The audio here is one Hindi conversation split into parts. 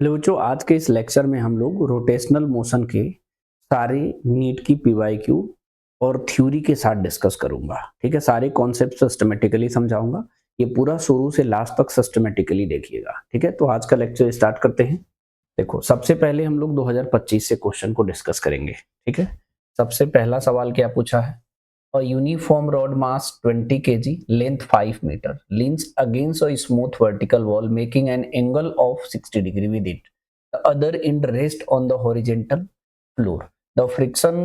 हेलो बच्चों, आज के इस लेक्चर में हम लोग रोटेशनल मोशन के सारे नीट की पीवाईक्यू और थ्योरी के साथ डिस्कस करूंगा। ठीक है, सारे कॉन्सेप्ट सिस्टमेटिकली समझाऊंगा। ये पूरा शुरू से लास्ट तक सिस्टमेटिकली देखिएगा। ठीक है, तो आज का लेक्चर स्टार्ट करते हैं। देखो, सबसे पहले हम लोग 2025 से क्वेश्चन को डिस्कस करेंगे। ठीक है, सबसे पहला सवाल क्या पूछा है? A uniform rod mass 20 kg, length 5 meter, leans against a smooth vertical wall, making an angle of 60 degree with it. The other end rests on the horizontal floor. The friction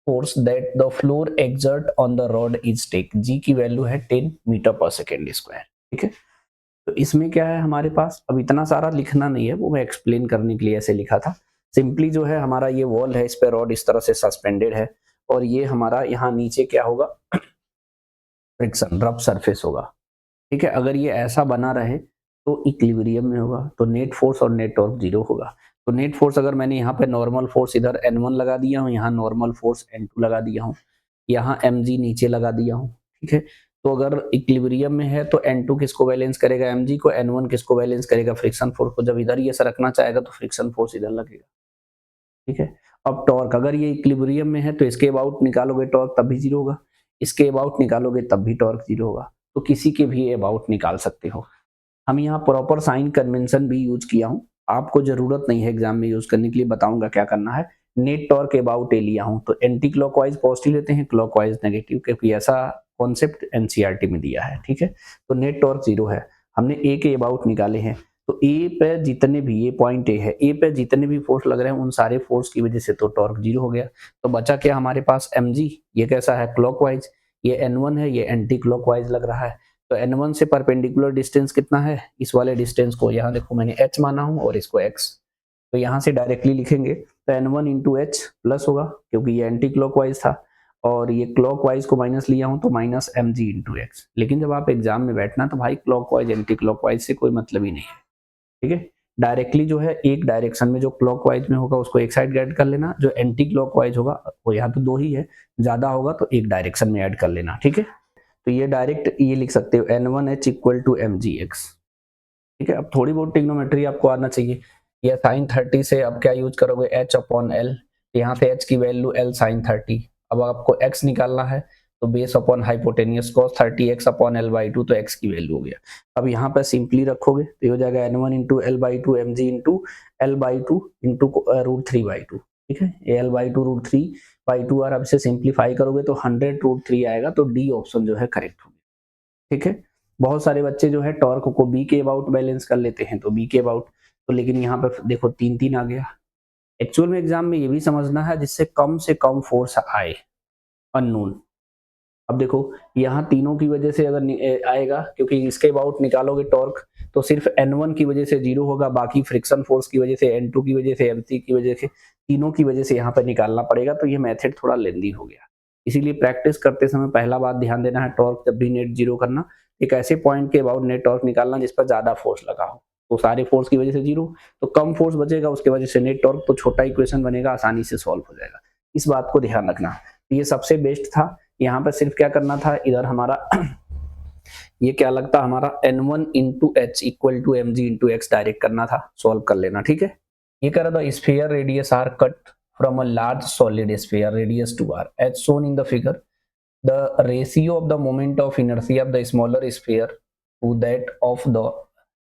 force that the floor exert on the rod is take. G की वैल्यू है 10 मीटर पर सेकेंड स्क्वायर। ठीक है, तो इसमें क्या है हमारे पास? अब इतना सारा लिखना नहीं है, वो मैं एक्सप्लेन करने के लिए ऐसे लिखा था। सिंपली जो है हमारा ये वॉल है, इस पे रॉड इस तरह से सस्पेंडेड है और ये हमारा यहाँ नीचे क्या होगा? फ्रिक्शन, रफ सरफेस होगा। ठीक है, अगर ये ऐसा बना रहे तो इक्विलिब्रियम में होगा, तो नेट फोर्स और नेट टॉर्क जीरो होगा। तो नेट फोर्स अगर मैंने यहाँ पे नॉर्मल फोर्स इधर N1 लगा दिया हूँ, यहाँ नॉर्मल फोर्स N2 लगा दिया हूँ, यहाँ mg नीचे लगा दिया हूँ। ठीक है, तो अगर इक्विलिब्रियम में है तो N2 किसको बैलेंस करेगा? mg को। N1 किसको बैलेंस करेगा? फ्रिक्शन फोर्स को। जब इधर ये सरकना चाहेगा तो फ्रिक्शन फोर्स इधर लगेगा। ठीक है, अब टॉर्क, अगर ये इक्विलिब्रियम में है तो इसके अबाउट निकालोगे टॉर्क तब भी जीरो होगा, इसके अबाउट निकालोगे तब भी टॉर्क जीरो होगा। तो किसी के भी अबाउट निकाल सकते हो। हम यहाँ प्रॉपर साइन कन्वेंशन भी यूज किया हूँ, आपको जरूरत नहीं है एग्जाम में यूज करने के लिए, बताऊंगा क्या करना है। नेट टॉर्क अबाउट ए लिया हूँ, तो एंटी क्लॉकवाइज पॉजिटिव लेते हैं, क्लॉकवाइज नेगेटिव, क्योंकि ऐसा कॉन्सेप्ट एनसीईआरटी में दिया है। ठीक है, तो नेट टॉर्क जीरो है। हमने ए के अबाउट निकाले हैं, तो ए पे जितने भी, ये पॉइंट ए है, ए पे जितने भी फोर्स लग रहे हैं उन सारे फोर्स की वजह से तो टॉर्क जीरो हो गया। तो बचा क्या हमारे पास? mg। ये कैसा है? क्लॉकवाइज। ये n1 है, ये एंटी क्लॉकवाइज लग रहा है। तो n1 से परपेंडिकुलर डिस्टेंस कितना है? इस वाले डिस्टेंस को यहाँ देखो मैंने h माना हूँ और इसको x, तो यहाँ से डायरेक्टली लिखेंगे तो n1 इंटू एच प्लस होगा, क्योंकि ये एंटी क्लॉकवाइज था, और ये क्लॉकवाइज को माइनस लिया हूँ तो माइनस mg इंटू एक्स। लेकिन जब आप एग्जाम में बैठना तो भाई क्लॉकवाइज एंटी क्लॉकवाइज से कोई मतलब ही नहीं है। ठीक है, डायरेक्टली जो है एक डायरेक्शन में जो क्लॉकवाइज में होगा उसको एक साइड ऐड कर लेना, जो एंटी क्लॉकवाइज होगा वो यहाँ पे दो ही है, ज्यादा होगा तो एक डायरेक्शन में ऐड कर लेना। ठीक है, तो ये डायरेक्ट ये लिख सकते हो n1h इक्वल टू mgx। ठीक है, अब थोड़ी बहुत ट्रिग्नोमेट्री आपको आना चाहिए। या साइन 30 से अब क्या यूज करोगे? h अपॉन एल, यहाँ पे h की वैल्यू l साइन 30। अब आपको x निकालना है तो base upon hypotenuse cos 30x upon l by 2, तो x की वैल्यू हो गया। अब यहाँ पे सिंपली रखोगे तो ये हो जाएगा n1 into L by two mg into L by two into root three by two. ठीक है, L by two root three by two, और अब इसे सिंप्लीफाई करोगे तो 100√3 आएगा, तो डी ऑप्शन जो है करेक्ट होगा। ठीक है, बहुत सारे बच्चे जो है टॉर्क को बी के अबाउट बैलेंस कर लेते हैं, तो बी के अबाउट, तो लेकिन यहाँ पे देखो तीन तीन आ गया। एक्चुअल में एग्जाम में ये भी समझना है जिससे कम से कम फोर्स आए, अननोन। अब देखो यहाँ तीनों की वजह से अगर आएगा, क्योंकि इसके अबाउट निकालोगे टॉर्क तो सिर्फ n1 की वजह से जीरो होगा, बाकी फ्रिक्शन फोर्स की वजह से, n2 की वजह से, mc की वजह से, तीनों की वजह से यहाँ पर निकालना पड़ेगा। तो ये मेथड थोड़ा लेंदी हो गया, इसीलिए प्रैक्टिस करते समय पहला बात ध्यान देना है, टॉर्क जब भी नेट जीरो करना, एक ऐसे पॉइंट के अबाउट नेट टॉर्क निकालना जिस पर ज्यादा फोर्स लगा हो, तो सारे फोर्स की वजह से जीरो, तो कम फोर्स बचेगा उसके वजह से नेट टॉर्क, तो छोटा इक्वेशन बनेगा, आसानी से सॉल्व हो जाएगा। इस बात को ध्यान रखना, ये सबसे बेस्ट था। यहाँ पर सिर्फ क्या करना था, इधर हमारा ये क्या लगता हमारा n1 into H equal to mg into X direct करना था, सॉल्व कर लेना। ठीक है, ये कह रहा था sphere radius R cut from a large solid sphere radius 2r as shown in the figure, the ratio of the moment of inertia of the smaller sphere to that of the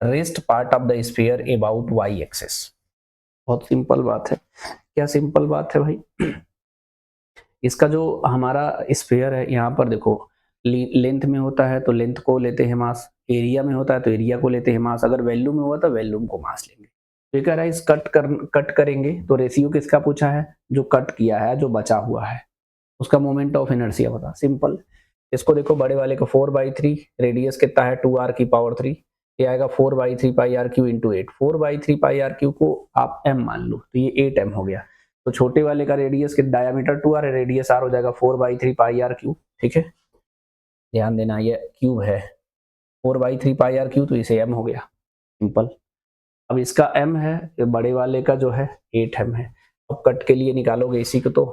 rest part of the sphere about y axis। बहुत सिंपल बात है। क्या सिंपल बात है भाई? इसका जो हमारा स्फीयर है, यहाँ पर देखो लेंथ में होता है तो लेंथ को लेते हैं मास, एरिया में होता है तो एरिया को लेते हैं मास, अगर वैल्यूम में हुआ तो वैल्यूम को मास लेंगे। तो ये कह रहा है इस कट करेंगे तो रेशियो किसका पूछा है? जो कट किया है, जो बचा हुआ है उसका मोमेंट ऑफ इनर्शिया बता। सिंपल, इसको देखो बड़े वाले को 4/3, रेडियस कितना है 2r की पावर 3, ये आएगा 4/3 pi R cube into 8। 4/3 pi R cube को आप m मान लो तो ये 8m हो गया। तो छोटे वाले का रेडियस के डायमीटर 2r है, रेडियस r हो जाएगा 4/3 पाई आर क्यू। ठीक है, ध्यान देना ये क्यूब है, 4/3 पाई आर क्यू, तो इसे m हो गया। सिंपल, अब इसका m है, बड़े वाले का जो है 8m है। अब कट के लिए निकालोगे इसी को तो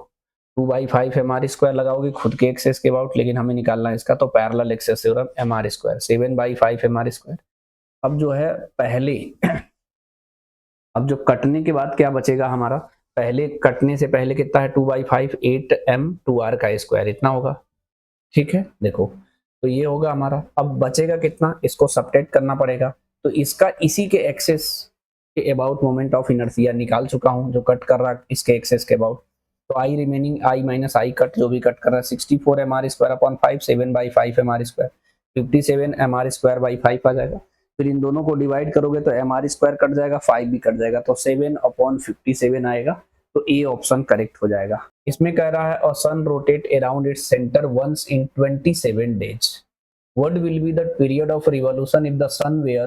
2/5 mr स्क्वायर लगाओगे खुद के एक्सेस के अबाउट, लेकिन हमें निकालना है इसका, तो parallel axis theorem mr square 7/5 mr square. अब जो है पहले अब जो कटने के बाद क्या बचेगा हमारा, पहले कटने से पहले कितना है 2/5 8m 2r का स्क्वायर इतना होगा, ठीक है। देखो तो ये होगा हमारा, अब बचेगा कितना, इसको सबट्रैक्ट करना पड़ेगा। तो इसका इसी के एक्सेस के अबाउट मोमेंट ऑफ इनर्शिया निकाल चुका हूं, जो कट कर रहा है इसके एक्सेस के अबाउट। तो I remaining I minus I cut जो भी कट कर रहा है 64 mr square upon 5 7/5 mr square 57 mr square by 5 आ जाएगा। फिर इन दोनों को डिवाइड करोगे तो mr स्क्वायर कट जाएगा, 5 भी कट जाएगा, तो 7/57 आएगा। तो ए ऑप्शन करेक्ट हो जाएगा। इसमें कह रहा है a sun rotate around its centre once in 27 days. What will be the period of revolution if the sun were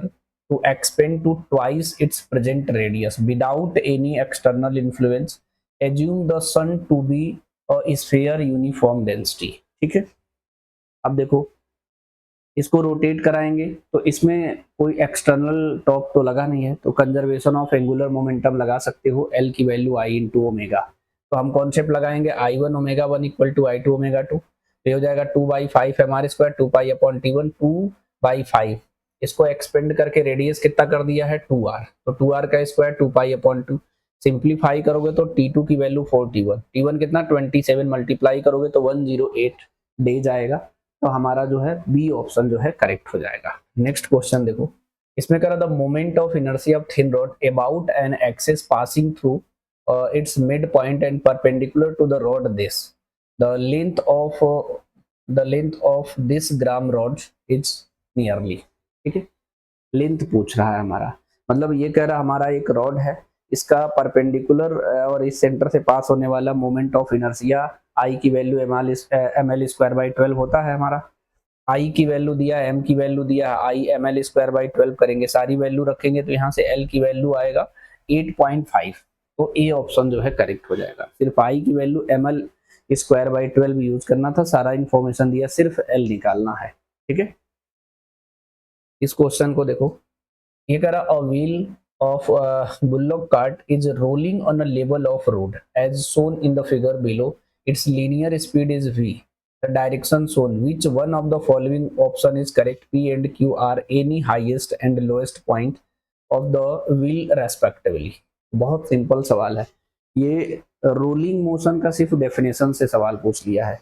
to expand to twice its present radius without any external influence? Assume the sun to be a sphere uniform density। ठीक है, अब देखो इसको रोटेट कराएंगे तो इसमें कोई एक्सटर्नल टॉर्क तो लगा नहीं है, तो कंजर्वेशन ऑफ एंगुलर मोमेंटम लगा सकते हो, एल की वैल्यू आई इंटू ओमेगा। तो हम कॉन्सेप्ट लगाएंगे I1 omega 1 equal to I2 omega 2, ये हो जाएगा 2/5 mr स्क्वायर 2 अपॉन T1 2/5। इसको एक्सपेंड करके रेडियस कितना कर दिया है 2r, तो 2r का स्क्वायर 2 अपॉन 2। सिंप्लीफाई करोगे तो T2 की वैल्यू 4 T1 कितना 27 मल्टीप्लाई करोगे तो 108 डेज आएगा। तो हमारा जो है बी ऑप्शन जो है करेक्ट हो जाएगा। नेक्स्ट क्वेश्चन देखो, इसमें कह रहा the moment of inertia of thin rod about an axis passing through its midpoint and perpendicular to the rod this the length of this gram rod is nearly. ठीक है, लेंथ पूछ रहा है हमारा, मतलब ये कह रहा है हमारा एक रॉड है, इसका परपेंडिकुलर और इस सेंटर से पास होने वाला मोमेंट ऑफ इनर्शिया आई की वैल्यू ml स्क्वायर बाई 12 होता है हमारा। आई की वैल्यू दिया, एम की वैल्यू दिया, आई ml स्क्वायर बाई 12 करेंगे, सारी वैल्यू रखेंगे तो यहाँ से एल की वैल्यू आएगा 8.5। तो ए ऑप्शन जो है करेक्ट हो जाएगा। सिर्फ आई की value ml square by 12 use करना था, सारा इंफॉर्मेशन दिया, सिर्फ एल निकालना है। ठीक है, इस क्वेश्चन को देखो, ये कह रहा a wheel of bullock cart is rolling on a level of road as shown in the figure below. Its linear speed is v. The direction shown. Which one of the following option is correct? P and Q are any highest and lowest point of the wheel respectively. बहुत सिंपल सवाल है ये, रोलिंग मोशन का सिर्फ डेफिनेशन से सवाल पूछ लिया है।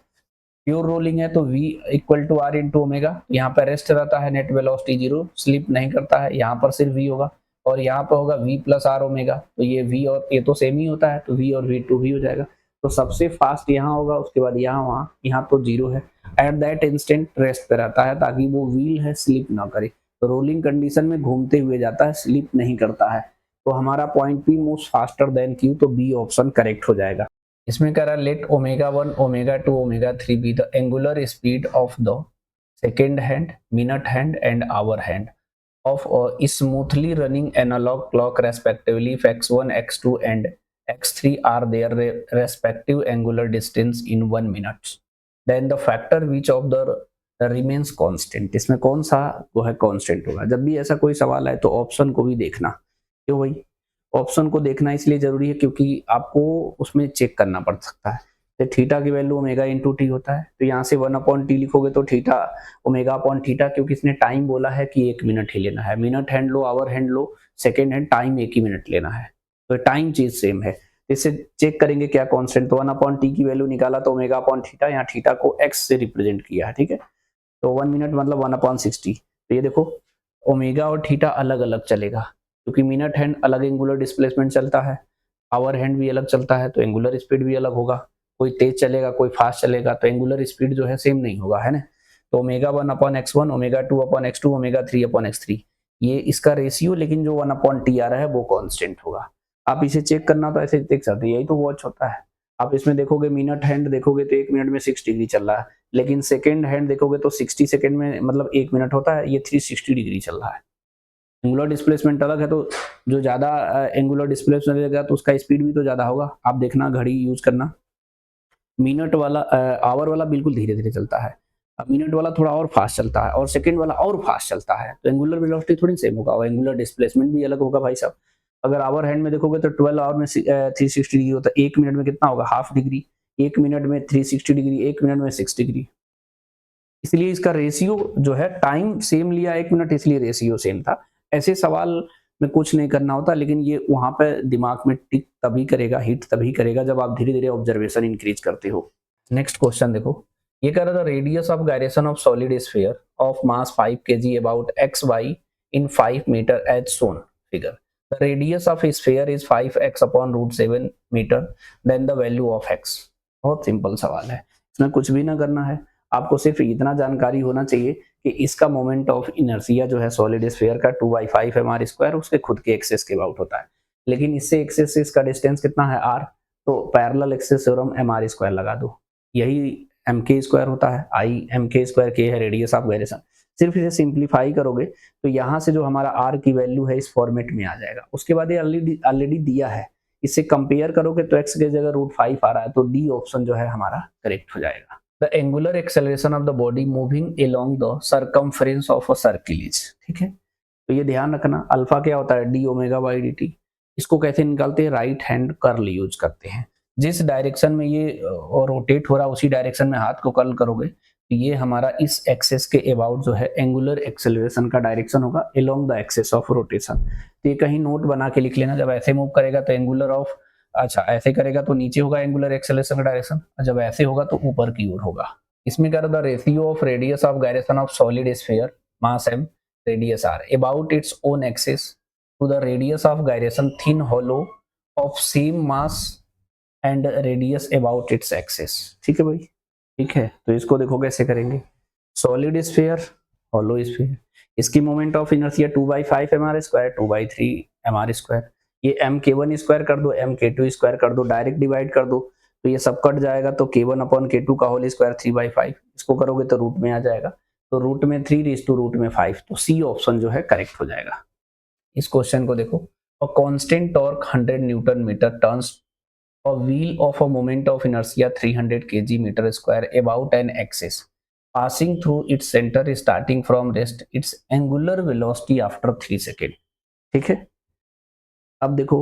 प्योर रोलिंग है तो v equal to r into omega, यहाँ पर रेस्ट रहता है, नेट वेलोसिटी 0, स्लिप नहीं करता है, यहाँ पर सिर्फ v होगा, और यहाँ पर होगा v प्लस आर ओमेगा। तो ये v और ये तो सेम ही होता है, तो v और v2 भी हो जाएगा। तो सबसे फास्ट यहाँ होगा, उसके बाद यहाँ, वहाँ, यहाँ तो 0 है। एट दैट इंस्टेंट रेस्ट पे रहता है ताकि वो व्हील है स्लिप ना करे, तो रोलिंग कंडीशन में घूमते हुए जाता है, स्लिप नहीं करता है। तो हमारा point P moves faster than Q, तो बी ऑप्शन करेक्ट हो जाएगा। इसमें कह रहा let omega 1 omega 2 omega 3 be the angular speed of the second hand, minute hand and hour hand of smoothly running analog clock respectively if x1 x2 and x3 are their respective angular distance in 1 minute, then the factor which of the remains constant। इसमें कौन सा वो है कांस्टेंट होगा। जब भी ऐसा कोई सवाल है तो ऑप्शन को भी देखना, क्यों भाई, ऑप्शन को देखना इसलिए जरूरी है क्योंकि आपको उसमें चेक करना पड़ सकता है। तो थीटा की वैल्यू ओमेगा इंटू टी होता है, तो यहाँ से 1 अपॉन टी लिखोगे तो थीटा ओमेगा अपॉन थीटा, क्योंकि इसने टाइम बोला है कि 1 मिनट ही लेना है। मिनट हैंड लो, आवर हैंड लो, सेकेंड हैंड, टाइम 1 ही मिनट लेना है, तो टाइम चीज सेम है। इससे चेक करेंगे क्या कांस्टेंट, तो 1 अपॉन टी की वैल्यू निकाला तो ओमेगा अपॉन थीटा, यहाँ थीटा को एक्स से रिप्रेजेंट किया है। ठीक है, तो 1 मिनट मतलब 1 अपॉन 60। तो ये देखो ओमेगा और थीटा अलग अलग चलेगा, क्योंकि मिनट हैंड अलग एंगुलर डिस्प्लेसमेंट चलता है, आवर हैंड भी अलग चलता है, तो एंगुलर स्पीड भी अलग होगा, कोई तेज चलेगा कोई फास्ट चलेगा, तो एंगुलर स्पीड जो है सेम नहीं होगा, है ना। तो omega 1 upon x1, omega 2 upon x2, omega 3 upon x3, ये इसका रेशियो, लेकिन जो 1 अपॉन टी आ रहा है वो कांस्टेंट होगा। आप इसे चेक करना तो ऐसे देख सकते हैं, यही तो वॉच होता है। आप इसमें देखोगे मिनट हैंड देखोगे तो 1 मिनट में 6 डिग्री चल रहा है, लेकिन सेकेंड हैंड देखोगे तो 60 सेकेंड में मतलब 1 मिनट होता है, ये 360 डिग्री चल रहा है। एंगुलर डिस्प्लेसमेंट अलग है, तो जो ज्यादा एंगुलर डिस्प्लेसमेंट रहेगा तो उसका स्पीड भी तो ज्यादा होगा। आप देखना, घड़ी यूज करना, मिनट वाला आवर वाला बिल्कुल धीरे धीरे चलता है, मिनट वाला थोड़ा और फास्ट चलता है, और सेकंड वाला और फास्ट चलता है, तो एंगुलर वेलोसिटी थोड़ी सेम होगा, और एंगुलर डिस्प्लेसमेंट भी अलग होगा भाई साहब। अगर आवर हैंड में देखोगे तो 12 आवर में 360 डिग्री होता है, 1 मिनट में कितना होगा, हाफ डिग्री, 1 मिनट में 360 डिग्री, 1 मिनट में 6 डिग्री। इसलिए इसका रेशियो जो है, टाइम सेम लिया 1 मिनट, इसलिए रेशियो सेम था। ऐसे सवाल में कुछ नहीं करना होता, लेकिन ये वहाँ पे दिमाग में टिक तभी करेगा, हिट तभी करेगा जब आप धीरे-धीरे ऑब्जर्वेशन इंक्रीज करते हो। नेक्स्ट क्वेश्चन देखो, ये कह रहा था radius of gyration of solid sphere of mass 5 kg about xy in 5 meter as shown figure. The radius of a sphere is 5x upon root 7 meter, then the value of x. बहुत सिंपल सवाल है, इसमें कुछ भी ना करना है, आपको सिर्फ इतना जानकारी होना चाहिए कि इसका मोमेंट ऑफ इनर्शिया जो है सॉलिड स्फीयर का 2/5 mr स्क्वायर उसके खुद के एक्सेस के अबाउट होता है, लेकिन इससे एक्सेस का डिस्टेंस कितना है r, तो parallel axis theorem mr square लगा दो, यही mk स्क्वायर होता है, i mk स्क्वायर k है रेडियस ऑफ गायरेशन। सिर्फ इसे सिंप्लीफाई करोगे तो यहाँ से जो हमारा r की वैल्यू है इस फॉर्मेट में आ जाएगा। उसके बाद ये ऑलरेडी दिया है, इससे कंपेयर करोगे तो x की जगह √5 आ रहा है, तो डी ऑप्शन जो है हमारा करेक्ट हो जाएगा। The angular acceleration of the body moving along the circumference of a circle is, ठीक है, तो ये ध्यान रखना, अल्फा क्या होता है D omega by D T. इसको कैसे निकालते हैं, राइट हैंड कर्ल यूज करते हैं, जिस डायरेक्शन में ये रोटेट हो रहा है उसी डायरेक्शन में हाथ को कर्ल करोगे तो ये हमारा इस एक्सेस के अबाउट जो है एंगुलर एक्सेलरेशन का डायरेक्शन होगा along the axis of rotation. तो ये कहीं नोट बना के लिख लेना, जब ऐसे मूव करेगा तो एंगुलर ऑफ, अच्छा ऐसे करेगा तो नीचे होगा एंगुलर एक्सेलरेशन का डायरेक्शन, और जब ऐसे होगा तो ऊपर की ओर होगा। इसमें क्या the ratio of radius of gyration of solid sphere mass m radius r about its own axis to the radius of gyration thin hollow of same mass and radius about its axis. ठीक है भाई, ठीक है, तो इसको देखो कैसे करेंगे, सॉलिड स्फीयर होलो स्फीयर, इसकी moment of inertia 2/5 mr square 2/3 mr square, ये mk1 स्क्वायर कर दो mk2 स्क्वायर कर दो, डायरेक्ट डिवाइड कर दो तो ये सब कट जाएगा, तो k1 अपॉन k2 का होल स्क्वायर 3/5, इसको करोगे तो रूट में आ जाएगा, तो रूट में 3 रेज़ टू रूट में 5, तो सी ऑप्शन जो है करेक्ट हो जाएगा। इस क्वेश्चन को देखो, a constant torque 100 newton metre turns a wheel of a moment of inertia 300 kg meter square about an axis passing through its center starting from rest its angular velocity after 3 second. ठीक है, अब देखो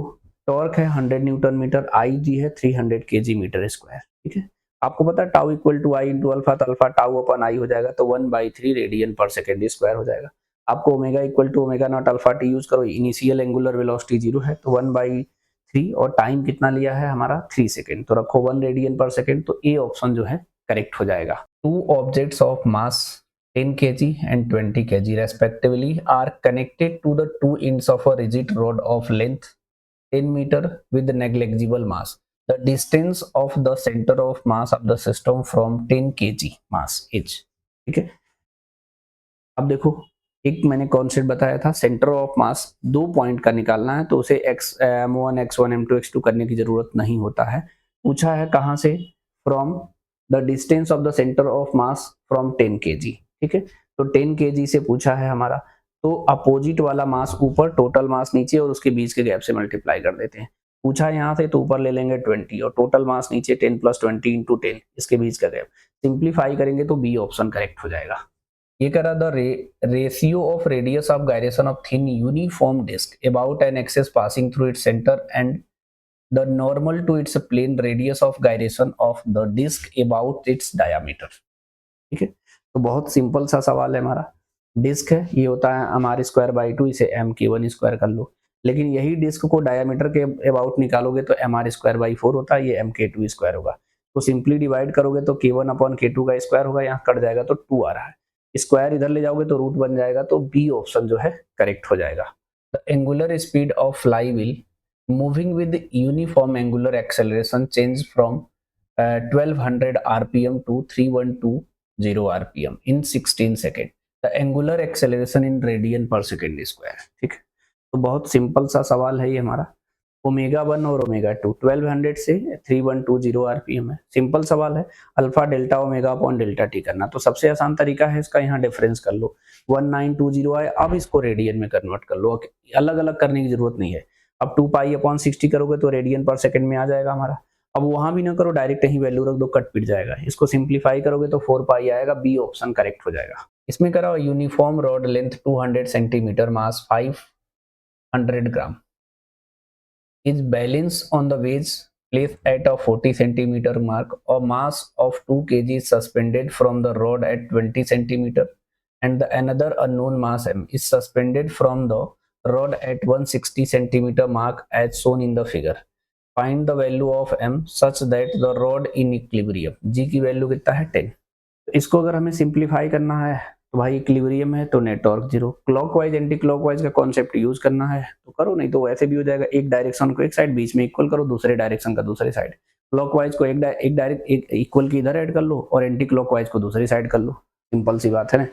टॉर्क है 100 न्यूटन मीटर, आई जी है 300 kg मीटर स्क्वायर। ठीक है, आपको पता है tau equal to I into alpha, तो अल्फा टाउ अपन आई हो जाएगा, तो 1/3 रेडियन पर सेकेंड स्क्वायर हो जाएगा। आपको omega equal to omega naught alpha T use करो, इनिशियल एंगुलर वेलोसिटी 0 है, तो 1/3 और टाइम कितना लिया है हमारा 3 सेकेंड, तो रखो 1 रेडियन पर सेकेंड, तो ए ऑप्शन जो है करेक्ट हो जाएगा। Two objects of mass 10 kg and 20 kg respectively are connected to the two ends of a rigid rod of length 10 meter with negligible mass. The distance of the center of mass of the system from 10 kg mass is, ठीक है। अब देखो एक मैंने कॉन्सेप्ट बताया था, सेंटर ऑफ मास 2 पॉइंट का निकालना है, तो उसे m1 x1 m2 x2 करने की जरूरत नहीं होता है। पूछा है कहां से, from the distance of the centre of mass from 10 kg, ठीक है, तो 10 kg से पूछा है हमारा, तो अपोजिट वाला मास ऊपर, टोटल मास नीचे, और उसके बीच के गैप से मल्टीप्लाई कर देते हैं। पूछा है यहाँ से तो ऊपर ले लेंगे 20 और टोटल मास नीचे 10 + 20 × 10, इसके बीच का गैप सिंप्लीफाई करेंगे तो बी ऑप्शन करेक्ट हो जाएगा। ये कह रहा the ratio of radius of gyration of thin uniform disc about an axis passing through its centre and the normal to its plane radius of gyration of the disc about its diameter. ठीक है, तो बहुत सिंपल सा सवाल है हमारा, डिस्क है ये होता है mr²/2, इसे mk1 स्क्वायर कर लो, लेकिन यही डिस्क को डायमीटर के अबाउट निकालोगे तो mr²/4 होता है, ये mk2 स्क्वायर होगा, तो सिंपली डिवाइड करोगे तो k1 अपॉन k2 का स्क्वायर होगा, यहाँ कट जाएगा तो 2 आ रहा है, स्क्वायर इधर ले जाओगे तो रूट बन जाएगा, तो बी ऑप्शन जो है करेक्ट हो जाएगा। The angular speed of fly wheel moving with uniform angular acceleration change from 1200 rpm to 3120 rpm in 16 second, the angular acceleration in radian per second square. ठीक है, तो बहुत सिंपल सा सवाल है ये हमारा, ω1 और ω2 1200 से 3120 rpm है, सिंपल सवाल है, alpha delta omega upon delta T करना, तो सबसे आसान तरीका है इसका, यहाँ डिफरेंस कर लो 1920 है, अब इसको रेडियन में कन्वर्ट कर लो, अलग अलग करने की जरूरत नहीं है, अब 2π/60 करोगे तो रेडियन पर सेकंड में आ जाएगा हमारा, अब वहां भी ना करो, डायरेक्ट यही वैल्यू रख दो, कट पिट जाएगा, इसको सिंप्लीफाई करोगे तो 4π आएगा, बी ऑप्शन करेक्ट हो जाएगा। इसमें करो uniform rod length 200 centimetre, mass 500 gram is balanced on the wedge placed at a 40 centimeter mark, or mass of 2 kg is suspended from the rod at 20 centimeter, and the another unknown mass m is suspended from the rod at 160 centimeter mark as shown in the figure. Find the value of m such that the rod in equilibrium. g की वैल्यू कितना है 10. इसको अगर हमें सिंप्लीफाई करना है तो भाई इक्विलिब्रियम है तो net torque 0. Clockwise anti clockwise का कॉन्सेप्ट यूज करना है तो करो, नहीं तो वैसे भी हो जाएगा. एक डायरेक्शन को एक साइड बीच में इक्वल करो, दूसरे डायरेक्शन का दूसरे साइड. क्लॉकवाइज को एक डायरेक्ट एक इक्वल की इधर ऐड कर लो और एंटी क्लॉकवाइज को दूसरी साइड कर लो. सिंपल सी बात है ना.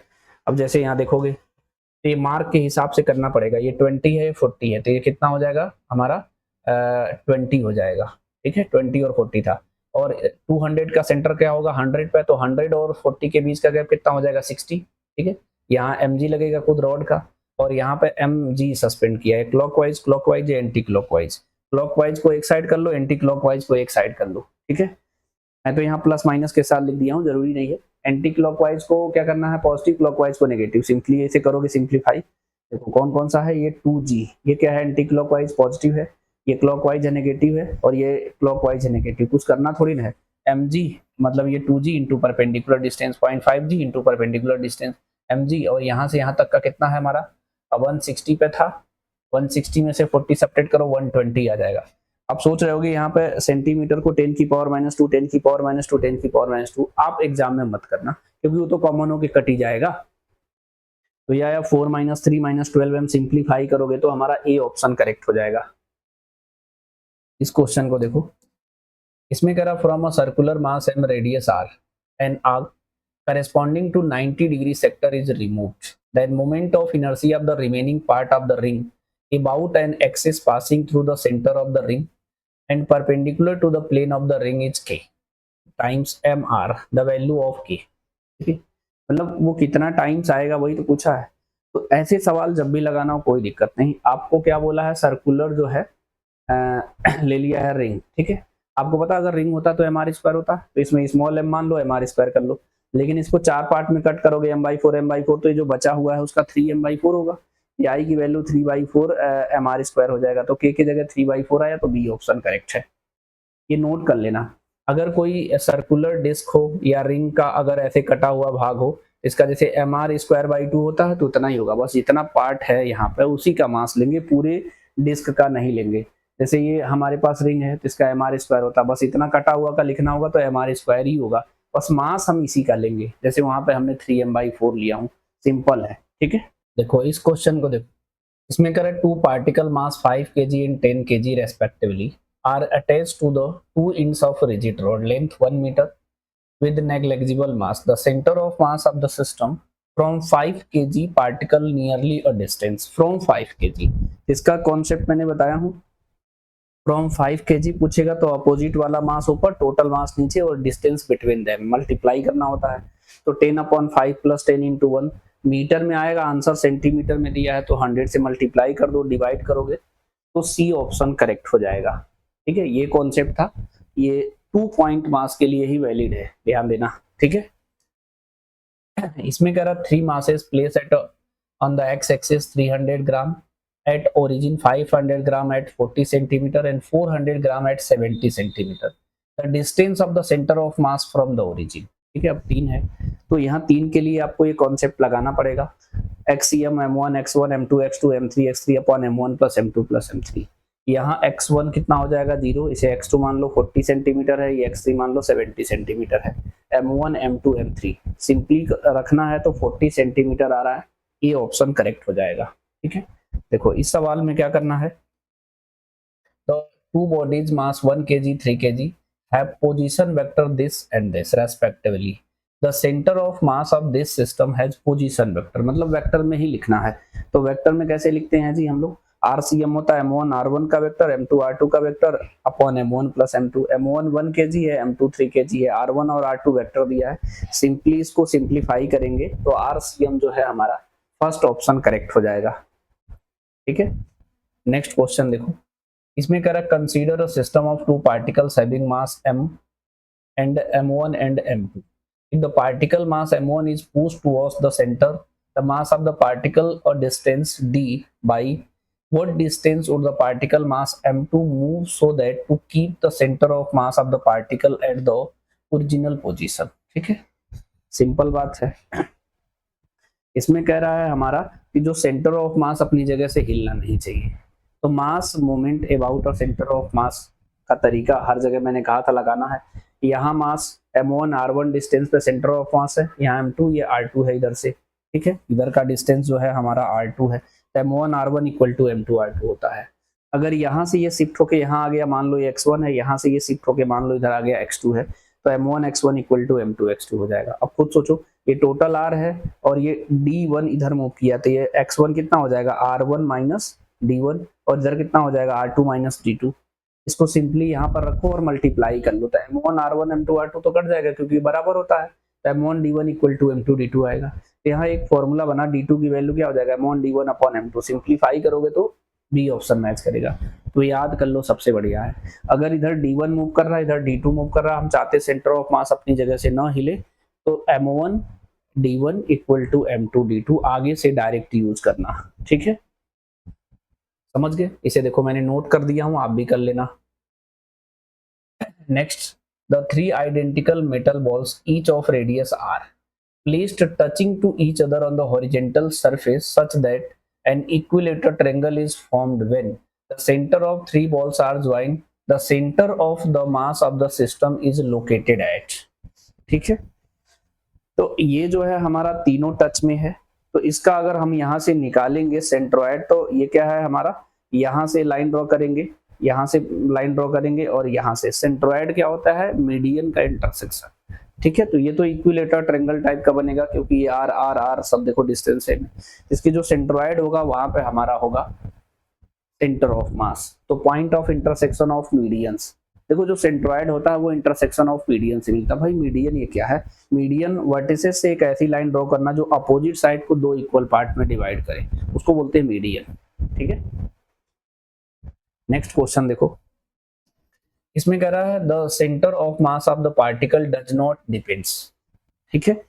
अब जैसे यहाँ देखोगे तो ये मार्क के हिसाब से करना पड़ेगा. ये 20 है, 40 है, तो ये कितना हो जाएगा हमारा 20 हो जाएगा. ठीक है, 20 और 40 था. और 200 का सेंटर क्या होगा 100 पे, तो 100 और 40 के बीच का गैप कितना हो जाएगा 60. ठीक है, यहाँ mg लगेगा खुद रॉड का और यहाँ पे mg सस्पेंड किया है. क्लॉकवाइज या एंटी क्लॉकवाइज. क्लॉकवाइज को एक साइड कर लो, एंटी क्लॉकवाइज को एक साइड कर लो. ठीक है, मैं तो यहाँ प्लस माइनस के साथ लिख दिया हूँ, जरूरी नहीं है. एंटी क्लॉकवाइज को क्या करना है पॉजिटिव, क्लॉकवाइज को नेगेटिव. सिंपली ऐसे करोगे सिंप्लीफाई. देखो कौन कौन सा है, ये 2g, ये क्या है एंटी क्लॉकवाइज पॉजिटिव है, ये क्लॉकवाइज है नेगेटिव है, और ये क्लॉकवाइज है नेगेटिव. कुछ करना थोड़ी ना है. mg मतलब ये 2g into perpendicular distance 0.5g into perpendicular distance mg, और यहाँ से यहाँ तक का कितना है हमारा 160 पे था. 160 में से 40 सब्ट्रैक्ट करो 120 आ जाएगा. आप सोच रहे होगे यहाँ पे सेंटीमीटर को 10 की पावर -2, 10 की पावर -2, 10 की पावर -2. आप एग्जाम में मत करना क्योंकि वो तो कॉमन होके कट ही जाएगा. तो या 4 - 3 - 12 m सिंप्लीफाई करोगे तो हमारा ए ऑप्शन करेक्ट हो जाएगा. इस क्वेश्चन को देखो, इसमें कह रहा from a circular mass M radius R an arc corresponding to 90 degree sector is removed. Then moment of inertia of the remaining part of the ring about an axis passing through the center of the ring and perpendicular to the plane of the ring is k times mr, the value of k. ठीक है, मतलब वो कितना टाइम्स आएगा वही तो पूछा है. तो ऐसे सवाल जब भी लगाना हो कोई दिक्कत नहीं. आपको क्या बोला है, सर्कुलर जो है ले लिया है रिंग. ठीक है, आपको पता अगर रिंग होता तो mr स्क्वायर होता, तो इसमें स्मॉल m मान लो, mr स्क्वायर कर लो. लेकिन इसको 4 पार्ट में कट करोगे m/4 तो ये जो बचा हुआ है उसका 3m/4 होगा. आई की वैल्यू 3/4 mr स्क्वायर हो जाएगा. तो k की जगह 3/4 आया तो बी ऑप्शन करेक्ट है. ये नोट कर लेना. अगर कोई सर्कुलर डिस्क हो या रिंग का अगर ऐसे कटा हुआ भाग हो, इसका जैसे mr²/2 होता है तो उतना ही होगा. बस जितना पार्ट है यहाँ पे उसी का मास लेंगे, पूरे डिस्क का नहीं लेंगे. जैसे ये हमारे पास रिंग है तो इसका mr² होता है, बस इतना कटा हुआ का लिखना होगा तो mr² ही होगा. बस मास हम इसी का लेंगे, जैसे वहां पे हमने 3m/4 लिया हूँ. सिंपल है. ठीक है, देखो इस क्वेश्चन को देखो. इसमें करें 2 particle mass 5 kg and 10 kg respectively are attached to the 2 ends of rigid rod length 1 meter with negligible mass. The center of mass of the system from 5 kg particle nearly a distance from 5 kg. इसका कॉन्सेप्ट मैंने बताया हूँ. फ्रॉम 5 kg पूछेगा तो अपोजिट वाला मास ऊपर, टोटल मास नीचे और डिस्टेंस बिटवीन देम मल्टीप्लाई करना होता है. तो 10/5 + 10 × 1 मीटर में आएगा आंसर. सेंटीमीटर में दिया है तो 100 से मल्टीप्लाई कर दो, डिवाइड करोगे तो सी ऑप्शन करेक्ट हो जाएगा. ठीक है, ये कॉन्सेप्ट था. ये 2 पॉइंट मास के लिए ही वैलिड है, ध्यान देना. ठीक है, इसमें कह रहा 3 masses place at on the x axis 300 gram at origin, 500 gram at 40 centimeter and 400 gram at 70 centimeter. The distance of the center of mass from the origin. ठीक है, अब 3 है तो यहाँ 3 के लिए आपको ये कॉन्सेप्ट लगाना पड़ेगा. xm m1 x1 m2 x2 m3 x3 upon m1 plus m2 plus m3. यहाँ x1 कितना हो जाएगा 0, इसे x2 मान लो 40 सेंटीमीटर है, ये x3 मान लो 70 सेंटीमीटर है. m1 m2 m3 सिंपली रखना है तो 40 सेंटीमीटर आ रहा है. ये ऑप्शन करेक्ट हो जाएगा. ठीक है, देखो इस सवाल में क्या करना है. तो 2 bodies mass 1 kg 3 kg have position vector this and this respectively. The center of mass of this system has position vector. मतलब वेक्टर में ही लिखना है. तो वेक्टर में कैसे लिखते हैं जी हम लोग, RCM होता है m1 r1 का वेक्टर, m2 r2 का vector upon m1 + m2. m1 1 kg है, m2 3 kg है, r1 और r2 वेक्टर दिया है. सिंपली इसको सिंप्लीफाई करेंगे तो RCM जो है हमारा फर्स्ट ऑप्शन करेक्ट हो जाएगा. ठीक है, नेक्स्ट क्वेश्चन देखो. इसमें कह रहा consider a system of 2 particles having mass m and m1 and m2. If the particle mass m1 is pushed towards the center, the mass of the particle a distance d by what distance would the particle mass m2 move so that to keep the center of mass of the particle at the original position. ठीक है, सिंपल बात है. इसमें कह रहा है हमारा कि जो सेंटर ऑफ मास अपनी जगह से हिलना नहीं चाहिए। तो मास moment about a centre of मास का तरीका हर जगह मैंने कहा था लगाना है। यहाँ मास m1 r1 डिस्टेंस पे सेंटर ऑफ मास है, यहाँ m2 ये r2 है इधर से, ठीक है, इधर का डिस्टेंस जो है हमारा r2 है, तो m1 r1 equal to m2 r2 होता है। अगर यहाँ से ये शिफ्ट होके यहाँ आ गया, मान लो ये x1 है, यहाँ से ये शिफ्ट होके मान लो इधर आ गया x2 है, तो m1 x1 equal to m2 x2 हो जाएगा। अब खुद सोचो, ये टोटल r है और ये d1 इधर मूव किया, तो ये x1 कितना हो जाएगा r1 माइनस d1, और इधर कितना हो जाएगा r2 माइनस d2। इसको सिंपली यहाँ पर रखो और मल्टीप्लाई कर लो, तो m1 r1 m2 r2 तो कट जाएगा क्योंकि बराबर होता है, तो m1 d1 equal to m2 d2 आएगा। तो यहाँ एक फॉर्मूला बना, d2 की वैल्यू क्या हो जाएगा, m1 d1 upon m2, simplify करोगे तो बी ऑप्शन मैच करेगा। तो याद कर लो, सबसे बढ़िया है। अगर इधर d1 मूव कर रहा है, इधर d2 मूव कर रहा है, हम चाहते सेंटर ऑफ मास अपनी जगह से ना हिले, तो m1 d1 equal to m2 d2 आगे से डायरेक्ट यूज करना, ठीक है, समझ गए। इसे देखो मैंने नोट कर दिया हूं, आप भी कर लेना। Next, the three identical metal balls each of radius r placed touching to each other on the horizontal surface such that an equilateral triangle is formed when the center of three balls are joined, the center of the mass of the system is located at, ठीक है। तो ये जो है हमारा तीनों टच में है, तो इसका अगर हम यहाँ से निकालेंगे सेंट्रोइड, तो ये क्या है हमारा, यहाँ से लाइन ड्रॉ करेंगे, यहाँ से लाइन ड्रॉ करेंगे, और यहाँ से सेंट्रोइड क्या होता है, मीडियन का इंटरसेक्शन, ठीक है। तो ये तो इक्विलेटरल ट्रायंगल टाइप का बनेगा, क्योंकि ये आर आर आर सब देखो डिस्टेंस है। इसकी जो सेंट्रोइड होगा वहां पे हमारा होगा सेंटर ऑफ मास, तो point of intersection of medians. देखो जो सेंट्रोइड होता है वो इंटरसेक्शन ऑफ मीडियन से मिलता है। भाई मीडियन ये क्या है, मीडियन वर्टिसेस से एक ऐसी लाइन ड्रॉ करना जो अपोजिट साइड को दो इक्वल पार्ट में डिवाइड करे, उसको बोलते हैं मीडियन, ठीक है। नेक्स्ट क्वेश्चन देखो, इसमें कह रहा है the centre of mass of the particle does not depends, ठीक है।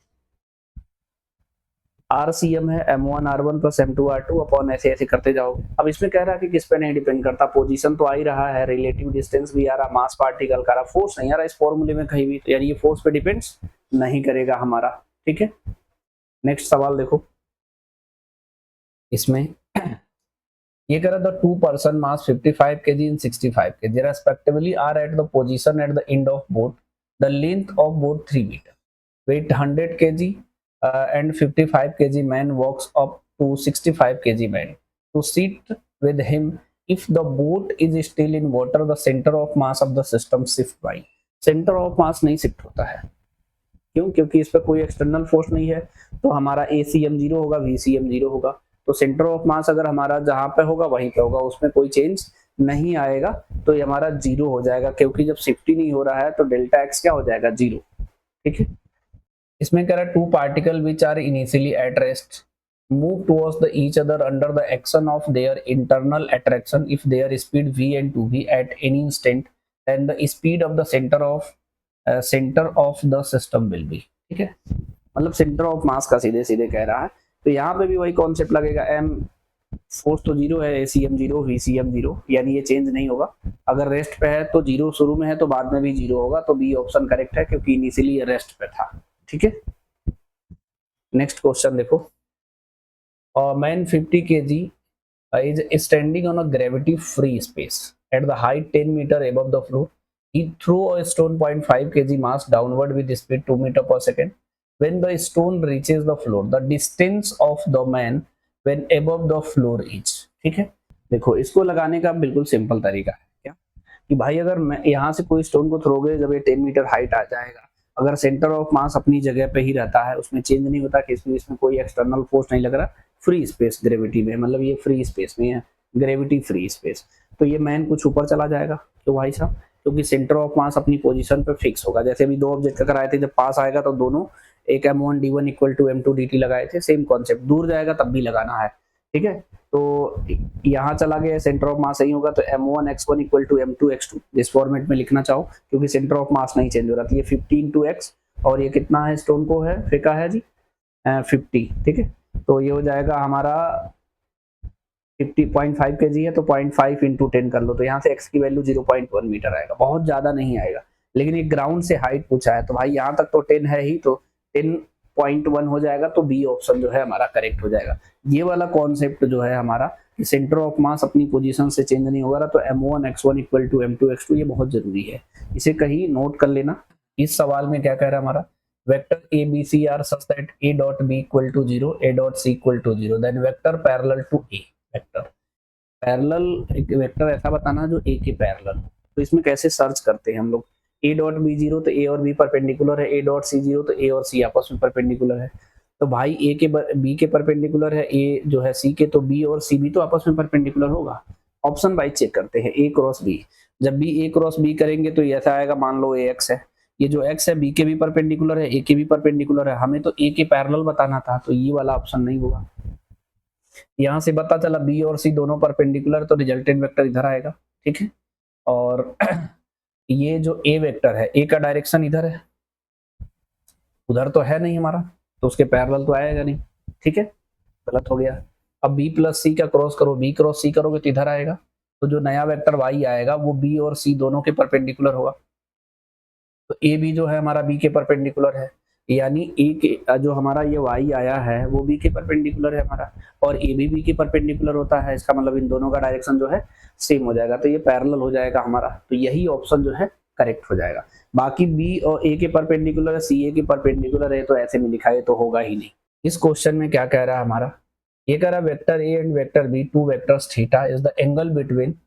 RCM है m1 r1 plus m2 r2 upon ऐसे ऐसे करते जाओ। अब इसमें कह रहा है कि किस पे नहीं डिपेंड करता, पोजीशन तो आ ही रहा है, रिलेटिव डिस्टेंस भी आ रहा, मास पार्टिकल का रहा, फोर्स नहीं आ रहा इस फॉर्मूले में कहीं भी, तो यानी ये फोर्स पे डिपेंड्स नहीं करेगा हमारा, ठीक है। नेक्स्ट सवाल देखो, इसमें ये कह रहा the two person mass 55 kg and 65 kg respectively are at the position at the end of boat, the length of boat 3 meter, weight 100 kg and 55 kg man walks up to 65 kg man to sit with him. If the boat is still in water, the center of mass of the system shift by, center of mass नहीं शिफ्ट होता है, क्यों, क्योंकि इस पर कोई एक्सटर्नल फोर्स नहीं है, तो हमारा ACM 0 होगा, VCM 0 होगा, तो सेंटर ऑफ मास अगर हमारा जहां पे होगा वहीं पे होगा, उसमें कोई चेंज नहीं आएगा, तो ये हमारा 0 हो जाएगा, क्योंकि जब शिफ्ट ही नहीं हो रहा है तो डेल्टा एक्स क्या हो जाएगा, 0, ठीक है। इसमें कह रहा है two particle which are initially at rest move towards the each other under the action of their internal attraction if their speed v and 2v at any instant then the speed of the centre of the system will be, ठीक है। मतलब सेंटर ऑफ मास का सीधे सीधे कह रहा है, तो यहाँ पे भी वही कॉन्सेप्ट लगेगा, m फोर्स तो 0 है, ACM 0 VCM 0, यानी ये चेंज नहीं होगा। अगर रेस्ट पे है तो 0 शुरू में है तो बाद में भी 0 होगा, तो बी ऑप्शन करेक्ट है, क्योंकि इनिशियली ये रेस्ट पे था, ठीक है। नेक्स्ट क्वेश्चन देखो, man 50 kg is standing on a gravity free space at the height 10 meter above the floor. He threw a stone 0.5 kg mass downward with speed 2 meter per second. When the stone reaches the floor, the distance of the man when above the floor is, ठीक है। देखो इसको लगाने का बिल्कुल सिंपल तरीका है क्या, कि भाई अगर मैं यहाँ से कोई स्टोन को थ्रोगे, जब ये 10 मीटर हाइट आ जाएगा, अगर सेंटर ऑफ मास अपनी जगह पे ही रहता है, उसमें चेंज नहीं होता, कि इसमें कोई एक्सटर्नल फोर्स नहीं लग रहा, फ्री स्पेस ग्रेविटी में, मतलब ये फ्री स्पेस में है, ग्रेविटी फ्री स्पेस, तो ये मैन कुछ ऊपर चला जाएगा, तो भाई साहब क्योंकि सेंटर ऑफ मास अपनी पोजीशन पे फिक्स होगा। जैसे अभी दो ऑब्जेक्ट का कराए थे, जब पास आएगा तो दोनों एक m1 d1 equal to m2 dt लगाए थे, सेम कॉन्सेप्ट, दूर जाएगा तब भी लगाना है, ठीक है। तो यहाँ चला गया, सेंटर ऑफ मास सही होगा, तो m1 x1 equal to m2 x2 जिस फॉर्मेट में लिखना चाहो, क्योंकि सेंटर ऑफ मास नहीं चेंज हो रहा था। ये 50 into x, और ये कितना है स्टोन को है फेंका है जी 50, ठीक है। तो ये हो जाएगा हमारा 50.5 kg है, तो 0.5 into 10 कर लो, तो यहाँ से x की वैल्यू 0.1 मीटर आएगा, बहुत ज्यादा नहीं आएगा। लेकिन ये ग्राउंड से हाइट पूछा है, तो भाई यहाँ तक तो 10 है ही, तो 10 0.1 हो जाएगा तो बी ऑप्शन जो है हमारा करेक्ट हो जाएगा। ये वाला कॉन्सेप्ट जो है हमारा सेंटर ऑफ मास अपनी पोजीशन से चेंज नहीं होगा तो m1 x1 equal to m2 x2 ये बहुत जरूरी है, इसे कहीं नोट कर लेना। इस सवाल में क्या कह रहा है हमारा, vector a b c are such that a dot b equal to 0 a dot c equal to 0 then vector parallel to a, vector parallel एक वेक्टर ऐसा बताना जो a के पैरेलल। तो इसमें कैसे सर्च करते हैं हम लोग, a डॉट b 0 तो a और b परपेंडिकुलर है, a डॉट c 0 तो a और c आपस में परपेंडिकुलर है। तो भाई a के b के परपेंडिकुलर है, a जो है c के, तो b और c भी तो आपस में परपेंडिकुलर होगा। ऑप्शन वाइज चेक करते हैं, a क्रॉस b। जब भी a क्रॉस b करेंगे तो ऐसा आएगा, मान लो ax है, ये जो x है b के भी परपेंडिकुलर है, a के भी परपेंडिकुलर है, हमें तो a के पैरेलल बताना था, तो ये वाला ऑप्शन नहीं होगा। यहां से पता चला b और c दोनों परपेंडिकुलर, तो रिजल्टेंट वेक्टर इधर आएगा, ठीक है। और ये जो a वेक्टर है, a का डायरेक्शन इधर है, उधर तो है नहीं हमारा, तो उसके पैरेलल तो आएगा नहीं, ठीक है, गलत हो गया। अब b प्लस सी का क्रॉस करो, b क्रॉस सी करोगे तो इधर आएगा, तो जो नया वेक्टर y आएगा वो b और c दोनों के परपेंडिकुलर होगा। तो a भी जो है हमारा b के परपेंडिकुलर है, यानी a के जो हमारा ये y आया है वो b के परपेंडिकुलर है हमारा, और a भी b के परपेंडिकुलर होता है, इसका मतलब इन दोनों का डायरेक्शन जो है सेम हो जाएगा, तो ये पैरेलल हो जाएगा हमारा, तो यही ऑप्शन जो है करेक्ट हो जाएगा। बाकी b और a के परपेंडिकुलर है, c a के परपेंडिकुलर है, तो ऐसे में लिखा है तो होगा ही नहीं। इस क्वेश्चन में क्या कह रहा है हमारा, ये कह रहा है vector a and vector b, two vectors theta is the angle between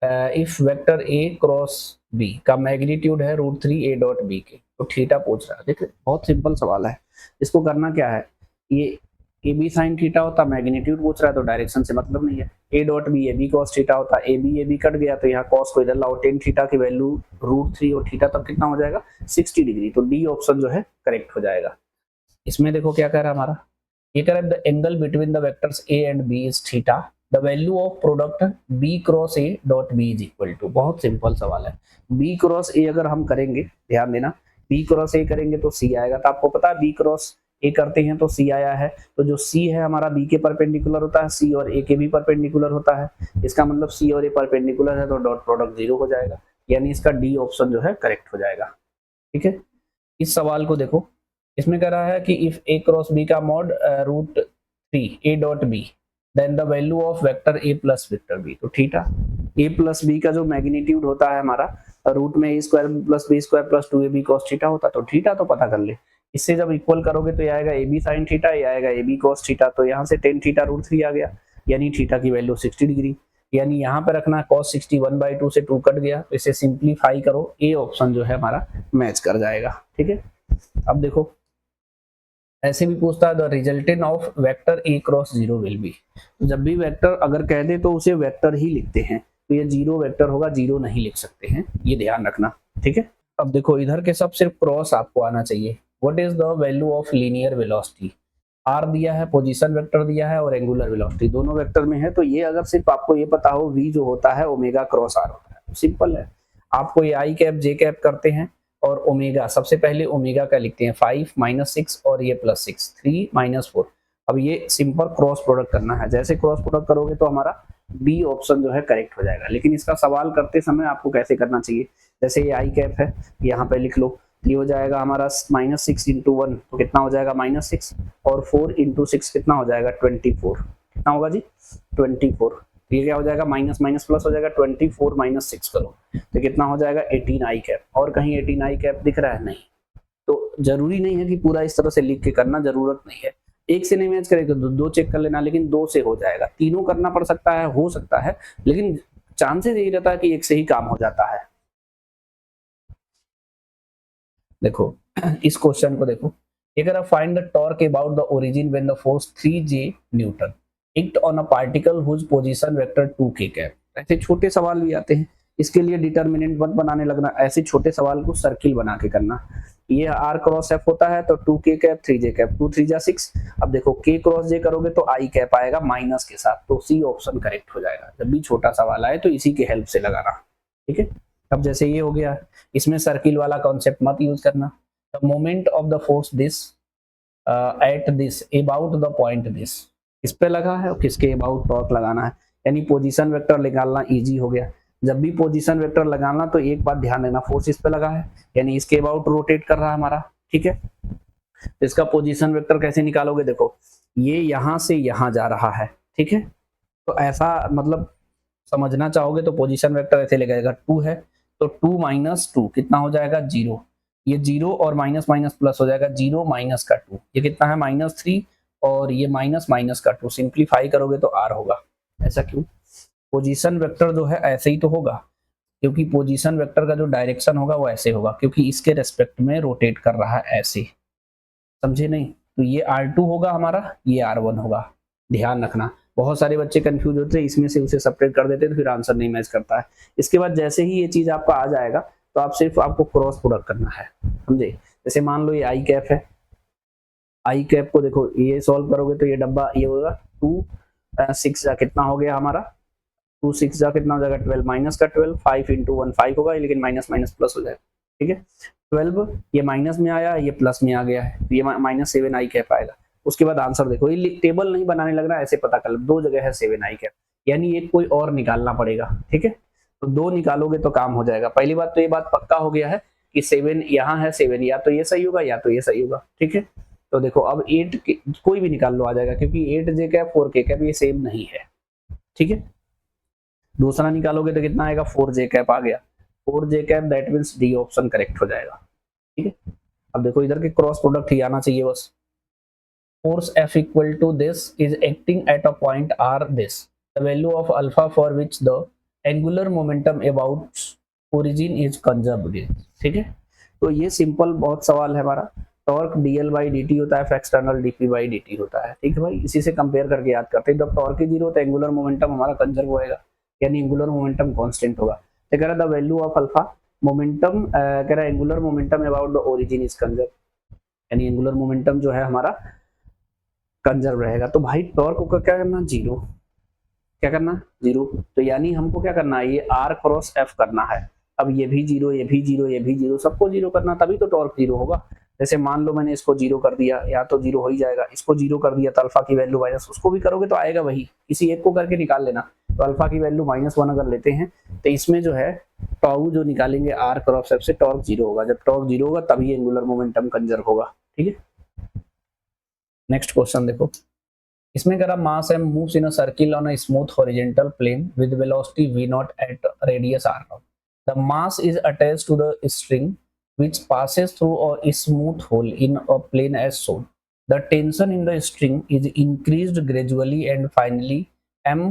if vector a cross b का मैग्नीट्यूड है √3 a डॉट b के, तो थीटा पूछ रहा है। देखिए बहुत सिंपल सवाल है, इसको करना क्या है, ये ए बी साइन थीटा होता, मैग्नीट्यूड पूछ रहा है तो डायरेक्शन से मतलब नहीं है। A dot B A B cos theta होता, ए बी कट गया तो यहाँ कॉस को इधर लाओ, टेन थीटा की वैल्यू √3 और थीटा तब कितना हो जाएगा 60 डिग्री, तो डी ऑप्शन जो है करेक्ट हो जाएगा। इसमें देखो क्या कह रहा है हमारा, ये कह रहा है the angle between the vectors A and B is theta, the value of product B cross A dot B is equal to. बहुत सिंपल सवाल है, बी क्रॉस ए अगर हम करेंगे, ध्यान देना, बी क्रॉस ए करेंगे तो सी आएगा, तो आपको पता है बी क्रॉस ए करते हैं तो सी आया है, तो जो सी है हमारा बी के परपेंडिकुलर होता है, सी और ए के भी परपेंडिकुलर होता है, इसका मतलब सी और ए परपेंडिकुलर है तो डॉट प्रोडक्ट 0 हो जाएगा, यानी इसका डी ऑप्शन जो है करेक्ट हो जाएगा, ठीक है। इस सवाल को देखो, इसमें कह रहा है कि इफ ए क्रॉस बी का mod √3 A dot B then the value of vector A plus vector B, तो थीटा ए प्लस बी का जो मैग्नीट्यूड होता है हमारा रूट में A square plus B square plus 2ab cos theta होता, तो थीटा तो पता कर ले, इससे जब इक्वल करोगे तो ये आएगा ए बी साइन थीटा, ये आएगा ए बी cos थीटा, तो यहाँ से टेन थीटा √3 आ गया, यानी थीटा की वैल्यू 60 डिग्री, यानी यहाँ पे रखना cos 60 1/2 से 2 कट गया, तो इसे सिंप्लीफाई करो, ए ऑप्शन जो है हमारा मैच कर जाएगा, ठीक है। अब देखो ऐसे भी पूछता है the resultant of vector A cross 0 will be, जब भी वेक्टर अगर कह दे तो उसे वेक्टर ही लिखते हैं, तो ये 0 वेक्टर होगा, 0 नहीं लिख सकते हैं, ये ध्यान रखना, ठीक है। अब देखो इधर के सब सिर्फ क्रॉस आपको आना चाहिए। What is the value of linear velocity, R दिया है, पोजीशन वेक्टर दिया है और एंगुलर वेलोसिटी दोनों वेक्टर में है, तो ये अगर सिर्फ आपको ये पता हो v जो होता है ओमेगा क्रॉस आर होता है, सिंपल है। आपको ये आई कैप जे कैप करते हैं और ओमेगा, सबसे पहले ओमेगा का लिखते हैं 5 - 6 और ये +6 3 - 4। अब ये सिंपल क्रॉस प्रोडक्ट करना है, जैसे क्रॉस प्रोडक्ट करोगे तो हमारा बी ऑप्शन जो है करेक्ट हो जाएगा। लेकिन इसका सवाल करते समय आपको कैसे करना चाहिए, जैसे ये आई कैप है, यहाँ पे लिख लो, ये हो जाएगा हमारा -6 × 1 तो कितना हो जाएगा -6, और 4 × 6 कितना हो जाएगा 24, कितना होगा जी 24, ये क्या हो जाएगा माइनस माइनस प्लस हो जाएगा, 24 - 6 करो तो कितना हो जाएगा 18 आई कैप, और कहीं 18 आई कैप दिख रहा है नहीं, तो जरूरी नहीं है कि पूरा इस तरह से लिख के करना, जरूरत नहीं है, एक से नहीं मैच करेगा तो दो चेक कर लेना, लेकिन 2 से हो जाएगा, तीनों करना पड़ सकता है, हो सकता है, लेकिन चांसेस यही रहता है कि एक से ही काम हो जाता है। देखो इस क्वेश्चन को देखो, अगर find the torque about the origin when the force 3J newton act on a particle whose position vector 2k cap. ऐसे छोटे सवाल भी आते हैं, इसके लिए डिटरमिनेंट मत बनाने लगना, ऐसे छोटे सवाल को सर्किल बना के करना। ये r क्रॉस f होता है तो 2k कैप 3j कैप, 2 3 जा 6। अब देखो k क्रॉस j करोगे तो i कैप आएगा माइनस के साथ, तो c ऑप्शन करेक्ट हो जाएगा। जब भी छोटा सवाल आए तो इसी के हेल्प से लगाना, ठीक है। अब जैसे ये हो गया, इसमें सर्किल वाला कॉन्सेप्ट मत यूज करना। The moment of the force this at this about the point this, इस पे लगा है और किसके अबाउट टॉर्क लगाना है, यानी पोजीशन वेक्टर निकालना इजी हो गया। जब भी पोजीशन वेक्टर लगाना तो एक बात ध्यान देना, फोर्स इस पे लगा है यानी इसके अबाउट रोटेट कर रहा है हमारा, ठीक है। इसका पोजीशन वेक्टर कैसे निकालोगे, देखो ये यहां से यहां जा रहा है, ठीक है, तो ऐसा मतलब समझना चाहोगे तो पोजीशन वेक्टर ऐसे लगाएगा, 2 है तो 2 माइनस 2 कितना हो जाएगा 0, ये 0 और माइनस माइनस प्लस हो जाएगा, 0 माइनस का 2 ये कितना है -3 और ये माइनस माइनस का 2 सिंप्लीफाई करोगे तो r होगा। ऐसा क्यों, पोजीशन वेक्टर जो है ऐसे ही तो होगा, क्योंकि पोजीशन वेक्टर का जो डायरेक्शन होगा वो ऐसे होगा, क्योंकि इसके रेस्पेक्ट में रोटेट कर रहा है ऐसे, समझे नहीं, तो ये r2 होगा हमारा, ये r1 होगा, ध्यान रखना। बहुत सारे बच्चे कंफ्यूज होते हैं, इसमें से उसे सेपरेट कर देते हैं तो फिर आंसर नहीं मैच करता है। इसके बाद जैसे ही ये चीज आपका आ जाएगा तो आप सिर्फ आपको क्रॉस प्रोडक्ट करना है, समझे। जैसे मान लो ये आई कैप है, आई कैप को देखो ये सॉल्व करोगे तो ये डब्बा ये होगा 2 6 जा कितना हो गया हमारा, 2 6 जा कितना हो जाएगा 12 माइनस का 12, 5 इंटू 1 5 होगा, लेकिन माइनस माइनस प्लस हो जाएगा, ठीक है। 12 ये माइनस में आया, ये प्लस में आ गया है, तो ये -7 आई कैप आएगा। उसके बाद आंसर देखो, ये टेबल नहीं बनाने लगना, ऐसे पता कर लो, दो जगह है 7 आई कैप, यानी एक कोई और निकालना पड़ेगा, ठीक है। तो 2 निकालोगे तो काम हो जाएगा। पहली बात तो ये बात पक्का हो गया है कि 7 यहाँ है, 7 या तो ये सही होगा या तो ये सही होगा, ठीक है। तो देखो अब 8 कोई भी निकाल लो आ जाएगा, क्योंकि 8 जे कैप 4 के कैप ये सेम नहीं है, ठीक है। दूसरा निकालोगे तो कितना आएगा 4 जे कैप आ गया, 4 J cap, that means D option correct हो जाएगा, ठीक है। अब देखो इधर के क्रॉस प्रोडक्ट ही आना चाहिए बस। Force F equal to this is acting at a point R this, the value of alpha for which the angular momentum about origin is conserved, ठीक है। तो ये सिंपल बहुत सवाल है हमारा। टॉर्क dl by dt होता है, एक्सटर्नल dp by dt होता है, ठीक है भाई। इसी से कंपेयर करके याद करते हैं, जब टॉर्क ही 0 तो एंगुलर मोमेंटम हमारा कंजर्व होएगा, यानी एंगुलर मोमेंटम कांस्टेंट होगा। तो कह रहा the value of alpha momentum, कह रहा angular momentum about the origin is conserve, यानी एंगुलर मोमेंटम जो है हमारा कंजर्व रहेगा। तो भाई टॉर्क को क्या करना 0, क्या करना 0, तो यानी हमको क्या करना है, ये r क्रॉस f करना है। अब ये भी 0, ये भी 0, ये भी 0, सबको 0 करना, तभी तो टॉर्क 0 होगा। जैसे मान लो मैंने इसको 0 कर दिया, या तो 0 हो ही जाएगा, इसको 0 कर दिया तो अल्फा की वैल्यू माइनस, उसको भी करोगे तो आएगा वही, किसी एक को करके निकाल लेना। तो अल्फा की वैल्यू -1 अगर लेते हैं तो इसमें जो है टाउ जो निकालेंगे r क्रॉस f से टॉर्क 0 होगा। जब टॉर्क 0 होगा तभी एंगुलर मोमेंटम कंजर्व होगा, ठीक है। नेक्स्ट क्वेश्चन देखो, इसमें कह रहा mass m moves in a circle on a smooth horizontal plane with velocity v0 at radius r0। The mass is attached to the string which passes through a smooth hole in a plane as shown. The tension in the string is increased gradually and finally m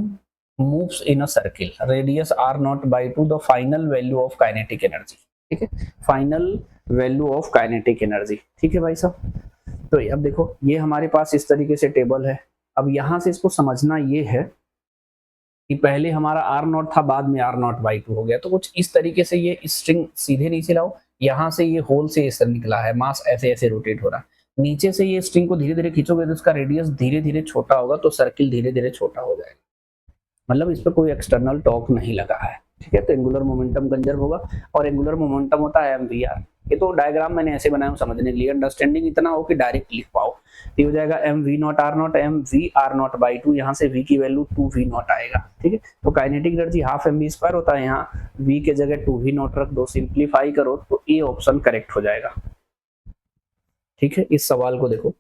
moves in a circle radius r0 by 2 the final value of kinetic energy, ठीक है, final value of kinetic energy, ठीक है भाई साहब। तो अब देखो ये हमारे पास इस तरीके से टेबल है। अब यहां से इसको समझना ये है कि पहले हमारा r0 था, बाद में r0/2 हो गया, तो कुछ इस तरीके से ये स्ट्रिंग सीधे नीचे लाओ, यहाँ से ये होल से इस तरह निकला है, मास ऐसे ऐसे रोटेट हो रहा है, नीचे से ये स्ट्रिंग को धीरे धीरे खींचोगे तो इसका रेडियस धीरे धीरे छोटा होगा, तो सर्किल धीरे धीरे छोटा हो जाएगा, मतलब इस पर कोई एक्सटर्नल टॉर्क नहीं लगा है, ठीक है। तो एंगुलर मोमेंटम कंजर्व होगा, और एंगुलर मोमेंटम होता है mvr। ये तो डायग्राम मैंने ऐसे बनाया हूं समझने के लिए, अंडरस्टैंडिंग इतना हो कि डायरेक्ट लिख पाओ। ये हो जाएगा mv0 r0 mvr0/2, यहाँ से v की वैल्यू 2v0 आएगा, ठीक है। तो काइनेटिक एनर्जी हाफ mv² होता है, यहाँ v के जगह 2v0 रख दो, सिंप्लीफाई करो तो ए ऑप्शन करेक्ट हो जाएगा, ठीक है। इस सवाल को देखो,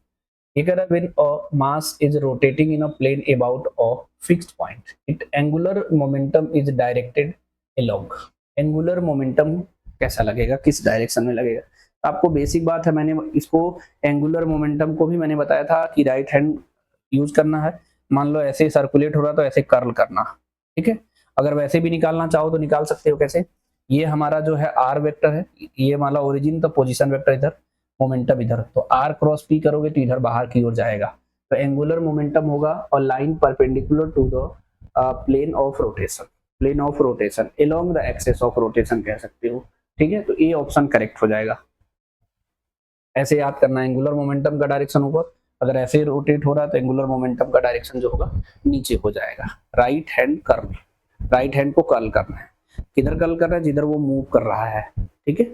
ये कह रहा है when a mass is rotating in a plane about a fixed point, its angular momentum is directed along। Angular momentum कैसा लगेगा, किस डायरेक्शन में लगेगा। आपको बेसिक बात है, मैंने इसको एंगुलर मोमेंटम को भी मैंने बताया था कि राइट हैंड यूज करना है। मान लो ऐसे सर्कुलेट हो रहा तो ऐसे कर्ल करना, ठीक है। अगर वैसे भी निकालना चाहो तो निकाल सकते हो, कैसे, ये हमारा जो है r वेक्टर है, ये मान लो ओरिजिन, तो पोजीशन वेक्टर इधर, मोमेंटम इधर, तो r क्रॉस p करोगे तो इधर बाहर की ओर जाएगा, तो एंगुलर मोमेंटम होगा और line perpendicular to the plane of rotation, plane of rotation along the axis of rotation कह सकते हो, ठीक है। तो ए ऑप्शन करेक्ट हो जाएगा। ऐसे याद करना, एंगुलर मोमेंटम का डायरेक्शन ऊपर, अगर ऐसे रोटेट हो रहा है तो एंगुलर मोमेंटम का डायरेक्शन जो होगा नीचे हो जाएगा। Right hand curl, right hand को कर्ल करना है, किधर कर्ल कर रहा है, जिधर वो मूव कर रहा है, ठीक है।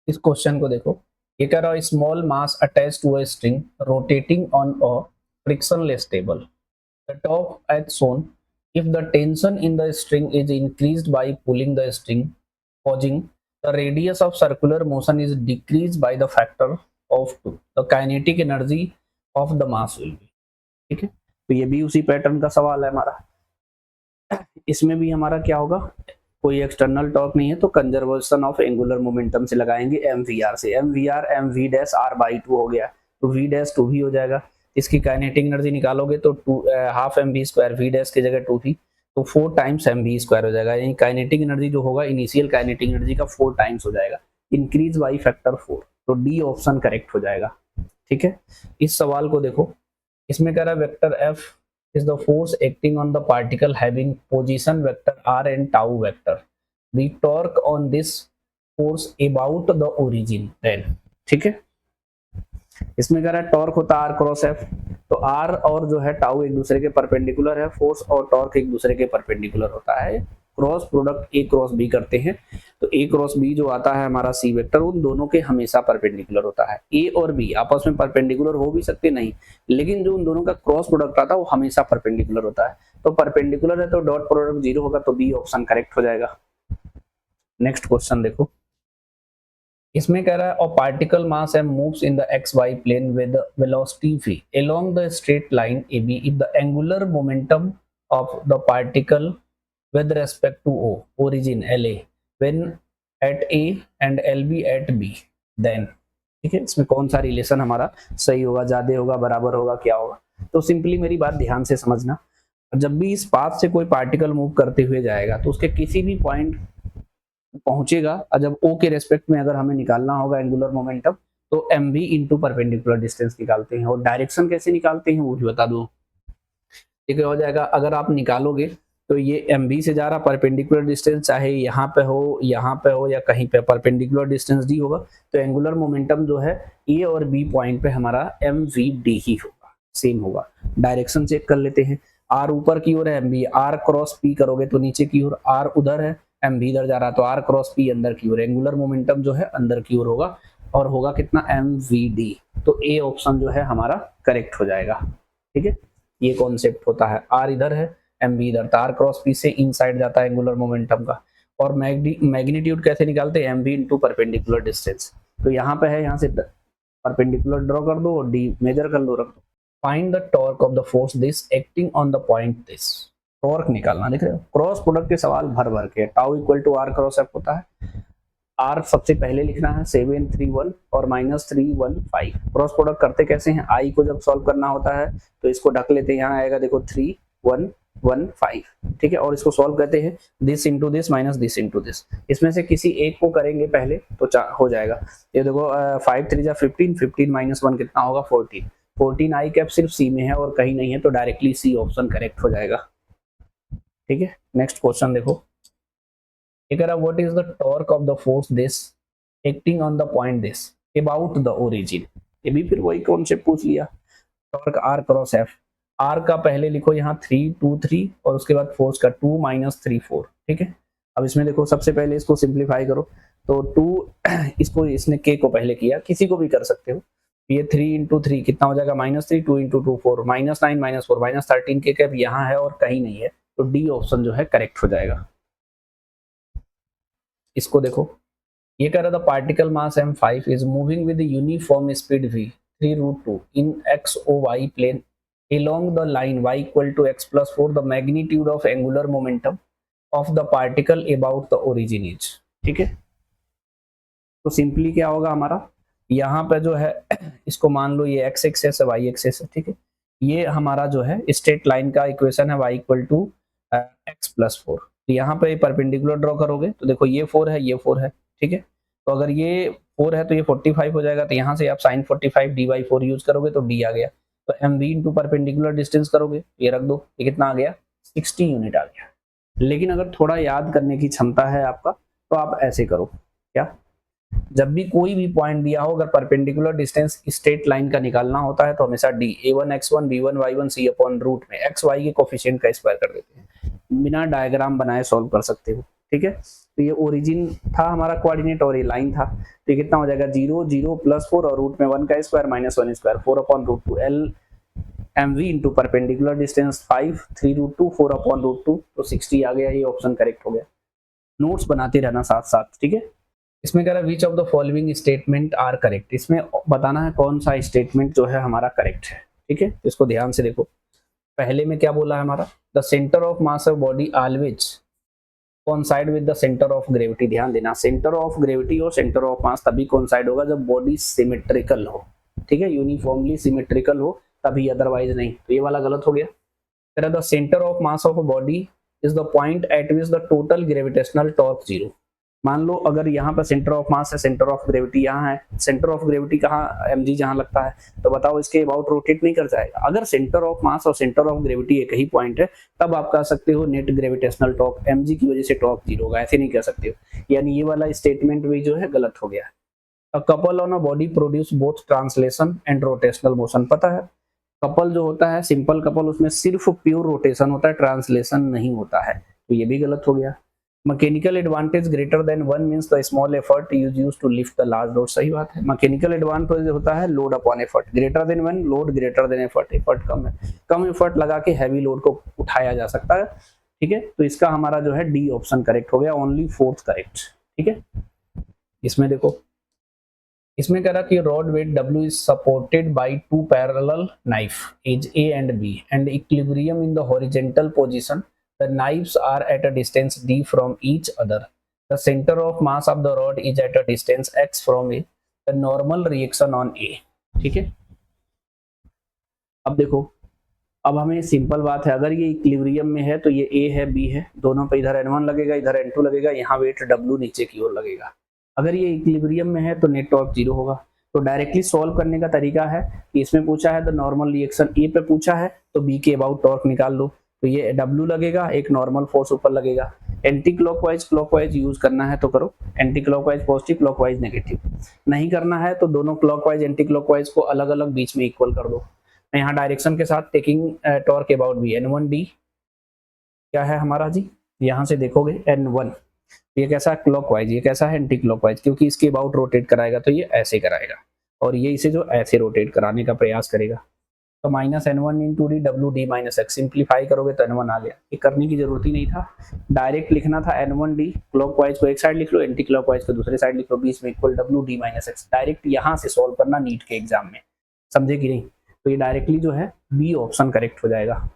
इस क्वेश्चन को देखो, ये कह रहा है small mass attached to a string rotating on a frictionless table, the top as shown, if the tension in the string is increased by pulling the string, causing the radius of circular motion is decreased by the factor of 2 the kinetic energy of the mass will be। ठीक है, तो ये भी उसी पैटर्न का सवाल है हमारा। इसमें भी हमारा क्या होगा, कोई एक्सटर्नल टॉर्क नहीं है तो कंजर्वेशन ऑफ एंगुलर मोमेंटम से लगाएंगे mvr से। mvr mv dash r by 2 हो गया, तो v डैश 2 भी हो जाएगा। इसकी काइनेटिक एनर्जी निकालोगे तो 2 half mv square, v dash की जगह 2 थी तो 4 टाइम्स mv स्क्वायर हो जाएगा, यानी काइनेटिक एनर्जी जो होगा इनिशियल काइनेटिक एनर्जी का 4 टाइम्स हो जाएगा, इंक्रीज बाई फैक्टर 4। तो डी ऑप्शन करेक्ट हो जाएगा। ठीक है, इस सवाल को देखो, इसमें कह रहा है vector f is the force acting on the particle having position vector r and tau vector, the torque on this force about the origin then। ठीक है, इसमें कह रहा है टॉर्क होता है r क्रॉस f, तो r और जो है टाउ एक दूसरे के परपेंडिकुलर है, फोर्स और टॉर्क एक दूसरे के परपेंडिकुलर होता है, cross product a cross b करते हैं तो a क्रॉस b जो आता है हमारा c वेक्टर, उन दोनों के हमेशा परपेंडिकुलर होता है। a और b आपस में परपेंडिकुलर हो भी सकते नहीं, लेकिन जो उन दोनों का क्रॉस प्रोडक्ट आता है वो हमेशा परपेंडिकुलर होता है। तो परपेंडिकुलर है तो डॉट प्रोडक्ट 0 होगा, तो b ऑप्शन करेक्ट हो जाएगा। नेक्स्ट क्वेश्चन देखो, इसमें कह रहा है और particle mass m moves in the xy plane with velocity v along the straight line ab if the angular momentum of the particle with respect to o origin la when at a and lb at b then। ठीक है, इसमें कौन सा रिलेशन हमारा सही होगा, ज्यादा होगा, बराबर होगा, क्या होगा। तो सिंपली मेरी बात ध्यान से समझना, जब भी इस पाथ से कोई पार्टिकल मूव करते हुए जाएगा तो उसके किसी भी पॉइंट पहुंचेगा, और जब ओ के रेस्पेक्ट में अगर हमें निकालना होगा एंगुलर मोमेंटम तो M V into perpendicular distance निकालते हैं, और डायरेक्शन कैसे निकालते हैं वो भी बता दो। ठीक हो जाएगा, अगर आप निकालोगे तो ये एम बी से जा रहा परपेंडिकुलर डिस्टेंस, चाहे यहाँ पे हो या कहीं पे परपेंडिकुलर डिस्टेंस डी होगा, तो एंगुलर मोमेंटम जो है ए और बी पॉइंट पे हमारा एम वी डी ही होगा, सेम होगा। डायरेक्शन चेक कर लेते हैं, आर ऊपर की ओर है, M B R cross P करोगे तो नीचे की ओर, आर उधर है एम बी इधर जा रहा है तो आर क्रॉस पी अंदर की ओर, एंगुलर मोमेंटम जो है अंदर की ओर होगा और होगा कितना एम वी डी। तो ए ऑप्शन जो है हमारा करेक्ट हो जाएगा। ठीक है, ये कॉन्सेप्ट होता है, आर इधर है एम बी इधर, तो आर क्रॉस पी से इन साइड जाता है एंगुलर मोमेंटम का। और मैग्नीट्यूड कैसे निकालते हैं, M B into perpendicular distance. तो यहाँ पे है, यहाँ से परपेंडिकुलर ड्रॉ कर दो और डी मेजर कर लो, रख दो। Find the torque of the force this acting on the point this, torque निकालना। देख रहे हो, क्रॉस प्रोडक्ट के सवाल भर भर के, tau equal to R cross F होता है, आर सबसे पहले लिखना है 731 और -315। क्रॉस प्रोडक्ट करते कैसे हैं, आई को जब सॉल्व करना होता है तो इसको ढक लेते हैं, यहाँ आएगा देखो 3115। ठीक है, और इसको सॉल्व करते हैं this into this minus this into this, इसमें से किसी एक को करेंगे पहले तो हो जाएगा। ये देखो 5 3 जा 15, 15 माइनस 1 कितना होगा 14, 14 आई कैप सिर्फ सी में है और कहीं नहीं है, तो डायरेक्टली सी ऑप्शन करेक्ट हो जाएगा। ठीक है, नेक्स्ट क्वेश्चन देखो, ये कह रहा what is the torque of the force this acting on the point this about the origin. ये भी फिर वही कॉन्सेप्ट पूछ लिया, torque R cross F, R का पहले लिखो यहाँ 3 2 3 और उसके बाद फोर्स का 2 - 3 4। ठीक है, अब इसमें देखो सबसे पहले इसको सिंप्लीफाई करो, तो 2 इसको इसने के को पहले किया, किसी को भी कर सकते हो, ये 3 इंटू 3 कितना हो जाएगा -3, 2 इंटू 2 4, -9 -4 -13 के कैप यहाँ है और कहीं नहीं है, तो डी ऑप्शन जो है करेक्ट हो जाएगा। इसको देखो, ये कह रहा था particle mass m5 is moving with uniform speed v 3√2 in x o y plane along the line y equal to x plus 4 the magnitude of angular momentum of the particle about the origin is। ठीक है, तो सिंपली क्या होगा हमारा, यहाँ पे जो है इसको मान लो ये x एक्सेस है, y एक्सेस है। ठीक है, ये हमारा जो है स्ट्रेट लाइन का इक्वेशन है y equal to x plus 4। तो यहाँ पे परपेंडिकुलर ड्रॉ करोगे तो देखो ये 4 है, ये 4 है। ठीक है, तो अगर ये 4 है तो ये 45 हो जाएगा, तो यहाँ से आप sin 45 dy4 यूज करोगे तो d आ गया, तो M V into perpendicular distance करोगे, ये रख दो, ये कितना आ गया 60 यूनिट आ गया। लेकिन अगर थोड़ा याद करने की क्षमता है आपका तो आप ऐसे करो, क्या, जब भी कोई भी पॉइंट दिया हो, अगर परपेंडिकुलर डिस्टेंस स्ट्रेट लाइन का निकालना होता है तो हमेशा D a1 x1 b1 y1 c upon root में x y के कोफिशिएंट का स्क्वायर कर देते हैं, बिना डायग्राम बनाए सॉल्व कर सकते हो। ठीक है, तो ये ओरिजिन था हमारा कोऑर्डिनेट और ये लाइन था, तो ये कितना हो जाएगा 0 0 प्लस 4 और रूट में 1 का square minus 1 square 4 upon root 2 l M V into perpendicular distance 5 3√2 4 upon root 2, तो 60 आ गया, ये ऑप्शन करेक्ट हो गया। नोट्स बनाते रहना साथ साथ। ठीक है। इसमें कह रहा है which of the following statement are correct, इसमें बताना है कौन सा स्टेटमेंट जो है हमारा करेक्ट है। ठीक है, इसको ध्यान से देखो। पहले में क्या बोला है हमारा, the centre of mass of body always coincide with the centre of gravity. ध्यान देना, सेंटर ऑफ ग्रेविटी और सेंटर ऑफ मास तभी कोइंसाइड होगा जब बॉडी सिमेट्रिकल हो। ठीक है, यूनिफॉर्मली सिमेट्रिकल हो तभी, अदरवाइज नहीं। तो ये वाला गलत हो गया। फिर the centre of mass of body is the point eight which the total gravitational torque zero. मान लो अगर यहाँ पर सेंटर ऑफ मास है, सेंटर ऑफ ग्रेविटी यहाँ है, सेंटर ऑफ ग्रेविटी कहाँ, mg जहाँ लगता है, तो बताओ इसके अबाउट रोटेट नहीं कर जाएगा। अगर सेंटर ऑफ मास और सेंटर ऑफ ग्रेविटी एक ही पॉइंट है तब आप कह सकते हो नेट ग्रेविटेशनल टॉर्क mg की वजह से टॉर्क जीरो होगा, ऐसे नहीं कह सकते हो। यानी ये वाला स्टेटमेंट भी जो है गलत हो गया। A couple on a body produce both translation and rotational motion. पता है कपल जो होता है, सिंपल कपल, उसमें सिर्फ प्योर रोटेशन होता है, ट्रांसलेशन नहीं होता है, तो ये भी गलत हो गया। Mechanical advantage greater than one means the small effort used to lift the large load. सही बात है, मैकेनिकल एडवांटेज होता है load upon effort, greater than one load greater than effort, effort कम है, कम एफर्ट लगा के हैवी लोड को उठाया जा सकता है। ठीक है, तो इसका हमारा जो है डी ऑप्शन करेक्ट हो गया, ओनली फोर्थ करेक्ट। ठीक है, इसमें देखो, इसमें कह रहा कि rod weight W is supported by two parallel knife edge A and B and equilibrium in the horizontal position. The knives are at a distance D from each other. The center of mass of the rod is at a distance X from A. The normal reaction on A. ठीक है, अब देखो, अब हमें सिंपल बात है, अगर ये इक्विलिब्रियम में है तो ये A है B है, दोनों पे इधर N1 लगेगा इधर N2 लगेगा, यहाँ वेट W नीचे की ओर लगेगा। अगर ये इक्विलिब्रियम में है तो नेट टॉर्क जीरो होगा। तो डायरेक्टली सॉल्व करने का तरीका है कि इसमें पूछा है द नॉर्मल रिएक्शन ए पे पूछा है तो बी के अबाउट टॉर्क निकाल दो, तो ये W लगेगा, एक नॉर्मल फोर्स ऊपर लगेगा। एंटी क्लॉकवाइज क्लॉकवाइज यूज करना है तो करो, anti clockwise positive clockwise negative, नहीं करना है तो दोनों क्लॉकवाइज एंटी क्लॉकवाइज को अलग अलग बीच में इक्वल कर दो। मैं यहाँ डायरेक्शन के साथ taking torque about B, N1D क्या है हमारा जी, यहाँ से देखोगे N1, ये कैसा है क्लॉकवाइज, ये कैसा है एंटी क्लॉकवाइज, क्योंकि इसके अबाउट रोटेट कराएगा तो ये ऐसे कराएगा और ये इसे जो ऐसे रोटेट कराने का प्रयास करेगा। तो -N1 into D W D minus x, simplify करोगे तो N1 आ गया। ये करने की जरूरत ही नहीं था, डायरेक्ट लिखना था N1D, क्लॉकवाइज को एक साइड लिख लो, एंटी क्लॉकवाइज को दूसरे साइड लिख लो, बीच में equal WD minus x. Direct यहाँ से सॉल्व करना नीट के एग्जाम में, समझे कि नहीं। तो ये डायरेक्टली जो है बी ऑप्शन करेक्ट हो जाएगा।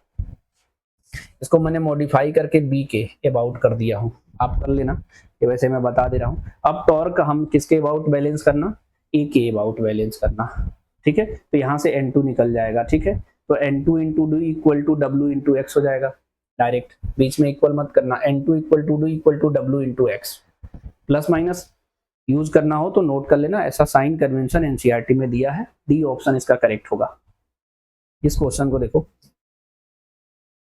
इसको मैंने मॉडिफाई करके बी के अबाउट कर दिया हूँ, आप कर लेना, ये वैसे मैं बता दे रहा हूँ। अब टॉर्क हम किसके अबाउट बैलेंस करना, ए के अबाउट बैलेंस करना। ठीक है, तो यहाँ से N2 निकल जाएगा। ठीक है, तो N2 into D equal to W into x हो जाएगा, डायरेक्ट बीच में इक्वल मत करना, N2 equal to D equal to W into x. Plus minus use करना हो तो नोट कर लेना, ऐसा साइन कन्वेंशन एनसीईआरटी में दिया है, डी ऑप्शन इसका करेक्ट होगा। इस क्वेश्चन को देखो,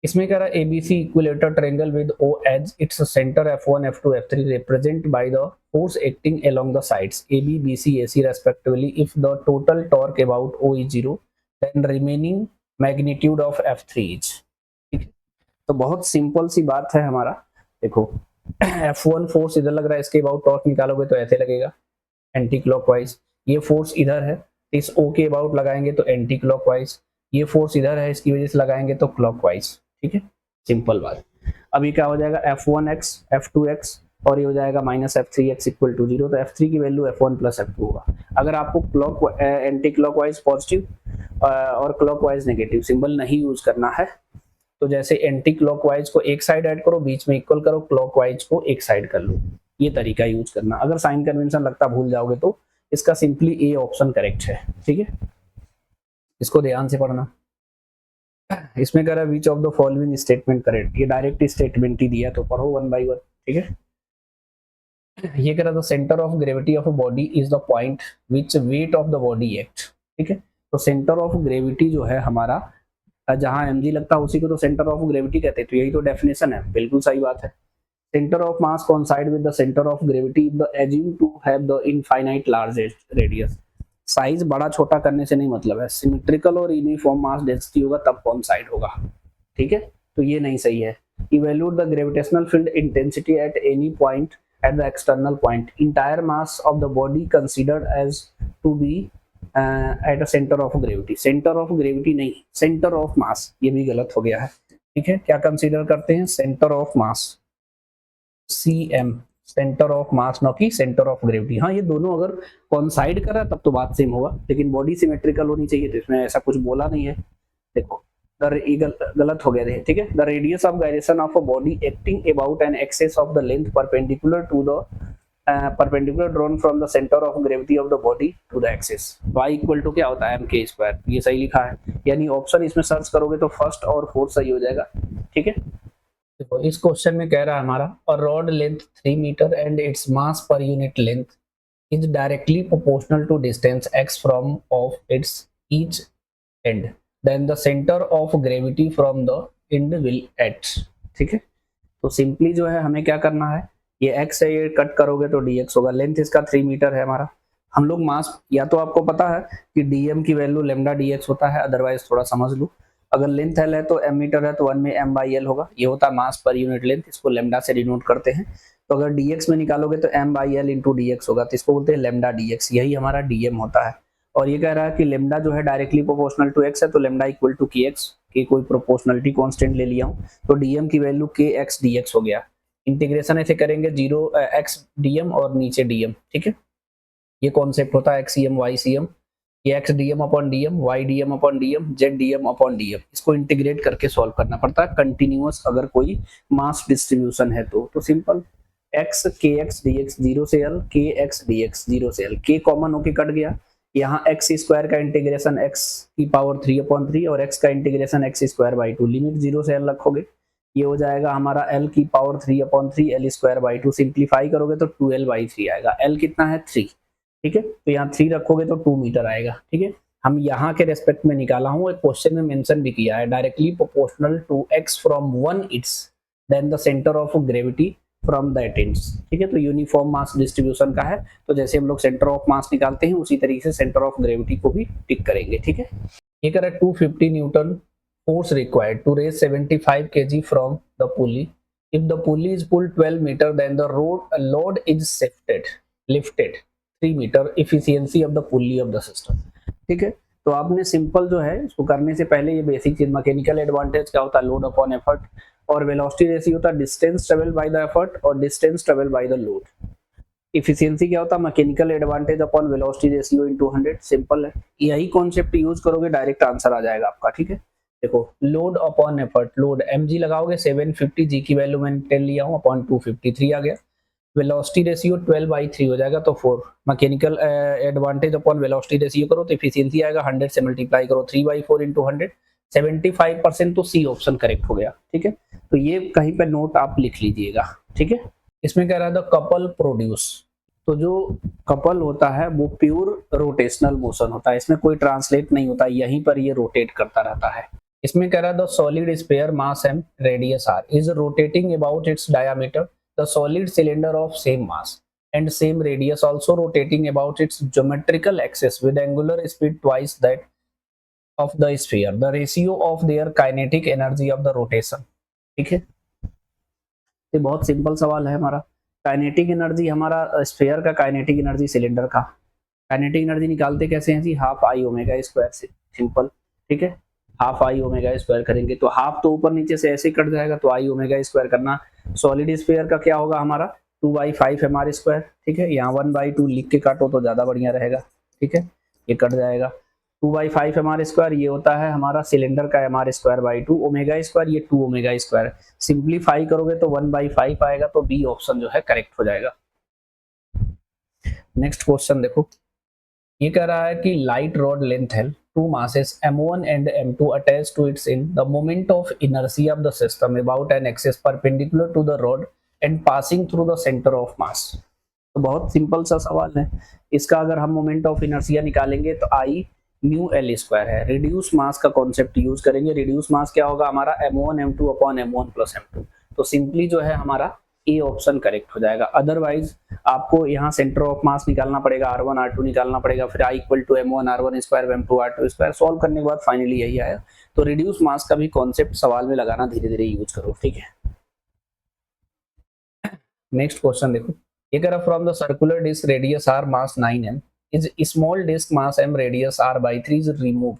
इसमें कह रहा है ABC equilateral triangle with O as its centre F1 F2 F3 represent by the force acting along the sides AB BC AC respectively if the total torque about O is 0 then remaining magnitude of F3 is. ठीक है, तो बहुत सिंपल सी बात है हमारा। देखो F1 फोर्स इधर लग रहा है, इसके अबाउट टॉर्क निकालोगे तो ऐसे लगेगा एंटी क्लॉकवाइज, ये फोर्स इधर है इस O के अबाउट लगाएंगे तो एंटी क्लॉकवाइज, ये फोर्स इधर है इसकी वजह से लगाएंगे तो क्लॉकवाइज। ठीक है, सिंपल बात। अभी क्या हो जाएगा F1x F2x और ये हो जाएगा -F3x इक्वल टू 0, तो F3 की वैल्यू F1 प्लस F2 होगा। अगर आपको क्लॉक एंटी क्लॉकवाइज पॉजिटिव और क्लॉकवाइज नेगेटिव सिंबल नहीं यूज करना है तो जैसे एंटी क्लॉकवाइज को एक साइड ऐड करो, बीच में इक्वल करो, क्लॉकवाइज को एक साइड कर लो, ये तरीका यूज करना। अगर साइन कन्वेंशन लगता भूल जाओगे तो इसका सिंपली ए ऑप्शन करेक्ट है। ठीक है, इसको ध्यान से पढ़ना। इसमें कह रहा है which of the following statement correct, ये डायरेक्ट स्टेटमेंट ही दिया तो पढ़ो वन बाय वन। ठीक है, ये कह रहा था centre of gravity of a body is the point which weight of the body act. ठीक है, तो सेंटर ऑफ ग्रेविटी जो है हमारा, जहां mg लगता है उसी को तो सेंटर ऑफ ग्रेविटी कहते हैं, तो यही तो डेफिनेशन है, बिल्कुल सही बात है। Centre of mass coincide with the centre of gravity the assume to have the infinite large radius. Size बड़ा छोटा करने से नहीं मतलब है, सिमेट्रिकल और यूनिफॉर्म मास डेंसिटी होगा तब कोइंसाइड होगा। ठीक है, तो ये नहीं सही है। Evaluate the gravitational field intensity at any point at the external point, entire mass of the body considered as to be at a center of gravity, center of gravity नहीं, center of mass, ये भी गलत हो गया है। ठीक है, क्या कंसीडर करते हैं, centre of mass CM, centre of मास न कि सेंटर ऑफ ग्रेविटी। हाँ, ये दोनों अगर कॉन्साइड कर रहा है तब तो बात सेम होगा, लेकिन बॉडी सिमेट्रिकल होनी चाहिए, तो इसमें ऐसा कुछ बोला नहीं है। देखो गलत हो गया थे, ठीक है। The radius of gyration of a body acting about an axis of the length perpendicular to the perpendicular drawn from the centre of gravity of the body to the axis. y equal to क्या होता है mk स्क्वायर, ये सही लिखा है, यानी ऑप्शन इसमें सर्च करोगे तो फर्स्ट और फोर्थ सही हो जाएगा, ठीक है। देखो इस क्वेश्चन में कह रहा है हमारा a rod length 3 metre and its mass per unit length is directly proportional to distance x from of its each end, then the centre of gravity from the end will at, ठीक है। तो सिंपली जो है हमें क्या करना है, ये x है, ये कट करोगे तो dx होगा। लेंथ इसका 3 मीटर है हमारा। हम लोग मास, या तो आपको पता है कि dm की वैल्यू लेमडा dx होता है, अदरवाइज थोड़ा समझ लो। अगर लेंथ l है तो m मीटर है तो 1 में m बाई l होगा, ये होता है मास पर यूनिट लेंथ, इसको लेमडा से डिनोट करते हैं। तो अगर dx में निकालोगे तो m by l into dx होगा, तो इसको बोलते हैं लेमडा dx, यही हमारा dm होता है। और ये कह रहा है कि लेमडा जो है डायरेक्टली प्रोपोर्शनल टू x है, तो लेमडा इक्वल टू kx की कोई प्रोपोर्शनलिटी कांस्टेंट ले लिया हूं, तो dm की वैल्यू kx dx हो गया। इंटीग्रेशन ऐसे करेंगे 0 x dm और नीचे dm, ठीक है। ये कॉन्सेप्ट होता है xcm ycm, ये x dm upon dm, y dm upon dm, z dm upon dm। इसको इंटीग्रेट करके सॉल्व करना पड़ता है कंटिन्यूअस अगर कोई मास डिस्ट्रीब्यूशन है तो सिंपल x kx dx 0 से l, kx dx 0 से l, k कॉमन होके कट गया। यहाँ x स्क्वायर का इंटीग्रेशन x की पावर 3/3 और x का integration x square by 2, limit 0 से l रखोगे, ये हो जाएगा हमारा l की power 3/3 l square by 2, simplify करोगे तो 2l/3 आएगा। l कितना है 3, ठीक है, तो यहाँ 3 रखोगे तो 2 मीटर आएगा, ठीक है। हम यहाँ के रेस्पेक्ट में निकाला हूँ, एक क्वेश्चन में मेंशन भी किया है, directly proportional to x from one its then the centre of gravity from that ends, ठीक है। तो यूनिफॉर्म मास डिस्ट्रीब्यूशन का है, तो जैसे हम लोग सेंटर ऑफ मास निकालते हैं उसी तरीके से सेंटर ऑफ ग्रेविटी को भी टिक करेंगे, ठीक है। ये कह रहा है 250 Newton force required to raise 75 kg from the pulley. If the pulley is pulled 12 meter, then the load is lifted 3 meter. Efficiency of the pulley of the system. ठीक है, तो आपने सिंपल जो है इसको करने से पहले ये बेसिक चीज, मैकेनिकल एडवांटेज क्या होता है, लोड अपॉन एफर्ट, और वेलोसिटी रेशियो होता है distance travel by the effort और distance travel by the load. Efficiency क्या होता है, mechanical advantage upon velocity ratio into 100, simple है। यही कॉन्सेप्ट यूज करोगे डायरेक्ट आंसर आ जाएगा आपका, ठीक है। देखो load upon effort, load mg लगाओगे 750, g की वैल्यू मैंने 10 लिया हूं, अपॉन 253 आ गया। वेलोसिटी रेशियो 12/3 हो जाएगा तो 4। Mechanical advantage upon velocity ratio करो तो इफिशियंसी आएगा 100 से मल्टीप्लाई करो 3/4 इंटू 100, 75%, तो सी ऑप्शन करेक्ट हो गया, ठीक है। तो ये कहीं पर नोट आप लिख लीजिएगा, ठीक है। इसमें कह रहा है द कपल प्रोड्यूस, तो जो कपल होता है वो प्योर रोटेशनल मोशन होता है, इसमें कोई ट्रांसलेट नहीं होता, यहीं पर ये रोटेट करता रहता है। इसमें कह रहा है the solid sphere mass m radius r is rotating about its diameter, the solid cylinder of same mass and same radius also rotating about it's geometrical axis with angular speed twice that of the sphere, the ratio of their kinetic energy of the rotation, ठीक है। ये बहुत सिंपल सवाल है हमारा। काइनेटिक एनर्जी हमारा स्फीयर का, काइनेटिक एनर्जी सिलेंडर का। काइनेटिक एनर्जी निकालते कैसे हैं जी, हाफ आई ओमेगा स्क्वायर से, सिंपल, ठीक है। हाफ आई ओमेगा स्क्वायर करेंगे तो हाफ तो ऊपर नीचे से ऐसे कट जाएगा, तो आई ओमेगा स्क्वायर करना। सॉलिड स्फीयर का क्या होगा हमारा 2/5 एम आर स्क्वायर, ठीक है। यहाँ 1/2 लिख के काटो तो ज्यादा बढ़िया रहेगा, ठीक है, ये कट जाएगा। 2/5 एम आर स्क्वायर, ये होता है हमारा सिलेंडर का M are square by 2, omega square ये 2 ओमेगा स्क्वायर, सिंप्लीफाई करोगे तो 1/5 आएगा, तो बी ऑप्शन जो है करेक्ट हो जाएगा। नेक्स्ट क्वेश्चन देखो, ये कह रहा है कि लाइट रॉड लेंथ है, two masses m1 and m2 attached to its end, the moment of inertia of the system about an axis perpendicular to the rod and passing through the center of mass। तो बहुत सिंपल सा सवाल है, इसका अगर हम मोमेंट ऑफ इनर्शिया निकालेंगे तो आई म्यू एल स्क्वायर है। रिड्यूस मास का कॉन्सेप्ट यूज करेंगे, रिड्यूस मास क्या होगा हमारा m1 m2 upon m1 plus m2, तो सिंपली जो है हमारा ए ऑप्शन करेक्ट हो जाएगा। अदरवाइज आपको यहाँ सेंटर ऑफ मास निकालना पड़ेगा, r1 r2 निकालना पड़ेगा, फिर i equal to m1 r1 square m2 r2 square, solve करने के बाद फाइनली यही आया। तो रिड्यूस मास का भी कॉन्सेप्ट सवाल में लगाना धीरे धीरे यूज करो, ठीक है। नेक्स्ट क्वेश्चन देखो, ये कह रहा from the circular disc radius r mass 9m is small disk mass m radius r/3 is removed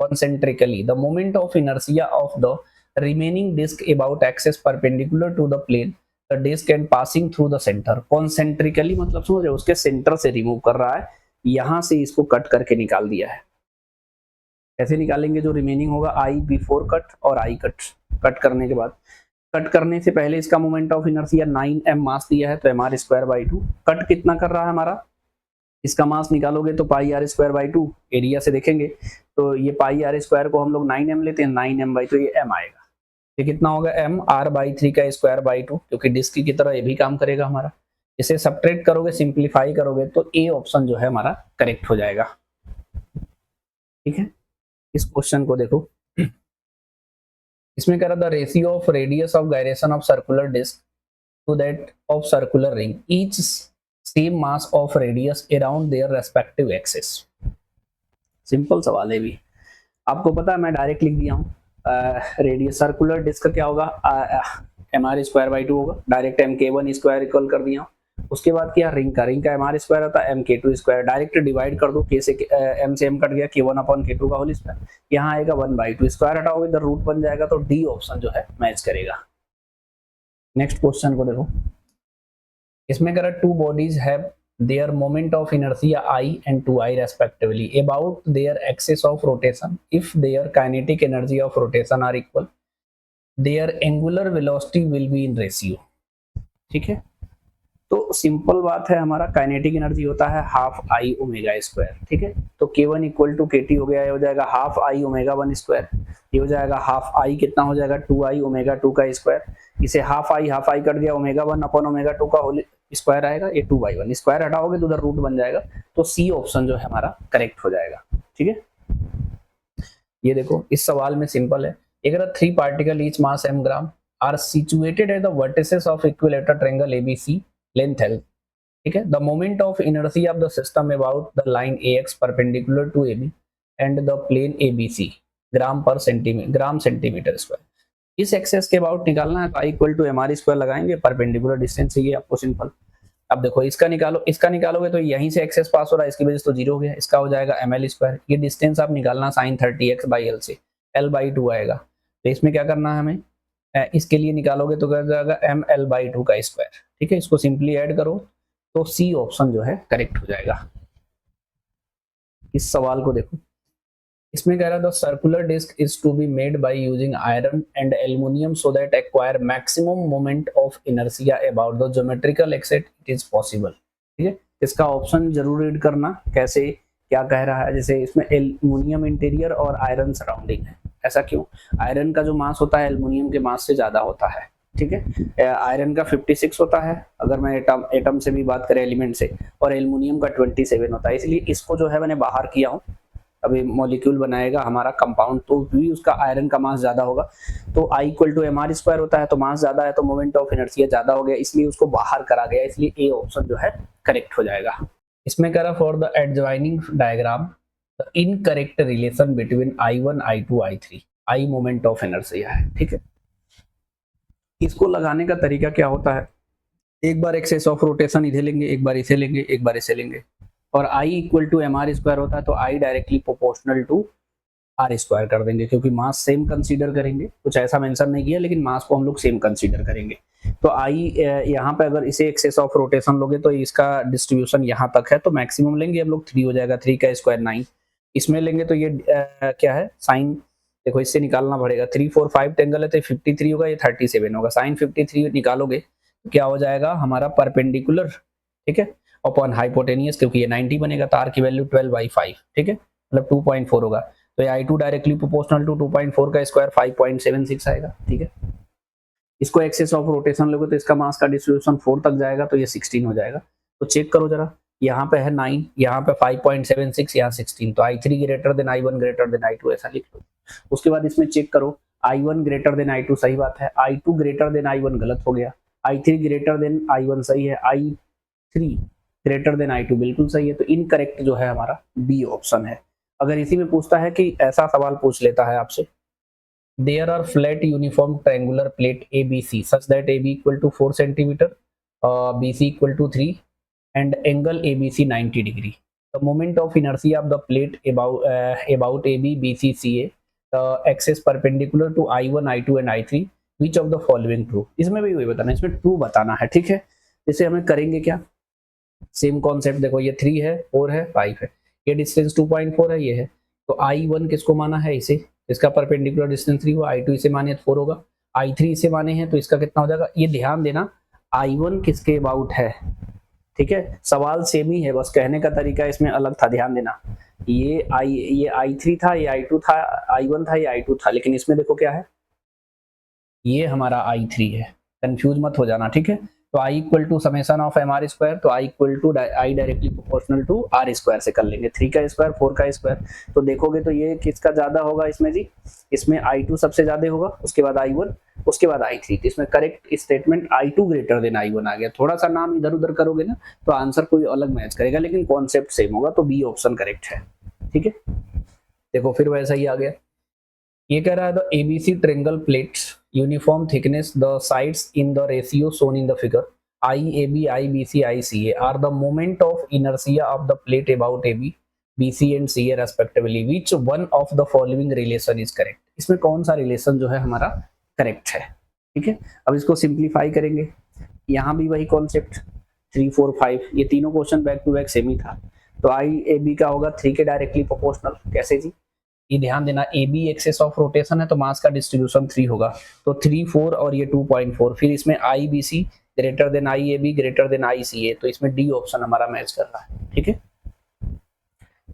concentrically, the moment of inertia of the remaining disk about axis perpendicular to the plane, the disc and passing through the centre. Concentrically मतलब समझ रहे हो, उसके सेंटर से रिमूव कर रहा है, यहां से इसको कट करके निकाल दिया है। कैसे निकालेंगे, जो रिमेनिंग होगा आई बिफोर कट और आई कट। कट करने के बाद, कट करने से पहले इसका मोमेंट ऑफ इनर्शिया 9m मास दिया है, तो mr²/2। कट कितना कर रहा है हमारा, इसका मास निकालोगे तो πr²/2। एरिया से देखेंगे तो ये πr² को हम लोग 9m लेते हैं, 9m/, तो ये m आएगा। ये कितना होगा, m r/3 का स्क्वायर/2, क्योंकि डिस्क की तरह ये भी काम करेगा हमारा। इसे सब्ट्रैक्ट करोगे, सिंप्लीफाई करोगे तो ए ऑप्शन जो है हमारा करेक्ट हो जाएगा। ठीक है, इस क्वेश्चन को देखो, इसमें कह रहा था ratio of radius of gyration of circular disc to that of circular ring, each same mass of radius around their respective axis. Simple सवाल है भी, आपको पता है, मैं डायरेक्ट लिख दिया हूँ। रेडियस सर्कुलर डिस्क का क्या होगा, mr²/2 होगा, डायरेक्ट mk1² इक्वल कर दिया। उसके बाद क्या, रिंग का mr² होता है, mk2², डायरेक्ट डिवाइड कर दो, k से m से m कट गया, k1/k2 का होल स्क्वायर, यहाँ आएगा 1/2, स्क्वायर हटाओगे इधर रूट बन जाएगा, तो डी ऑप्शन जो है मैच करेगा। नेक्स्ट क्वेश्चन को देखो, इसमें कह रहा two bodies have their moment of inertia I and 2I respectively about their axis of rotation. If their kinetic energy of rotation are equal, their angular velocity will be in ratio। ठीक है, तो सिंपल बात है, हमारा काइनेटिक एनर्जी होता है हाफ आई ओमेगा स्क्वायर। ठीक है, तो k1 इक्वल टू kt हो गया, ये हो जाएगा हाफ आई ओमेगा 1 स्क्वायर, ये हो जाएगा हाफ आई कितना हो जाएगा 2i ओमेगा 2 का स्क्वायर, इसे हाफ आई कट गया, ओमेगा 1 अपॉन ओमेगा 2 का होल स्क्वायर आएगा, ये 2/1, स्क्वायर हटाओगे तो उधर रूट बन जाएगा, तो सी ऑप्शन जो है हमारा करेक्ट हो जाएगा। ठीक है, ये देखो इस सवाल में सिंपल है, अगर 3 particle each mass m gram are situated at the vertices of equilateral triangle ABC length L। ठीक है, the moment of inertia of the system about the line AX perpendicular to AB and the plane ABC gram centimetre square. इस एक्सेस के अबाउट निकालना है, तो I इक्वल टू mr² लगाएंगे, परपेंडिकुलर डिस्टेंस चाहिए आपको सिंपल। अब देखो इसका निकालोगे तो यहीं से एक्सेस पास हो रहा है, इसकी वजह से तो 0 हो गया, इसका हो जाएगा ml²। ये डिस्टेंस आप निकालना sin 30x/L से L/2 आएगा, तो इसमें क्या करना है हमें, इसके लिए निकालोगे तो क्या जाएगा ml/2 का स्क्वायर। ठीक है, इसको सिंपली ऐड करो तो सी ऑप्शन जो है करेक्ट हो जाएगा। इस सवाल को देखो, इसमें कह रहा था circular disc is to be made by using iron and aluminium so that acquire maximum moment of inertia about the geometrical axis it is possible. ठीक है, इसका ऑप्शन जरूर रीड करना, कैसे क्या कह रहा है, जैसे इसमें एल्युमिनियम इंटीरियर और आयरन सराउंडिंग है, ऐसा क्यों, आयरन का जो मास होता है एल्युमिनियम के मास से ज्यादा होता है। ठीक है, आयरन का 56 होता है अगर मैं एटम से भी बात करें, एलिमेंट से, और एल्युमिनियम का 27 होता है, इसलिए इसको जो है मैंने बाहर किया हूँ। अभी मॉलिक्यूल बनाएगा हमारा कंपाउंड, तो भी उसका आयरन का मास ज्यादा होगा, तो I इक्वल टू mr² होता है, तो मास ज्यादा है तो मोमेंट ऑफ इनर्शिया ज्यादा हो गया, इसलिए उसको बाहर करा गया, इसलिए ए ऑप्शन जो है करेक्ट हो जाएगा। इसमें करा for the adjoining diagram the incorrect relation between I1 I2 I3 I moment of inertia है। ठीक है, इसको लगाने का तरीका क्या होता है, एक बार एक्सेस ऑफ रोटेशन इधर लेंगे, एक बार इसे लेंगे, एक बार इसे लेंगे, और I इक्वल टू mr² होता है, तो I directly proportional to r² कर देंगे, क्योंकि मास सेम कंसीडर करेंगे, कुछ ऐसा मेंशन नहीं किया लेकिन मास को हम लोग सेम कंसीडर करेंगे। तो I यहाँ पे अगर इसे एक्सेस ऑफ रोटेशन लोगे तो इसका डिस्ट्रीब्यूशन यहाँ तक है, तो मैक्सिमम लेंगे हम लोग 3 हो जाएगा, 3 का स्क्वायर 9, इसमें लेंगे तो ये क्या है साइन, देखो इससे निकालना पड़ेगा, 3 4 5 टेंगल है तो 53 होगा, ये 37 होगा, साइन 53 निकालोगे तो क्या हो जाएगा हमारा परपेंडिकुलर। ठीक है, अपॉन हाइपोटेनियस, क्योंकि ये 90 बनेगा, तो r की वैल्यू 12/5। ठीक है, मतलब 2.4 होगा, तो ये I2 डायरेक्टली प्रोपोर्शनल टू 2.4 का स्क्वायर 5.76 आएगा। ठीक है, इसको एक्सेस ऑफ रोटेशन लोगे तो इसका मास का डिस्ट्रीब्यूशन 4 तक जाएगा, तो ये 16 हो जाएगा। तो चेक करो जरा, यहाँ पे है 9, यहाँ पे 5.76, यहाँ 16, तो I3 greater than I1 greater than I2 ऐसा लिख लो। उसके बाद इसमें चेक करो, I1 ग्रेटर देन I2 सही बात है, I2 ग्रेटर देन I1 गलत हो गया, I3 ग्रेटर देन I1 सही है, I3 ग्रेटर देन I2 बिल्कुल सही है, तो इनकरेक्ट जो है हमारा बी ऑप्शन है। अगर इसी में पूछता है कि ऐसा सवाल पूछ लेता है आपसे, there are flat uniform triangular plate ABC such that AB equal to 4 centimeter, BC equal to 3 and angle ABC 90 degree. The moment of inertia of the plate about AB, BC, CA, the axis perpendicular to I1, I2 and I3, which of the following true, इसमें भी वही बताना, इसमें ट्रू बताना है, ठीक है। इसे हमें करेंगे क्या, सेम कॉन्सेप्ट, देखो ये 3 है, 4 है, 5 है, ये डिस्टेंस 2.4 है, ये है, तो I1 किसको माना है, इसे, इसका परपेंडिकुलर डिस्टेंस 3 हुआ, I2 इसे माने तो 4 होगा, I3 इसे माने हैं तो इसका कितना हो जाएगा, ये ध्यान देना I1 किसके अबाउट है, ठीक है, सवाल सेम ही है, बस कहने का तरीका इसमें अलग था, ध्यान देना, ये I3 था, ये I2 था, I1 था, ये I2 था, लेकिन इसमें देखो क्या है, ये हमारा I3 है, कंफ्यूज मत हो जाना, ठीक है। तो I equal to summation of M are square, तो I equal to I directly proportional to R square से कर लेंगे, 3 का स्क्वायर 4 का स्क्वायर, तो देखोगे तो ये किसका ज्यादा होगा इसमें जी, इसमें I2 सबसे ज्यादा होगा, उसके बाद I1, उसके बाद I3, तो इसमें correct statement I2 greater than I1 आ गया, थोड़ा सा नाम इधर उधर करोगे ना तो आंसर कोई अलग मैच करेगा, लेकिन कॉन्सेप्ट सेम होगा, तो बी ऑप्शन करेक्ट है, ठीक है। देखो फिर वैसा ही आ गया, ये कह रहा है the ABC triangle plates uniform thickness the sides in the ratio shown in the figure IAB IBC ICA are the moment of inertia of the plate about AB BC and CA respectively, which one of the following relation is correct, इसमें कौन सा रिलेशन जो है हमारा करेक्ट है, ठीक है। अब इसको सिंप्लीफाई करेंगे, यहाँ भी वही कॉन्सेप्ट 3 4 5, ये तीनों question back to back same ही था, तो IAB का होगा 3 के डायरेक्टली प्रोपोर्शनल, कैसे जी, ये ध्यान देना AB एक्सेस ऑफ रोटेशन है तो मास का डिस्ट्रीब्यूशन 3 होगा, तो 3 4 और ये 2.4, फिर इसमें IBC greater than IAB greater than ICA, तो इसमें डी ऑप्शन हमारा मैच कर रहा है, ठीक है।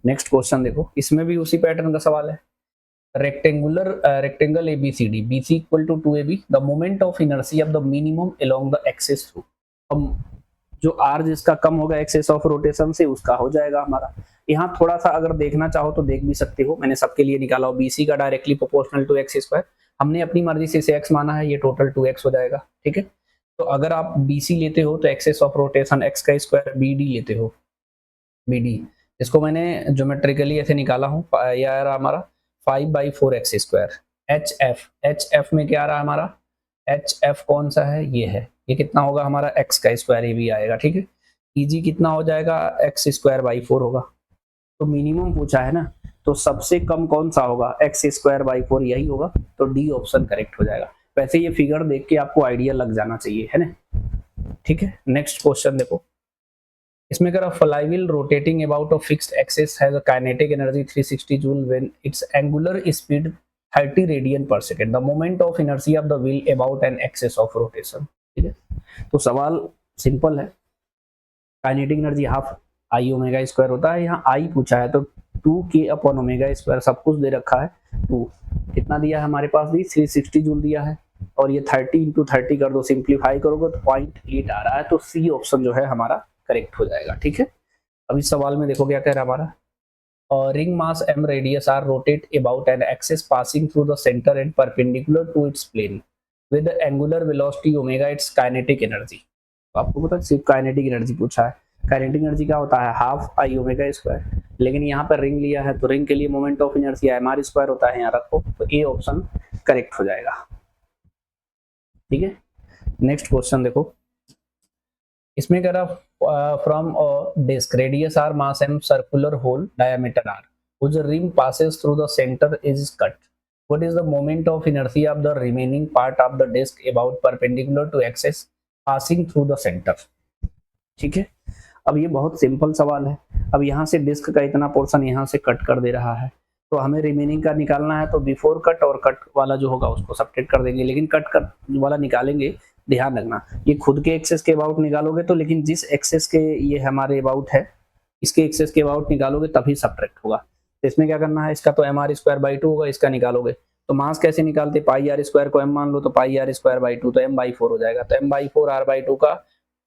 नेक्स्ट क्वेश्चन देखो, इसमें भी उसी पैटर्न का सवाल है, rectangle ABCD BC equal to 2AB, the moment of inertia of the minimum along the axis through, अब जो R जिसका कम होगा एक्सेस ऑफ रोटेशन से उसका हो जाएगा हमारा, यहाँ थोड़ा सा अगर देखना चाहो तो देख भी सकते हो, मैंने सबके लिए निकाला हो, BC का directly proportional to x square, हमने अपनी मर्जी से इसे x माना है, ये टोटल 2x हो जाएगा, ठीक है। तो अगर आप BC लेते हो तो एक्सेस ऑफ रोटेशन x का स्क्वायर, BD लेते हो, BD इसको मैंने ज्योमेट्रिकली ऐसे निकाला हूँ, यार हमारा 5/4 एक्स स्क्वायर, HF में क्या आ रहा है हमारा, HF कौन सा है, ये है, ये कितना होगा हमारा x का स्क्वायर, ये भी आएगा, ठीक है। EG कितना हो जाएगा, x स्क्वायर बाई 4 होगा, तो मिनिमम पूछा है ना, तो सबसे कम कौन सा होगा, x स्क्वायर बाई 4 यही होगा, तो डी ऑप्शन करेक्ट हो जाएगा। वैसे ये फिगर देख के आपको आइडिया लग जाना चाहिए, है ना, ठीक है। नेक्स्ट क्वेश्चन देखो, इसमें कह रहा flywheel rotating about a fixed axis has a kinetic energy 360 joule when its angular speed 30 radian per second, the moment of inertia of the wheel about an axis of rotation, ठीक है। तो सवाल सिंपल है, kinetic energy half I omega square होता है, यहाँ आई पूछा है तो 2k अपॉन ओमेगा स्क्वायर, सब कुछ दे रखा है, 2 कितना दिया है हमारे पास भी 360 जूल दिया है, और ये 30 इंटू 30 कर दो, सिंप्लीफाई करोगे तो 0.8 आ रहा है, तो सी ऑप्शन जो है हमारा करेक्ट हो जाएगा, ठीक है। अब इस सवाल में देखो क्या कह रहा है हमारा, ring mass m radius R rotate about an axis passing through the centre and perpendicular to its plane with angular velocity omega its kinetic energy, तो आपको पता सिर्फ काइनेटिक एनर्जी पूछा है, काइनेटिक एनर्जी क्या होता है हाफ आई ओमेगा स्क्वायर, लेकिन यहाँ पर रिंग लिया है तो रिंग के लिए moment of inertia mr square होता है, यहाँ रखो, तो ए ऑप्शन करेक्ट हो जाएगा, ठीक है। नेक्स्ट क्वेश्चन देखो, इसमें कह रहा from disc radius r mass m circular hole diameter r whose rim passes through the center is cut, what is the moment of inertia of the remaining part of the disk about perpendicular to axis passing through the center, ठीक है। अब ये बहुत सिंपल सवाल है, अब यहाँ से डिस्क का इतना पोर्शन यहाँ से कट कर दे रहा है, तो हमें रिमेनिंग का निकालना है, तो बिफोर कट और कट वाला जो होगा उसको सब्ट्रैक्ट कर देंगे, लेकिन कट कर वाला निकालेंगे, ध्यान रखना ये खुद के एक्सेस के अबाउट निकालोगे तो, लेकिन जिस एक्सेस के ये हमारे अबाउट है इसके एक्सेस के अबाउट निकालोगे तभी सब्ट्रैक्ट होगा, तो इसमें क्या करना है, इसका तो mr स्क्वायर बाई 2 होगा, इसका निकालोगे तो मास कैसे निकालते, पाई r स्क्वायर को m मान लो, तो पाई r स्क्वायर बाई 2 तो m/4 हो जाएगा, तो m/4 r/2 का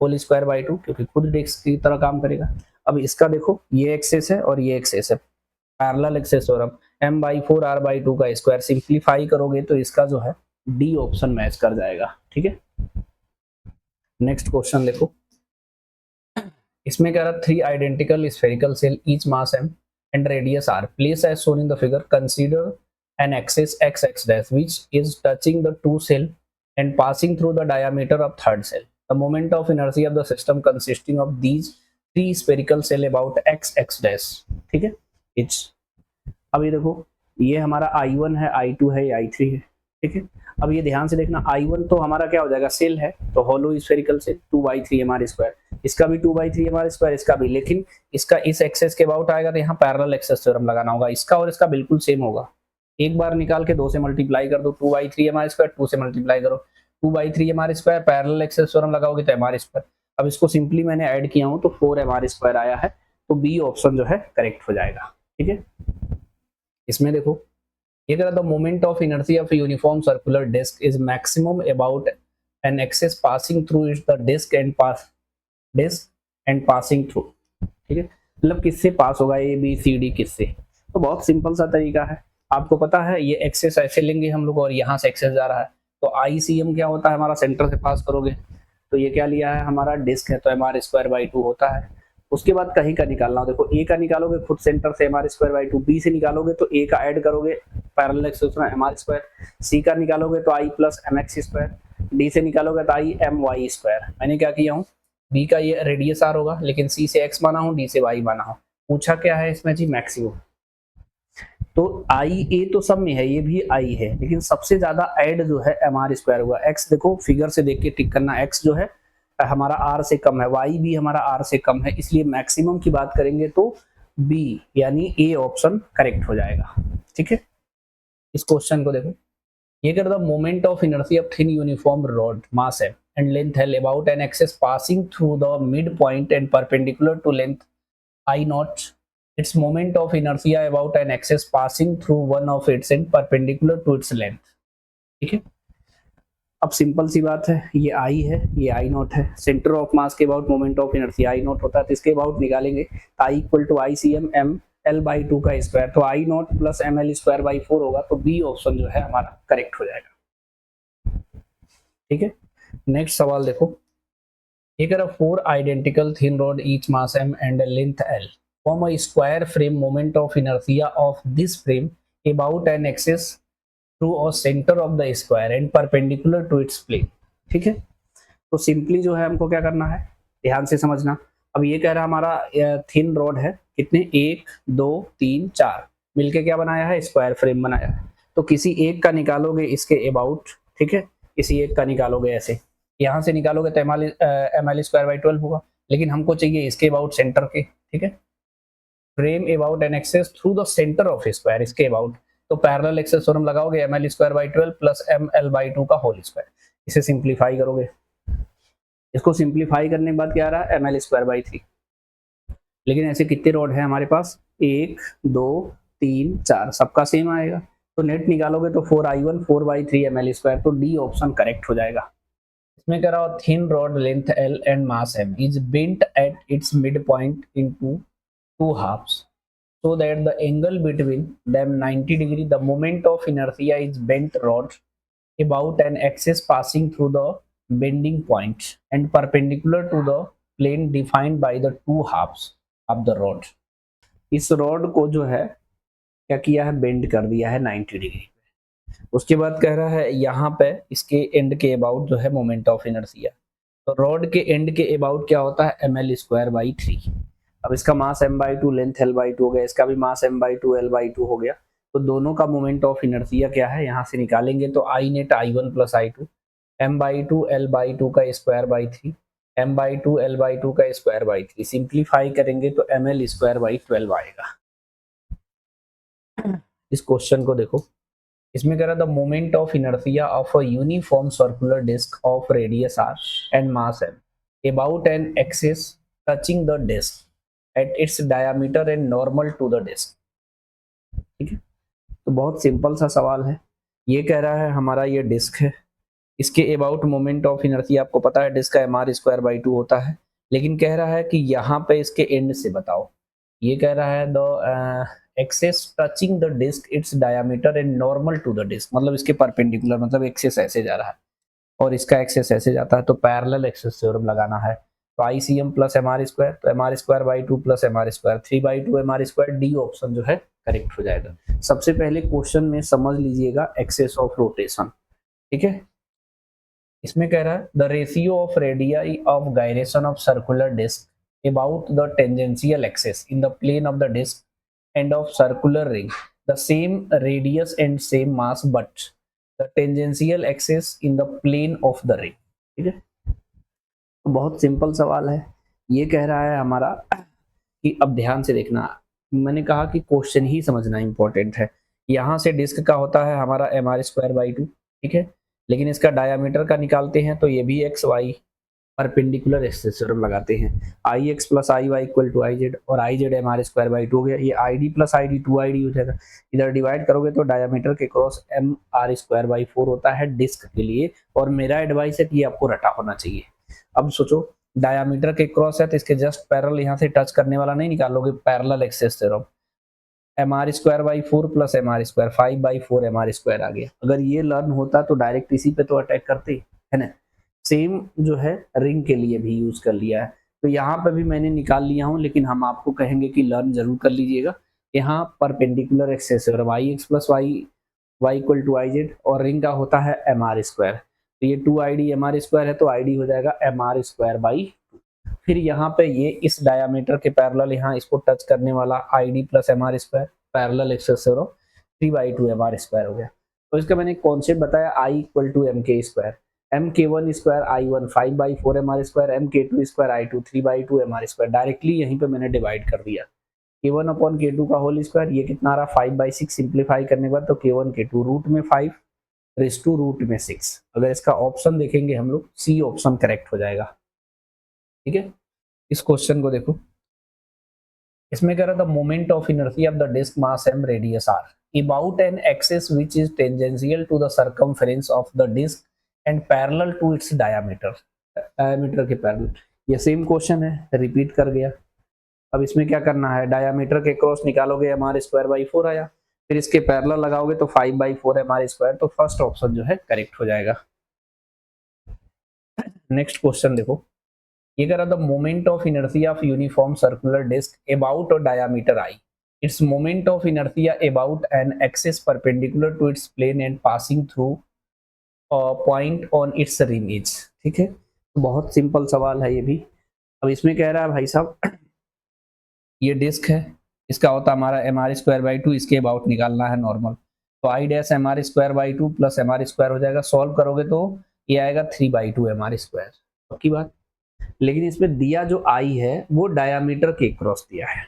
होल स्क्वायर बाई 2, क्योंकि खुद डिस्क की तरह काम करेगा। अब इसका देखो ये एक्सेस है और ये एक्सेस है, पैरेलल एक्सेस, और अब m/4 r/2 का स्क्वायर सिंप्लीफाई करोगे तो इसका जो है डी ऑप्शन मैच कर जाएगा, ठीक है। नेक्स्ट क्वेश्चन देखो, इसमें कह रहा 3 identical spherical shell each mass m and radius r place as shown in the figure, consider an axis x dash which is touching the 2 shell and passing through the diameter of third shell, the moment of inertia of the system consisting of these 3 spherical shell about x dash, ठीक है। इट्स अब ये देखो ये हमारा I1 है, I2 है, I3 है, ठीक है। अब ये ध्यान से देखना, I1 तो हमारा क्या हो जाएगा, सेल है, तो होलो स्फेरिकल सेल 2/3 mr², इसका भी 2/3 mr², इसका भी, लेकिन इसका इस एक्सेस के अबाउट आएगा तो यहाँ पैरेलल एक्सेस थ्योरम लगाना होगा, इसका और इसका बिल्कुल सेम होगा। एक बार निकाल के 2 से मल्टीप्लाई कर दो, 2/3 mr², 2 से मल्टीप्लाई करो 2/3 mr², पैरेलल एक्सेस थ्योरम लगाओगे तो mr²। अब इसको सिंपली मैंने ऐड किया हूँ तो 4 mr² आया है, तो बी ऑप्शन जो है करेक्ट हो जाएगा। ठीक है। इसमें देखो ये कह रहा था moment of inertia of uniform circular disc is maximum about an axis passing through its the disc and passing through. ठीक है, मतलब किससे पास होगा, ए बी सी डी किससे, तो बहुत सिंपल सा तरीका है। आपको पता है ये एक्सेस ऐसे लेंगे हम लोग और यहाँ से एक्सेस जा रहा है, तो ICM क्या होता है हमारा, सेंटर से पास करोगे, तो ये क्या लिया है हमारा, डिस्क है, तो mr²/2 होता है। उसके बाद कहीं का निकालना हो, देखो ए का निकालोगे खुद सेंटर से mr²/2, बी से निकालोगे तो ए का ऐड करोगे पैरेलल एक्सेस में mr², सी का निकालोगे तो i + mx², डी से निकालोगे तो i my²। मैंने क्या किया हूँ, बी का ये रेडियस r होगा, लेकिन सी से x माना हूँ, डी से y माना हूँ। पूछा क्या है इसमें जी, मैक्सिमम, तो आई ए तो सब में है, ये भी आई है, लेकिन सबसे ज्यादा ऐड जो है mr² हुआ। x देखो फिगर से देख के टिक करना, x जो है हमारा r से कम है, y भी हमारा r से कम है, इसलिए मैक्सिमम की बात करेंगे तो b यानी ए ऑप्शन करेक्ट हो जाएगा। ठीक है। इस क्वेश्चन को देखो, ये कर the moment of inertia of thin uniform rod mass m and length L about an axis passing through the midpoint and perpendicular to length I naught, its moment of inertia about an axis passing through one of its end perpendicular to its length। ठीक है। अब सिंपल सी बात है, ये I है, ये I नॉट है, सेंटर ऑफ मास के about moment of inertia I not होता है, तो इसके अबाउट निकालेंगे, I = ICM m L/2 का स्क्वायर, तो I नॉट + ml²/4 होगा, तो बी ऑप्शन जो है हमारा करेक्ट हो जाएगा। ठीक है। नेक्स्ट सवाल देखो, ये कह रहा 4 identical thin rod each mass m and length L form a square frame, moment of inertia of this frame about an axis through a center of the square and perpendicular to its plane। ठीक है, तो सिंपली जो है हमको क्या करना है, ध्यान से समझना। अब ये कह रहा हमारा थिन रॉड है, कितने, 1 2 3 4 मिलके क्या बनाया है, स्क्वायर फ्रेम बनाया है। तो किसी एक का निकालोगे इसके अबाउट, ठीक है, किसी एक का निकालोगे ऐसे, यहाँ से निकालोगे तो ml²/12 होगा, लेकिन हमको चाहिए इसके अबाउट सेंटर के। ठीक है, frame about an axis through the centre of square, इसके अबाउट, तो पैरेलल एक्सेस थ्योरम लगाओगे ml²/12 + ml/2 का होल स्क्वायर, इसे सिंप्लीफाई करोगे। इसको सिंप्लीफाई करने के बाद क्या आ रहा है, ml²/3। लेकिन ऐसे कितने रॉड है हमारे पास, 1 2 3 4, सबका सेम आएगा, तो नेट निकालोगे तो 4I1 4/3 ml², तो डी ऑप्शन करेक्ट हो जाएगा। इसमें कह रहा हो thin rod length L and mass m is bent at its midpoint into two halves so that the angle between them 90 degree. The moment of inertia is bent rod about an axis passing through the bending point and perpendicular to the plane defined by the two halves of the rod। इस रॉड को जो है क्या किया है, बेंड कर दिया है 90 डिग्री। उसके बाद कह रहा है यहाँ पे इसके एंड के अबाउट जो है मोमेंट ऑफ इनर्शिया, तो रॉड के एंड के अबाउट क्या होता है, ml²/3। अब इसका मास m/2 लेंथ L/2 हो गया, इसका भी मास m/2 L/2 हो गया, तो दोनों का मोमेंट ऑफ इनर्शिया क्या है, यहाँ से निकालेंगे तो I net I1 + I2 m/2 L/2 का स्क्वायर/3 m/2 L/2 का स्क्वायर/3, सिंप्लीफाई करेंगे तो ml²/12 आएगा। इस क्वेश्चन को देखो, इसमें कह रहा the moment of inertia of a uniform circular disc of radius r and mass m about an axis touching the disc at its diameter and normal to the disc. ठीक है, तो बहुत सिंपल सा सवाल है। ये कह रहा है हमारा ये डिस्क है, इसके अबाउट मोमेंट ऑफ इनर्शिया आपको पता है डिस्क का mr²/2 होता है, लेकिन कह रहा है कि यहाँ पे इसके एंड से बताओ। ये कह रहा है the axis touching the disc its diameter and normal to the disc, मतलब इसके परपेंडिकुलर, मतलब एक्सेस ऐसे जा रहा है और इसका एक्सेस ऐसे जाता है, तो पैरेलल एक्सेस थ्योरम लगाना है। तो ICM + mr², तो mr²/2 + mr², 3/2 mr², D option जो है करेक्ट हो जाएगा। सबसे पहले क्वेश्चन में समझ लीजिएगा एक्सेस ऑफ रोटेशन। ठीक है, इसमें कह रहा है the ratio of radii of gyration of circular disc about the tangential axis in the plane of the disc and of circular ring the same radius and same mass but the tangential axis in the plane of the ray. ठीक है, तो बहुत सिंपल सवाल है। ये कह रहा है हमारा कि अब ध्यान से देखना, मैंने कहा कि क्वेश्चन ही समझना इंपॉर्टेंट है। यहाँ से डिस्क का होता है हमारा mr²/2, ठीक है, लेकिन इसका डायामीटर का निकालते हैं तो ये भी X Y perpendicular axis theorem लगाते हैं। I x plus I Y equal to I Z, और आई जेड mr²/2 हो गया, ये I D plus I D 2ID हो जाएगा। इधर डिवाइड करोगे तो डायामीटर के क्रॉस mr²/4 होता है डिस्क के लिए, और मेरा एडवाइस है कि ये आपको रटा होना चाहिए। अब सोचो, डायामीटर के क्रॉस है तो इसके जस्ट पैरेलल यहाँ से टच करने वाला नहीं निकालोगे, parallel axis theorem mr²/4 plus mr², 5/4 mr² आ गया। अगर ये लर्न होता तो डायरेक्ट इसी पे तो अटैक करते, है ना। सेम जो है रिंग के लिए भी यूज कर लिया है, तो यहाँ पे भी मैंने निकाल लिया हूँ, लेकिन हम आपको कहेंगे कि लर्न जरूर कर लीजिएगा। यहाँ perpendicular axis theorem I x plus y equal to I Z, और रिंग का होता है mr², तो ये 2ID mr² है तो ID हो जाएगा mr²/2। फिर यहाँ पे ये इस डायामीटर के पैरेलल यहाँ इसको टच करने वाला ID plus mr² parallel axis theorem 3/2 mr² हो गया। तो इसका मैंने कॉन्सेप्ट बताया, I equal to mk², mk1² I1 5/4 mr², mk2² I2 3/2 mr²। Directly यहीं पे मैंने डिवाइड कर दिया, k1/k2 का होल स्क्वायर, ये कितना आ रहा 5/6, सिंप्लीफाई करने के बाद तो k1 k2 रूट में 5 रेस टू रूट में 6। अगर इसका ऑप्शन देखेंगे हम लोग, सी ऑप्शन करेक्ट हो जाएगा। ठीक है, इस क्वेश्चन को देखो, इसमें कह रहा था moment of inertia of the disc mass m radius r about an axis which is tangential to the circumference of the disk and parallel to its diameter, diameter के पैरेलल। ये सेम क्वेश्चन है, रिपीट कर गया। अब इसमें क्या करना है, डायमीटर के क्रॉस निकालोगे mr²/4 आया, फिर इसके पैरेलल लगाओगे तो 5/4 mr², तो फर्स्ट ऑप्शन जो है करेक्ट हो जाएगा। नेक्स्ट क्वेश्चन देखो, ये कह रहा था moment of inertia of uniform circular disc about और diameter I, its moment of inertia about an axis perpendicular to its plane and passing through point on its rim is. ठीक है, तो बहुत सिंपल सवाल है ये भी। अब इसमें कह रहा है भाई साहब, ये डिस्क है, इसका होता हमारा mr²/2, इसके अबाउट निकालना है नॉर्मल, तो I dash mr²/2 plus mr² हो जाएगा। सॉल्व करोगे तो ये आएगा 3/2 mr², पक्की बात। लेकिन इसमें दिया जो I है वो डायामीटर के क्रॉस दिया है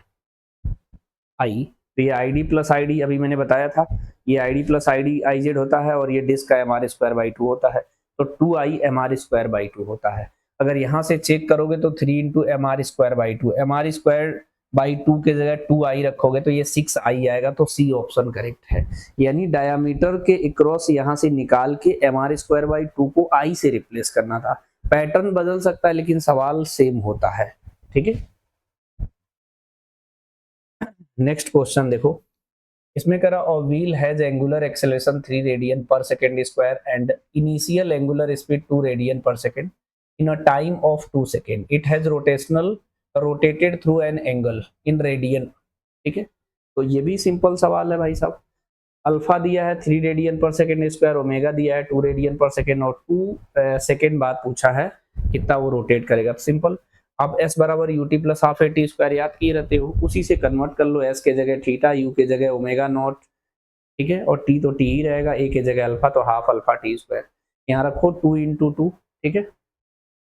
I, तो ये ID प्लस ID अभी मैंने बताया था, ये ID प्लस ID IZ होता है, और ये डिस्क का mr²/2 होता है, तो 2I mr²/2 होता है। अगर यहाँ से चेक करोगे तो 3 × mr²/2, mr²/2 के जगह 2I रखोगे तो ये 6I आएगा, तो सी ऑप्शन करेक्ट है। यानी डायामीटर के अक्रॉस यहाँ से निकाल के mr²/2 को I से रिप्लेस करना था। पैटर्न बदल सकता है लेकिन सवाल सेम होता है। ठीक है, नेक्स्ट क्वेश्चन देखो, इसमें कह रहा wheel has angular acceleration 3 radian per second square and initial angular speed 2 radian per second in a time of 2 second, it has rotated through an angle in radian. ठीक है, तो ये भी सिंपल सवाल है भाई साहब। अल्फा दिया है 3 radian per second square, omega दिया है 2 रेडियन पर सेकेंड, और 2 सेकेंड बाद पूछा है कितना वो रोटेट करेगा। सिंपल, आप s बराबर ut plus half at square याद किए रहते हो, उसी से कन्वर्ट कर लो, s के जगह थीटा, u के जगह ओमेगा नॉट, ठीक है, और t तो t ही रहेगा, a के जगह अल्फा तो हाफ अल्फा t स्क्वायर, यहाँ रखो 2 × 2, ठीक है,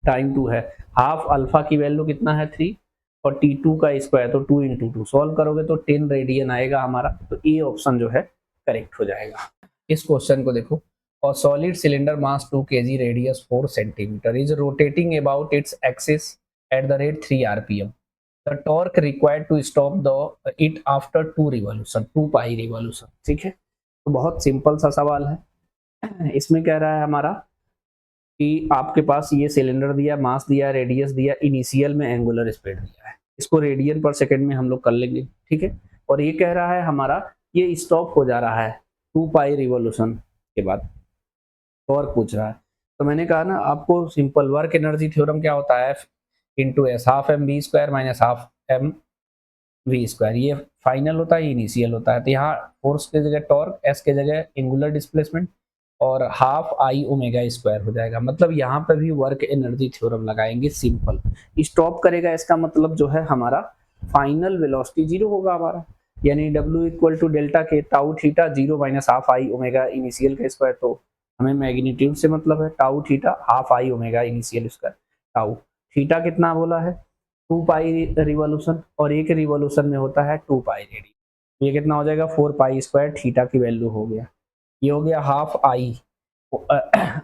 टाइम 2 है, हाफ अल्फा की वैल्यू कितना है 3, और t2 का स्क्वायर तो 2 × 2, सॉल्व करोगे तो 10 रेडियन आएगा हमारा, तो ए ऑप्शन जो है करेक्ट हो जाएगा। इस क्वेश्चन को देखो, और solid cylinder mass 2 kg radius 4 centimetre is rotating about its axis at the rate 3 rpm. The torque required to stop it after 2 revolution, 2 pi revolution. ठीक है, तो बहुत सिंपल सा सवाल है। इसमें कह रहा है हमारा कि आपके पास ये सिलेंडर दिया, मास दिया, रेडियस दिया, इनिशियल में एंगुलर स्पीड दिया है, इसको रेडियन पर सेकेंड में हम लोग कर लेंगे। ठीक है, और ये कह रहा है हमारा ये स्टॉप हो जा रहा है 2 पाई रिवॉल्यूशन के बाद, टॉर्क पूछ रहा है। तो मैंने कहा ना आपको, सिंपल वर्क एनर्जी थ्योरम क्या होता है, into S, half M B square minus half M V square, ये फाइनल होता है, इनिशियल होता है। तो यहाँ फोर्स के जगह टॉर्क, एस के जगह एंगुलर डिस्प्लेसमेंट, और हाफ आई ओमेगा स्क्वायर हो जाएगा। मतलब यहाँ पे भी वर्क एनर्जी थ्योरम लगाएंगे सिंपल। स्टॉप करेगा इसका मतलब जो है हमारा फाइनल वेलोसिटी जीरो होगा हमारा, यानी W इक्वल टू डेल्टा के tau theta 0 minus half I omega initial का स्क्वायर, तो हमें मैग्नीट्यूड से मतलब है, tau theta half I omega initial square tau. Theta कितना बोला है 2 पाई रिवॉल्यूशन, और एक रिवॉल्यूशन में होता है 2 पाई रेडियन। ये कितना हो जाएगा 4 पाई स्क्वायर थीटा की वैल्यू हो गया। ये हो गया हाफ आई।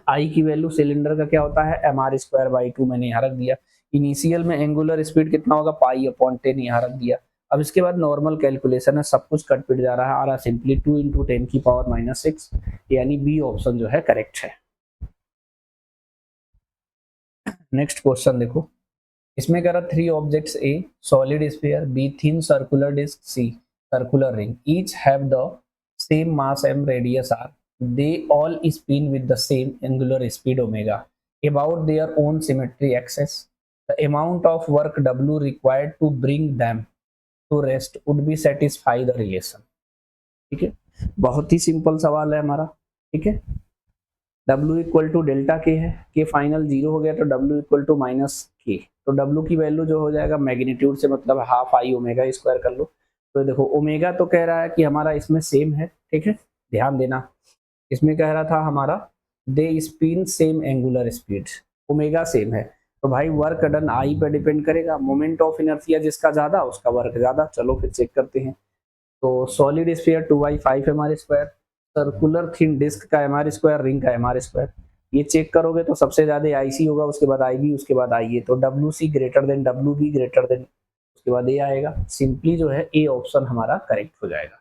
आई की वैल्यू सिलेंडर का क्या होता है एम आर स्क्वायर बाई 2, मैंने यहाँ रख दिया। इनिशियल में एंगुलर स्पीड कितना होगा पाई अपॉन 10, यहाँ रख दिया। अब इसके बाद नॉर्मल कैलकुलेशन है, सब कुछ कट पिट जा रहा है, आ रहा सिंपली 2 इंटू 10 की पावर माइनस 6, यानी बी ऑप्शन जो है करेक्ट है। नेक्स्ट क्वेश्चन देखो, इसमें कह रहा 3 objects A solid sphere, B thin circular disc, C circular ring, each have the same mass M radius R, they all spin with the same angular speed omega about their own symmetry axis. The amount of work W required to bring them to rest would be satisfy the relation. ठीक है, बहुत ही सिंपल सवाल है हमारा। ठीक है, W इक्वल टू डेल्टा के है, के फाइनल 0 हो गया तो W इक्वल टू माइनस के, तो W की वैल्यू जो हो जाएगा मैग्नीट्यूड से मतलब हाफ आई ओमेगा स्क्वायर कर लो। तो देखो ओमेगा तो कह रहा है कि हमारा इसमें सेम है, ठीक है, ध्यान देना। इसमें कह रहा था हमारा they spin same angular speed, omega same है, तो भाई वर्क डन आई पे डिपेंड करेगा, मोमेंट ऑफ इनर्शिया जिसका ज्यादा उसका वर्क ज्यादा। चलो फिर चेक करते हैं। तो solid sphere 2/5 M are square, circular thin disc का एम आर स्क्वायर, रिंग का एम आर स्क्वायर। ये चेक करोगे तो सबसे ज्यादा आईसी होगा, उसके बाद आईबी, उसके बाद आईए, तो W C greater than W B greater than, उसके बाद ए आएगा। सिंपली जो है ए ऑप्शन हमारा करेक्ट हो जाएगा।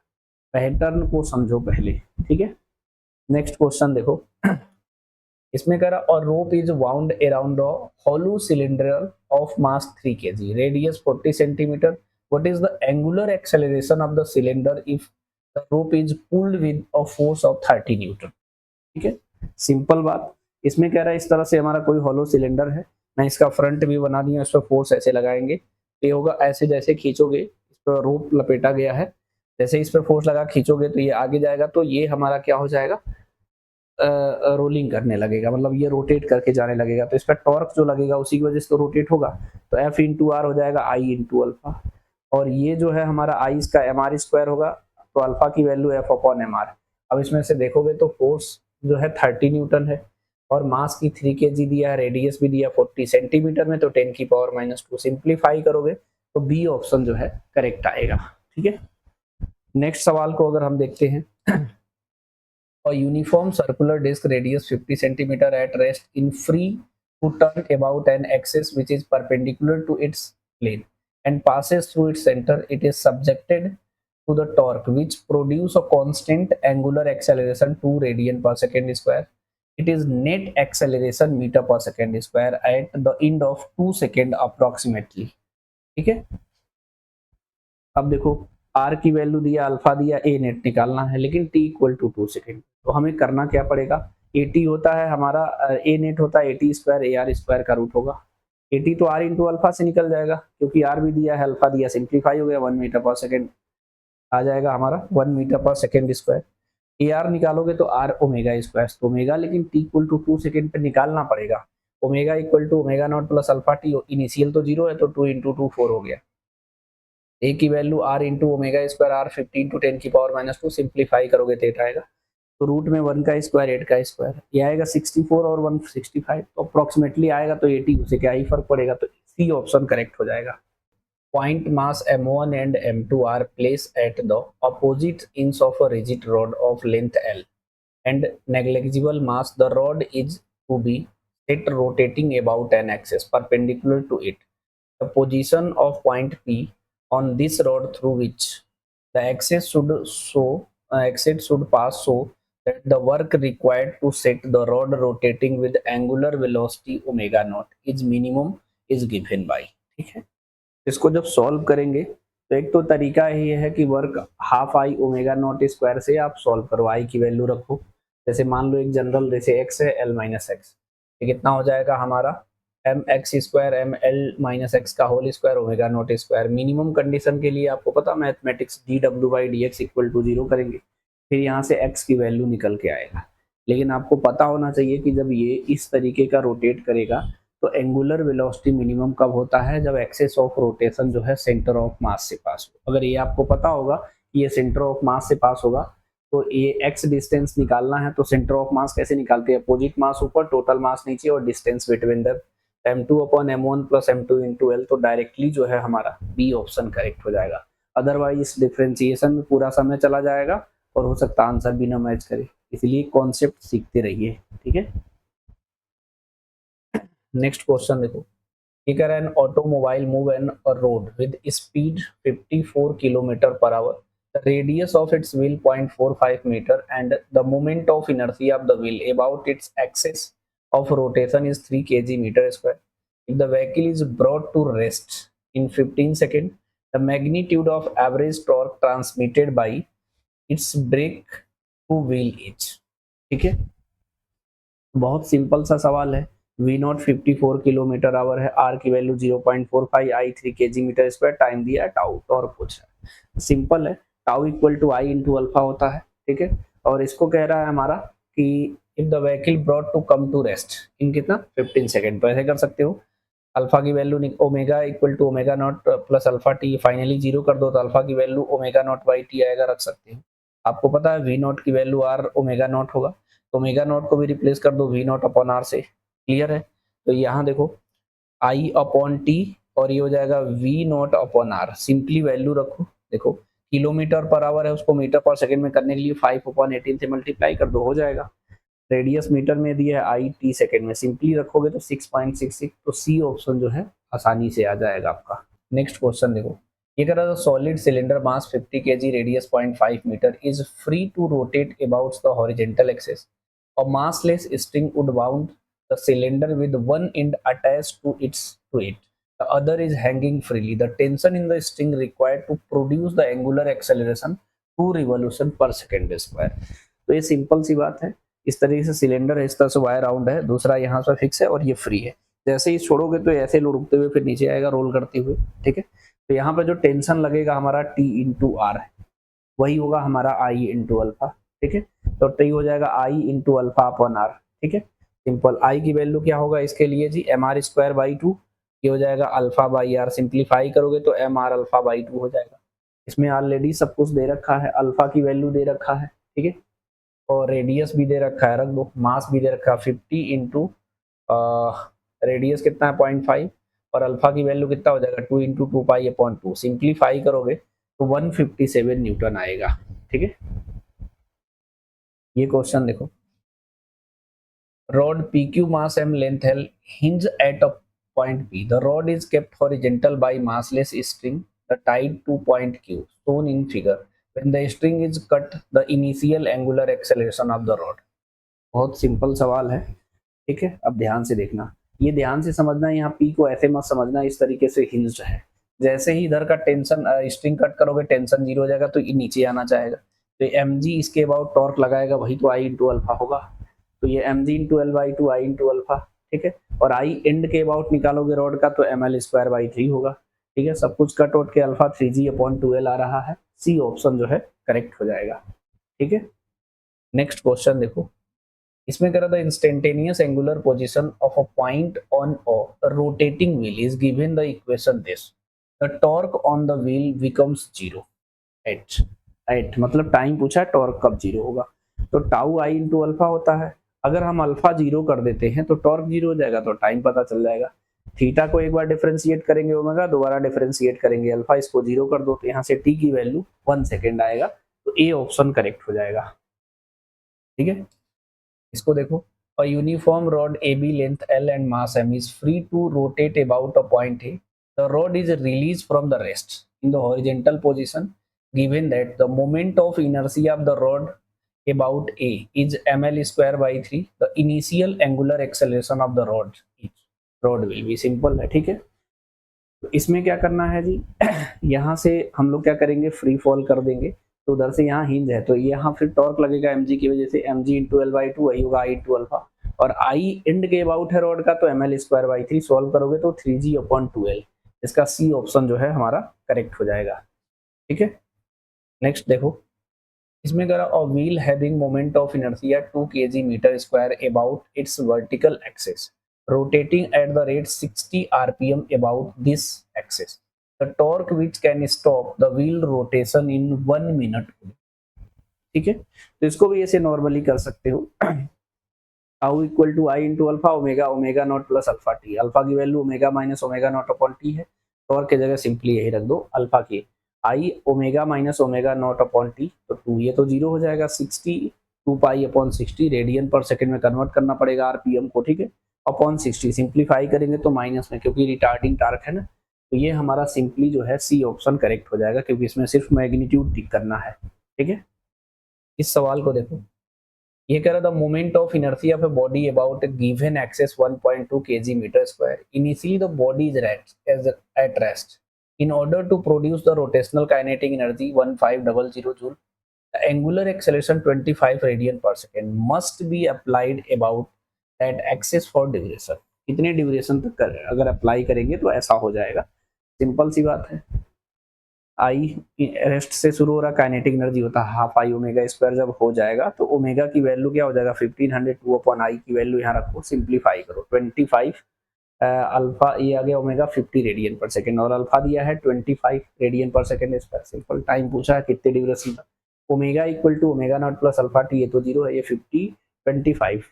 पैटर्न को समझो पहले, ठीक है। नेक्स्ट क्वेश्चन देखो, इसमें कह रहा और rope is wound around the hollow cylinder of mass 3 kg, radius 40 centimetre, what is the angular acceleration of the cylinder if the rope is pulled with a force of 30 Newton. ठीक है, सिंपल बात। इसमें कह रहा है इस तरह से हमारा कोई हॉलो सिलेंडर है, मैं इसका फ्रंट भी बना दिया, इस पर फोर्स ऐसे लगाएंगे, ये होगा ऐसे, जैसे खींचोगे इस पर रोप लपेटा गया है, जैसे इस पर फोर्स लगा खींचोगे तो ये आगे जाएगा, तो ये हमारा क्या हो जाएगा रोलिंग करने लगेगा, मतलब ये रोटेट करके जाने लगेगा, तो इस पर टॉर्क जो लगेगा उसी की वजह से तो रोटेट होगा, तो एफ इंटू आर हो जाएगा आई इंटू अल्फा, और ये जो है हमारा आई इसका एम आर स्क्वायर होगा, तो अल्फा की value F upon M R. अब इसमें से देखोगे तो फोर्स जो है 30 न्यूटन है, और मास की 3 kg दिया है, रेडियस भी दिया 40 सेंटीमीटर में, तो 10 की पावर माइनस 2। सिंप्लीफाई करोगे तो बी ऑप्शन जो है करेक्ट आएगा। ठीक है, नेक्स्ट सवाल को अगर हम देखते हैं, a uniform circular disc radius 50 centimeter at rest in free to turn about an axis which is perpendicular to its plane and passes through its center, it is subjected to the torque which produce a constant angular acceleration 2 radian per second square. It is net acceleration meter per second square at the end of 2 second approximately. ठीक है, अब देखो आर की वैल्यू दिया, अल्फा दिया, ए नेट निकालना है, लेकिन टी इक्वल टू 2 सेकेंड, तो हमें करना क्या पड़ेगा, ए टी होता है हमारा, ए नेट होता है A T square, A R square का रूट होगा, ए टी तो आर इंटू अल्फा से निकल जाएगा, क्योंकि आर भी दिया है अल्फा दिया, सिंप्लीफाई हो गया 1 मीटर पर सेकेंड आ जाएगा हमारा 1 मीटर पर सेकेंड स्क्वायर। ए आर निकालोगे तो आर ओमेगा स्क्वायर, तो ओमेगा लेकिन टी इक्वल टू 2 सेकेंड पे निकालना पड़ेगा, omega equal to omega naught plus alpha T, initial तो 0 है, तो 2 इंटू 2 4 हो गया। ए की value R into omega square R 15 to 10 की पावर माइनस 2, सिंप्लीफाई करोगे तो 8 आएगा, तो रूट में 1 का स्क्वायर 8 का स्क्वायर, ये आएगा 64 और 165, तो अप्रोक्सीमेटली आएगा, तो 80, उसे क्या ही फर्क पड़ेगा, तो सी ऑप्शन करेक्ट हो जाएगा। Point mass m1 and m2 are place at the opposite ends of a rigid rod of length L and negligible mass, the rod is to be set rotating about an axis perpendicular to it. The position of point P on this rod through which the axis should pass so that the work required to set the rod rotating with angular velocity omega naught is minimum is given by। ठीक है, इसको जब सॉल्व करेंगे तो एक तो तरीका ये है कि work half I omega naught square से आप सॉल्व करो, आई की वैल्यू रखो, जैसे मान लो एक जनरल जैसे एक्स है एल माइनस एक्स, ये कितना हो जाएगा हमारा M X square M L minus X का whole square omega naught square. Minimum condition के लिए आपको पता mathematics D W by D X equal to 0 करेंगे, फिर यहाँ से एक्स की वैल्यू निकल के आएगा, लेकिन आपको पता होना चाहिए कि जब ये इस तरीके का रोटेट करेगा तो एंगुलर वेलोसिटी मिनिमम कब होता है, जब एक्सेस ऑफ रोटेशन जो है सेंटर ऑफ मास से पास हो। अगर ये आपको पता होगा कि ये सेंटर ऑफ मास से पास होगा तो ये एक्स डिस्टेंस निकालना है तो सेंटर ऑफ मास कैसे निकालते हैं, अपोजिट मास ऊपर टोटल मास नीचे और distance between the m2 upon m1 plus m2 into L, तो डायरेक्टली जो है हमारा बी ऑप्शन करेक्ट हो जाएगा। अदरवाइज इस डिफ्रेंसिएशन में पूरा समय चला जाएगा और हो सकता आंसर भी ना मैच करे, इसलिए कॉन्सेप्ट सीखते रहिए, ठीक है। नेक्स्ट क्वेश्चन देखो, ये कह रहा है an automobile move an road with speed 54 kilometre per hour, the radius of its wheel 0.45 meter and the moment of inertia of the wheel about its axis of rotation is 3 kg meter square. If the vehicle is brought to rest in 15 seconds, the magnitude of average torque transmitted by its brake to wheel is, ठीक है। बहुत सिंपल सा सवाल है, वी नॉट 54 किलोमीटर आवर है, आर की value 0.45, I 3 KG metre square, time दिया टाउ, टॉर्क पूछा है, सिंपल है, tau equal to I into alpha होता है, ठीक है। और इसको कह रहा है हमारा कि if the vehicle brought to come to rest in कितना 15 सेकेंड, तो ऐसे कर सकते हो, अल्फा की value omega equal to omega naught plus alpha T, finally zero कर दो तो अल्फा की value omega naught by T आएगा, रख सकते हो। आपको पता है वी नॉट की वैल्यू आर ओमेगा नॉट होगा, तो ओमेगा नॉट को भी रिप्लेस कर दो वी नॉट अपॉन आर से, क्लियर है। तो यहाँ देखो आई अपॉन टी और ये हो जाएगा V naught upon R, simply value रखो, देखो किलोमीटर पर आवर है उसको मीटर पर सेकंड में करने के लिए 5/18 से मल्टीप्लाई कर दो, हो जाएगा। रेडियस मीटर में दिया है, आई टी सेकंड में, सिंपली रखोगे तो 6.66, तो सी ऑप्शन जो है आसानी से आ जाएगा आपका। नेक्स्ट क्वेश्चन देखो, ये कह रहा था solid cylinder mass 50 kg radius 0.5 metre is free to rotate about the horizontal axis, a massless string would bound the cylinder with one end attached to it. The other is hanging freely. The tension in the string required to produce the angular acceleration 2 revolution per second square. तो ये सिंपल सी बात है, इस तरीके से सिलेंडर है, इस तरह से वायर राउंड है, दूसरा यहाँ से फिक्स है और ये फ्री है, जैसे ही छोड़ोगे तो ऐसे रुकते हुए फिर नीचे आएगा रोल करते हुए, ठीक है। तो यहाँ पर जो टेंशन लगेगा हमारा टी इंटू आर है, वही होगा हमारा आई इंटू अल्फा, ठीक है। तो टी हो जाएगा आई इंटू अल्फा अपॉन आर, ठीक है, सिंपल। आई की वैल्यू क्या होगा इसके लिए जी, एम आर स्क्वायर बाई 2, ये हो जाएगा अल्फा बाई आर, सिंप्लीफाई करोगे तो एम आर अल्फा बाई 2 हो जाएगा। इसमें ऑलरेडी सब कुछ दे रखा है, अल्फा की वैल्यू दे रखा है, ठीक है, और रेडियस भी दे रखा है, रख दो, मास भी दे रखा है 50 इंटू रेडियस कितना है 0.5 और अल्फा की वैल्यू कितना हो जाएगा 2 इंटू 2 पाई अपॉन 2, सिंप्लीफाई करोगे तो 157 न्यूटन आएगा, ठीक है। ये क्वेश्चन देखो, rod PQ mass m length L hinge at a point P. The rod is kept horizontal by massless string the tied to point Q shown in figure. When the string is cut, the initial angular acceleration of the rod. बहुत सिंपल सवाल है, ठीक है। अब ध्यान से देखना, ये ध्यान से समझना, यहाँ P को ऐसे मत समझना, इस तरीके से हिंज्ड है, जैसे ही इधर का टेंशन स्ट्रिंग कट करोगे टेंशन जीरो हो जाएगा तो ये नीचे आना चाहेगा, तो एम जी इसके अबाउट टॉर्क लगाएगा, वही तो आई इंटू अल्फा होगा, तो ये M G into L by 2 I into alpha, ठीक है। और आई एंड के अबाउट निकालोगे रॉड का तो एम एल स्क्वायर बाई 3 होगा, ठीक है। सब कुछ कट आउट के अल्फा 3g अपॉन 2l आ रहा है, सी ऑप्शन जो है करेक्ट हो जाएगा, ठीक है। नेक्स्ट क्वेश्चन देखो, इसमें कह रहा था instantaneous angular position of a point on a rotating wheel is given the equation this, the torque on the wheel becomes zero at मतलब टाइम पूछा है, टॉर्क कब जीरो होगा, तो टाउ आई इंटू अल्फा होता है, अगर हम अल्फा जीरो कर देते हैं तो टॉर्क जीरो हो जाएगा, तो टाइम पता चल जाएगा। थीटा को एक बार डिफरेंशिएट करेंगे ओमेगा, दोबारा डिफरेंशिएट करेंगे अल्फा, इसको जीरो कर दो तो यहाँ से टी की वैल्यू 1 सेकेंड आएगा, तो ए ऑप्शन करेक्ट हो जाएगा, ठीक है। इसको देखो, a uniform rod AB length L and mass M is free to rotate about a point A. The rod is released from the rest in the horizontal position given that the moment of inertia of the rod about A is ml square by 3. The initial angular acceleration of the rod will be simple है, ठीक है। तो इसमें क्या करना है जी यहाँ से हम लोग क्या करेंगे, फ्री फॉल कर देंगे, तो उधर से यहाँ हिंज है तो यहाँ फिर टॉर्क लगेगा mg की वजह से, mg इंटू एल बाई 2 वही होगा आई इंटू अल्फा, और आई एंड के अबाउट है रॉड का तो ml स्क्वायर बाई 3, सॉल्व करोगे तो 3g अपॉन 2l, इसका सी ऑप्शन जो है हमारा करेक्ट हो जाएगा, ठीक है। नेक्स्ट देखो, इसमें करा a wheel having moment of inertia 2 kg metre square about its vertical axis rotating at the rate 60 rpm about this axis. The torque which can stop the wheel rotation in 1 minute. ठीक है, तो इसको भी ऐसे नॉर्मली कर सकते हो। Tau equal to I into alpha omega omega naught plus alpha T, alpha की value omega minus omega naught upon T है, तो और की जगह सिंपली यही रख दो अल्फा की I omega minus omega naught upon T, तो 2 ये तो 0 हो जाएगा, 60 2 pi upon 60 radian per second में कन्वर्ट करना पड़ेगा आरपीएम को, ठीक है, अपॉन 60 सिंप्लीफाई करेंगे तो माइनस में, क्योंकि रिटार्डिंग टार्क है ना, तो ये हमारा सिंपली जो है सी ऑप्शन करेक्ट हो जाएगा, क्योंकि इसमें सिर्फ मैग्नीट्यूड ठीक करना है, ठीक है। इस सवाल को देखो, ये कह रहा था moment of inertia of a body about a given axis 1.2 kg metre square, initially the body is at rest, in order to produce the rotational kinetic energy 1500 joule, the angular acceleration 25 radian per second must be applied about that axis for duration, कितने ड्यूरेशन तक अगर अप्लाई करेंगे तो ऐसा हो जाएगा, सिंपल सी बात है। आई रेस्ट से शुरू हो रहा, काइनेटिक एनर्जी होता है हाफ आई ओमेगा स्क्वायर, जब हो जाएगा तो ओमेगा की वैल्यू क्या हो जाएगा 1500, 2 अपॉन आई की वैल्यू यहाँ रखो, सिंप्लीफाई करो 25 अल्फा, ये आ गया ओमेगा 50 रेडियन पर सेकंड, और अल्फा दिया है 25 radian per second square, simple time पूछा है कितने ड्यूरेशन तक, omega equal to omega naught plus alpha t, ये तो 0 है, ये 50 25,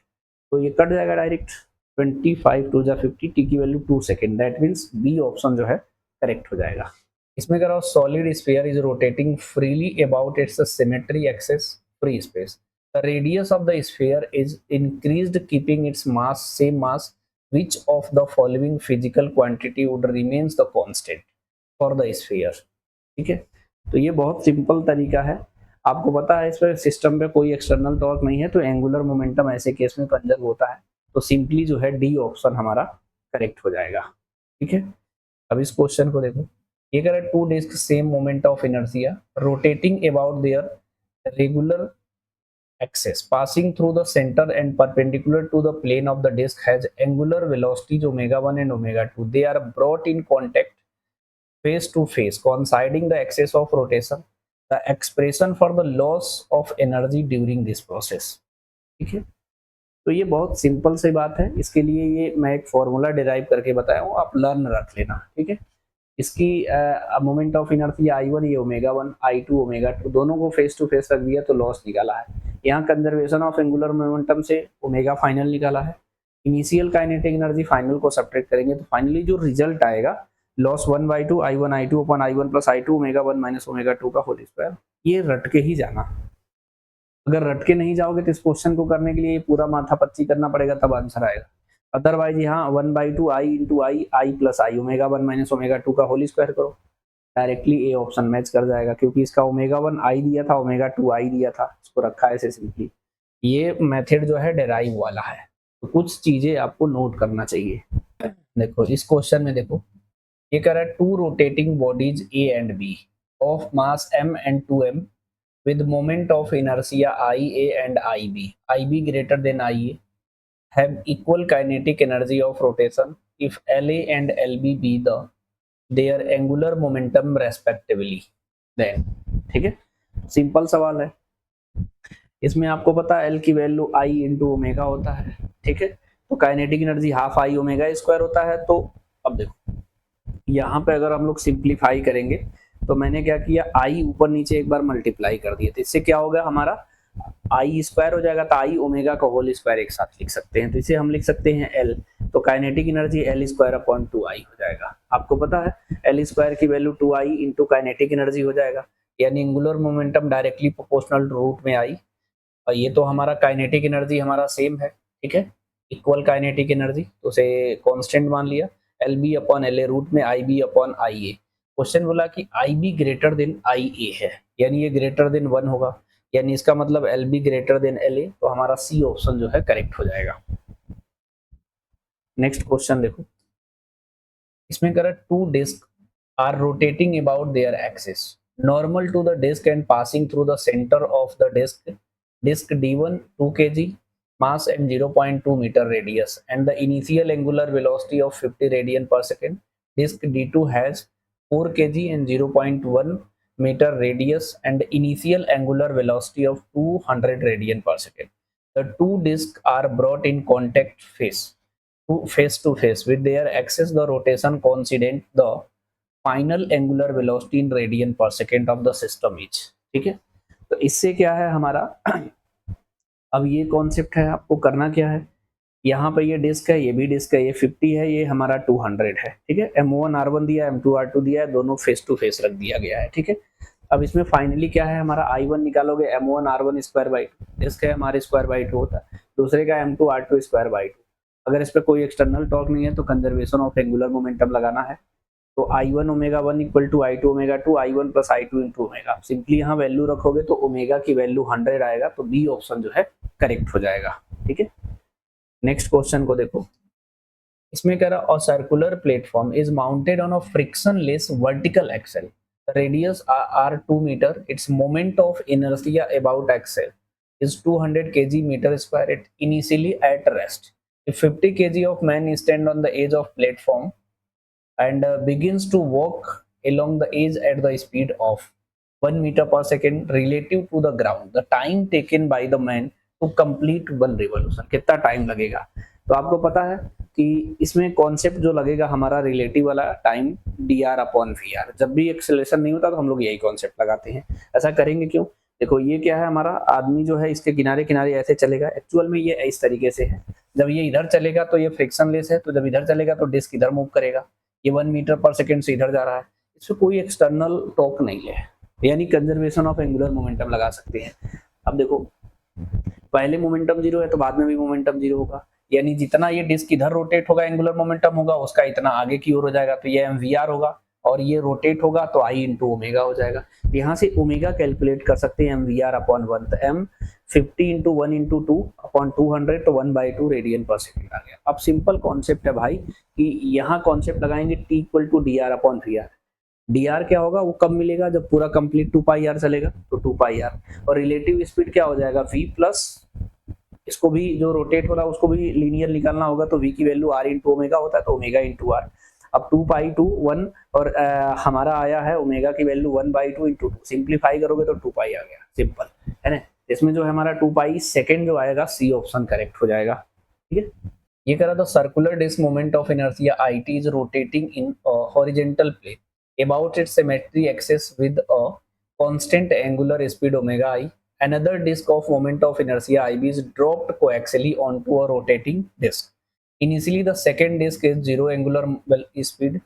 तो ये कट जाएगा डायरेक्ट, 25 टू जा 50, टी की value 2 second, that means B option जो है करेक्ट हो जाएगा। इसमें कह रहा हूँ solid sphere is rotating freely about its symmetry axis free space, the radius of the sphere is increased keeping its mass same mass, which of the following physical quantity would remains the constant for the sphere, ठीक है, तो ये बहुत सिंपल तरीका है, आपको पता है इस पर सिस्टम पे कोई एक्सटर्नल टॉर्क नहीं है, तो एंगुलर मोमेंटम ऐसे केस में कंजर्व होता है, तो सिंपली जो है डी ऑप्शन हमारा करेक्ट हो जाएगा, ठीक है। अब इस क्वेश्चन को देखो, ये कह रहा है two disc same moment of inertia rotating about their regular axis passing through the center and perpendicular to the plane of the disk has angular velocities omega 1 and omega 2, they are brought in contact face to face coinciding the axis of rotation, the expression for the loss of energy during this process, ठीक है, तो ये बहुत सिंपल सी बात है, इसके लिए ये मैं एक फॉर्मूला डिराइव करके बताया हूँ, आप लर्न रख लेना, ठीक है। इसकी मोमेंट ऑफ इनर्शिया I1, ये ओमेगा 1, I2 ओमेगा 2, दोनों को फेस टू फेस रख दिया तो लॉस निकाला है, यहाँ कंजर्वेशन ऑफ एंगुलर मोमेंटम से ओमेगा फाइनल निकाला है, इनिशियल काइनेटिक एनर्जी फाइनल को सब्ट्रैक्ट करेंगे तो फाइनली जो रिजल्ट आएगा loss 1/2 I1 I2 upon I1 plus I2 omega 1 minus omega 2 का होल स्क्वायर, ये रट के ही जाना, अगर रट के नहीं जाओगे तो इस क्वेश्चन को करने के लिए पूरा माथापच्ची करना पड़ेगा तब आंसर आएगा, अदरवाइज यहाँ 1/2 आई इंटू आई प्लस आई ओमेगा 1 माइनस ओमेगा 2 का होल स्क्वायर करो, डायरेक्टली ए ऑप्शन मैच कर जाएगा, क्योंकि इसका ओमेगा 1 आई दिया था, ओमेगा 2 आई दिया था, इसको रखा है ऐसे सिंपली, ये मेथड जो है डेराइव वाला है, तो कुछ चीजें आपको नोट करना चाहिए। देखो इस क्वेश्चन में देखो, ये कह रहा है two rotating bodies A and B of mass m and 2m with moment of inertia IA and IB greater than IA have equal kinetic energy of rotation if LA and LB be their angular momentum respectively, then, ठीक है, सिंपल सवाल है, इसमें आपको पता है L की वैल्यू I इंटू ओमेगा होता है, ठीक है, तो kinetic energy half I omega square होता है, तो अब देखो यहाँ पे अगर हम लोग सिंप्लीफाई करेंगे तो मैंने क्या किया, आई ऊपर नीचे एक बार मल्टीप्लाई कर दिए, तो इससे क्या होगा हमारा आई स्क्वायर हो जाएगा, तो आई ओमेगा का होल स्क्वायर एक साथ लिख सकते हैं, तो इसे हम लिख सकते हैं एल, तो kinetic energy L square upon 2i हो जाएगा, आपको पता है एल स्क्वायर की value 2i into kinetic energy हो जाएगा, यानी angular momentum directly proportional root में आई, और ये तो हमारा काइनेटिक एनर्जी हमारा सेम है, ठीक है, इक्वल काइनेटिक एनर्जी, तो उसे कांस्टेंट मान लिया, L B upon L A root में I B upon I A, question बोला कि I B greater than I A है, यानी ये ग्रेटर देन 1 होगा, यानी इसका मतलब L B greater then L A, तो हमारा सी ऑप्शन जो है करेक्ट हो जाएगा। नेक्स्ट क्वेश्चन देखो, इसमें कह रहा है two disc are rotating about their axis normal to the disc and passing through the centre of the disc D1 2 kg mass and 0.2 meter radius and the initial angular velocity of 50 radian per second, disk D2 has 4 kg and 0.1 meter radius and initial angular velocity of 200 radian per second, the two disks are brought in contact face to face with their axis the rotation coincident the final angular velocity in radian per second of the system is, ठीक है, तो इससे क्या है हमारा अब ये कॉन्सेप्ट है, आपको करना क्या है, यहाँ पे ये डिस्क है, ये भी डिस्क है, ये 50 है, ये हमारा 200 है, ठीक है। M1 R1 दिया है, M2 R2 दिया है, दोनों फेस टू फेस रख दिया गया है, ठीक है। अब इसमें फाइनली क्या है हमारा I1 निकालोगे, M1 R1 square by 2, disc है हमारे स्क्वायर बाई 2 होता है, दूसरे का M2 R2 स्क्वायर बाई 2। अगर इस पर कोई एक्सटर्नल टॉर्क नहीं है तो कंजर्वेशन ऑफ एंगुलर मोमेंटम लगाना है। तो I1 omega 1 equal to I2 omega 2, I1 plus I2 into omega. Simply यहाँ वैल्यू रखोगे तो ओमेगा की वैल्यू 100 आएगा, तो बी ऑप्शन जो है करेक्ट हो जाएगा, ठीक है। नेक्स्ट क्वेश्चन को देखो, इसमें कह रहा, a circular platform is mounted on a frictionless vertical axle, radius r 2 metre, its moment of inertia about axle is 200 kg meter square. It initially at rest. If 50 kg of man stand on the edge of platform and begins to walk along the edge at the speed of 1 meter per second relative to the ground, the time taken by the man to complete one revolution, कितना टाइम लगेगा। तो आपको पता है कि इसमें कॉन्सेप्ट जो लगेगा हमारा रिलेटिव वाला टाइम dr अपॉन vr। जब भी एक्सेलरेशन नहीं होता तो हम लोग यही कॉन्सेप्ट लगाते हैं। ऐसा करेंगे क्यों, देखो ये क्या है, हमारा आदमी जो है इसके किनारे किनारे ऐसे चलेगा, एक्चुअल में ये इस तरीके से है। जब ये इधर चलेगा तो ये फ्रिक्शनलेस है, तो जब इधर चलेगा तो डिस्क इधर मूव करेगा। ये 1 मीटर पर सेकेंड से इधर जा रहा है, इसमें कोई एक्सटर्नल टॉर्क नहीं है, यानी कंजर्वेशन ऑफ एंगुलर मोमेंटम लगा सकते हैं। अब देखो पहले मोमेंटम जीरो है तो बाद में भी मोमेंटम जीरो होगा, यानी जितना ये डिस्क इधर रोटेट होगा एंगुलर मोमेंटम होगा उसका इतना आगे की ओर हो जाएगा, तो ये mvr होगा, और ये रोटेट होगा तो I इंटू ओमेगा हो जाएगा। यहाँ से ओमेगा कैलकुलेट कर सकते हैं mvr अपॉन 1, तो m 50 इंटू 1 इंटू 2 अपॉन 200, तो 1/2 रेडियन पर सेकेंड आ गया। अब सिंपल कॉन्सेप्ट है भाई कि यहाँ कॉन्सेप्ट लगाएंगे t equal to dr upon vr। dr क्या होगा, वो कब मिलेगा, जब पूरा कंप्लीट 2πr चलेगा, तो 2πr, और रिलेटिव स्पीड क्या हो जाएगा v प्लस, इसको भी जो रोटेट हो रहा है उसको भी लीनियर निकालना होगा, तो v की वैल्यू r इंटू ओमेगा होता है, तो ओमेगा इंटू r। अब 2π/2 और हमारा आया है ओमेगा की वैल्यू 1/2 इंटू 2, सिंप्लीफाई करोगे तो 2π आ गया, सिंपल है ना। इसमें जो है हमारा 2π सेकेंड जो आएगा सी ऑप्शन करेक्ट हो जाएगा, ठीक है। ये करा तो circular disc moment of inertia IT is rotating in horizontal plane about its symmetry axis with a constant angular speed omega I. Another disk of moment of inertia IB is dropped coaxially onto a rotating disk. Initially, the second disk is zero angular speed.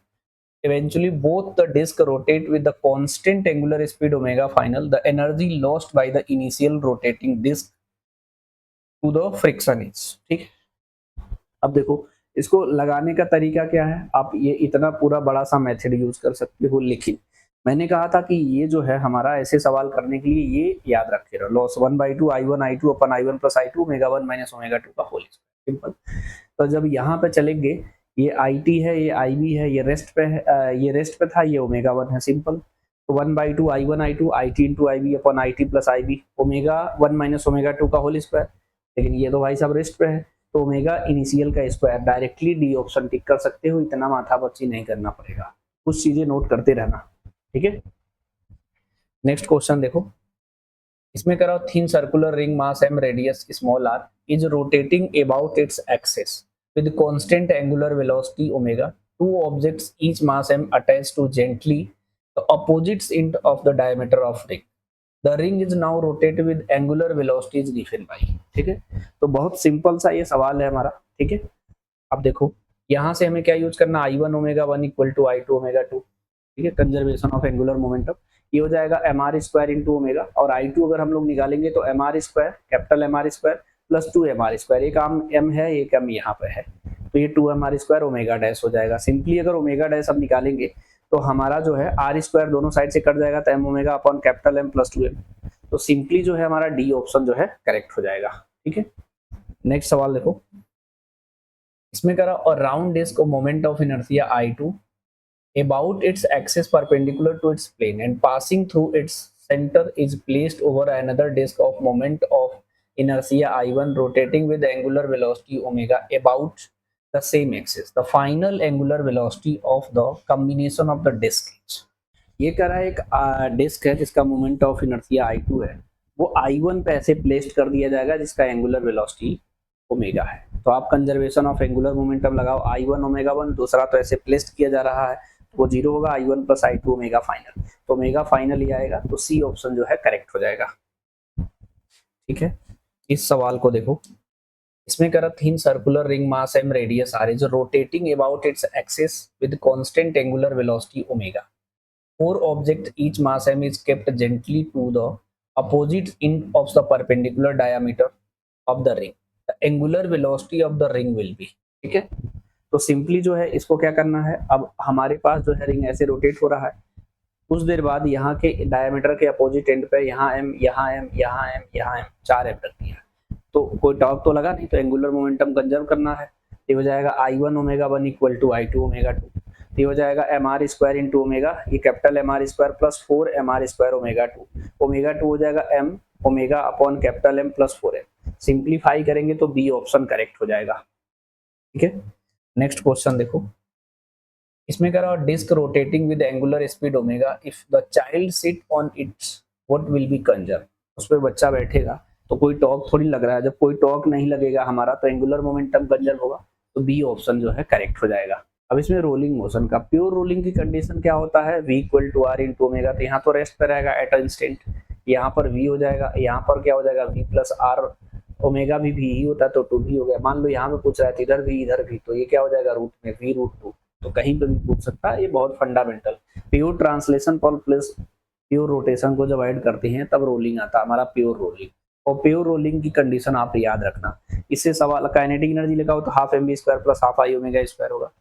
Eventually, both the disk rotate with the constant angular speed omega final. The energy lost by the initial rotating disk to the friction is, ठीक। अब देखो इसको लगाने का तरीका क्या है, आप ये इतना पूरा बड़ा सा मेथड यूज कर सकते हो, लेकिन मैंने कहा था कि ये जो है हमारा ऐसे सवाल करने के लिए ये याद रखे रहो, लॉस 1/2 I1 I2 अपन I1 plus I2 omega 1 minus omega 2 का होल स्क्वायर, सिंपल। तो जब यहाँ पे चलेंगे, ये IT है, ये IB है, ये रेस्ट पे है, ये रेस्ट पे था, ये ओमेगा 1 है, सिंपल। तो 1/2 I1 I2 IT into IB upon IT plus IB omega 1 minus omega 2 का होल स्क्वायर। लेकिन ये तो भाई साहब रेस्ट पे है, तो ओमेगा इनिशियल का square, directly D option tick कर सकते हो, इतना माथापच्ची नहीं करना पड़ेगा, कुछ चीजें नोट करते रहना, ठीक है। नेक्स्ट क्वेश्चन देखो, इसमें करो thin circular ring mass m radius small r is rotating about its axis with constant angular velocity omega, two objects each mass m attached to gently the opposites end of the diameter of ring, the ring is now rotated with angular velocity is given by, ठीक है। तो बहुत सिंपल सा ये सवाल है हमारा, ठीक है। अब देखो यहाँ से हमें क्या यूज करना, I1 omega 1 equal to I2 omega 2, ठीक है, कंजर्वेशन ऑफ एंगुलर मोमेंटम। ये हो जाएगा mr स्क्वायर इंटू ओमेगा, और I2 अगर हम लोग निकालेंगे तो mr square, capital mr square plus 2mr square, एक m है एक m यहाँ पे है, तो ये 2mr स्क्वायर ओमेगा डैश हो जाएगा। सिंपली अगर ओमेगा डैश हम निकालेंगे तो हमारा जो है r स्क्वायर दोनों साइड से कट जाएगा, तो m omega upon capital M plus 2m, तो सिंपली जो है हमारा डी ऑप्शन जो है करेक्ट हो जाएगा, ठीक है। नेक्स्ट सवाल देखो, इसमें करा और round disc of moment of inertia I2 about its axis perpendicular to its plane and passing through its center is placed over another disk of moment of inertia I1 rotating with angular velocity omega about the same axis. The final angular velocity of the combination of the disks. ये करा एक डिस्क है जिसका मोमेंट ऑफ इनर्शिया I2 है, वो I1 पे ऐसे प्लेस्ड कर दिया जाएगा जिसका एंगुलर वेलोसिटी ओमेगा है। तो आप कंजर्वेशन ऑफ एंगुलर मोमेंटम लगाओ, I1 ओमेगा 1, दूसरा तो ऐसे प्लेस्ड किया जा रहा है, वो जीरो होगा, I1 plus I2 omega final, तो ओमेगा फाइनल ही आएगा, तो सी ऑप्शन जो है करेक्ट हो जाएगा, ठीक है, इस सवाल को देखो, इसमें कह रहा thin circular ring mass M radius r is rotating about its axis with constant angular velocity omega. Four objects, each mass m is kept gently to the opposite end of the perpendicular diameter of the ring. The angular velocity of the ring will be. ठीक है, तो सिंपली जो है इसको क्या करना है, अब हमारे पास जो है रिंग ऐसे रोटेट हो रहा है, कुछ देर बाद यहाँ के डायमीटर के अपोजिट एंड पे यहाँ m, यहाँ m, यहाँ m, यहाँ m, 4 m रख दिया, तो कोई टॉर्क तो लगा नहीं, तो एंगुलर मोमेंटम कंजर्व करना है. ये हो जाएगा I1 omega 1 equal to I2 omega 2. ये हो जाएगा M are square into omega, ये capital M are square plus 4 M are square omega 2. Omega 2 हो जाएगा M omega upon capital M plus 4m. Simplify करेंगे तो बी ऑप्शन करेक्ट हो जाएगा. ठीक है, नेक्स्ट क्वेश्चन देखो, इसमें कह रहा है disc rotating with angular speed omega, if the child sit on its what will be conserve. उस पर बच्चा बैठेगा तो कोई टॉर्क थोड़ी लग रहा है, जब कोई टॉर्क नहीं लगेगा हमारा तो एंगुलर मोमेंटम कंजर्व होगा, तो बी ऑप्शन जो है करेक्ट हो जाएगा. अब इसमें रोलिंग मोशन का, प्योर रोलिंग की कंडीशन क्या होता है, v equal to are into omega, तो यहाँ तो रेस्ट पे रहेगा एट इंस्टेंट, यहाँ पर v हो जाएगा, यहाँ पर क्या हो जाएगा v प्लस आर, ओमेगा भी v ही होता है तो 2v हो गया. मान लो यहाँ पे पूछ रहा है इधर भी इधर भी, तो ये क्या हो जाएगा रूट में v रूट 2, तो कहीं पे भी पूछ सकता है, ये बहुत फंडामेंटल. प्योर ट्रांसलेशन पर प्लस प्योर रोटेशन को जब ऐड करते हैं तब रोलिंग आता है हमारा प्योर रोलिंग. और प्योर रोलिंग की कंडीशन आप याद रखना, इससे सवाल काइनेटिक एनर्जी लिखा हो तो half M B square plus half I omega square होगा.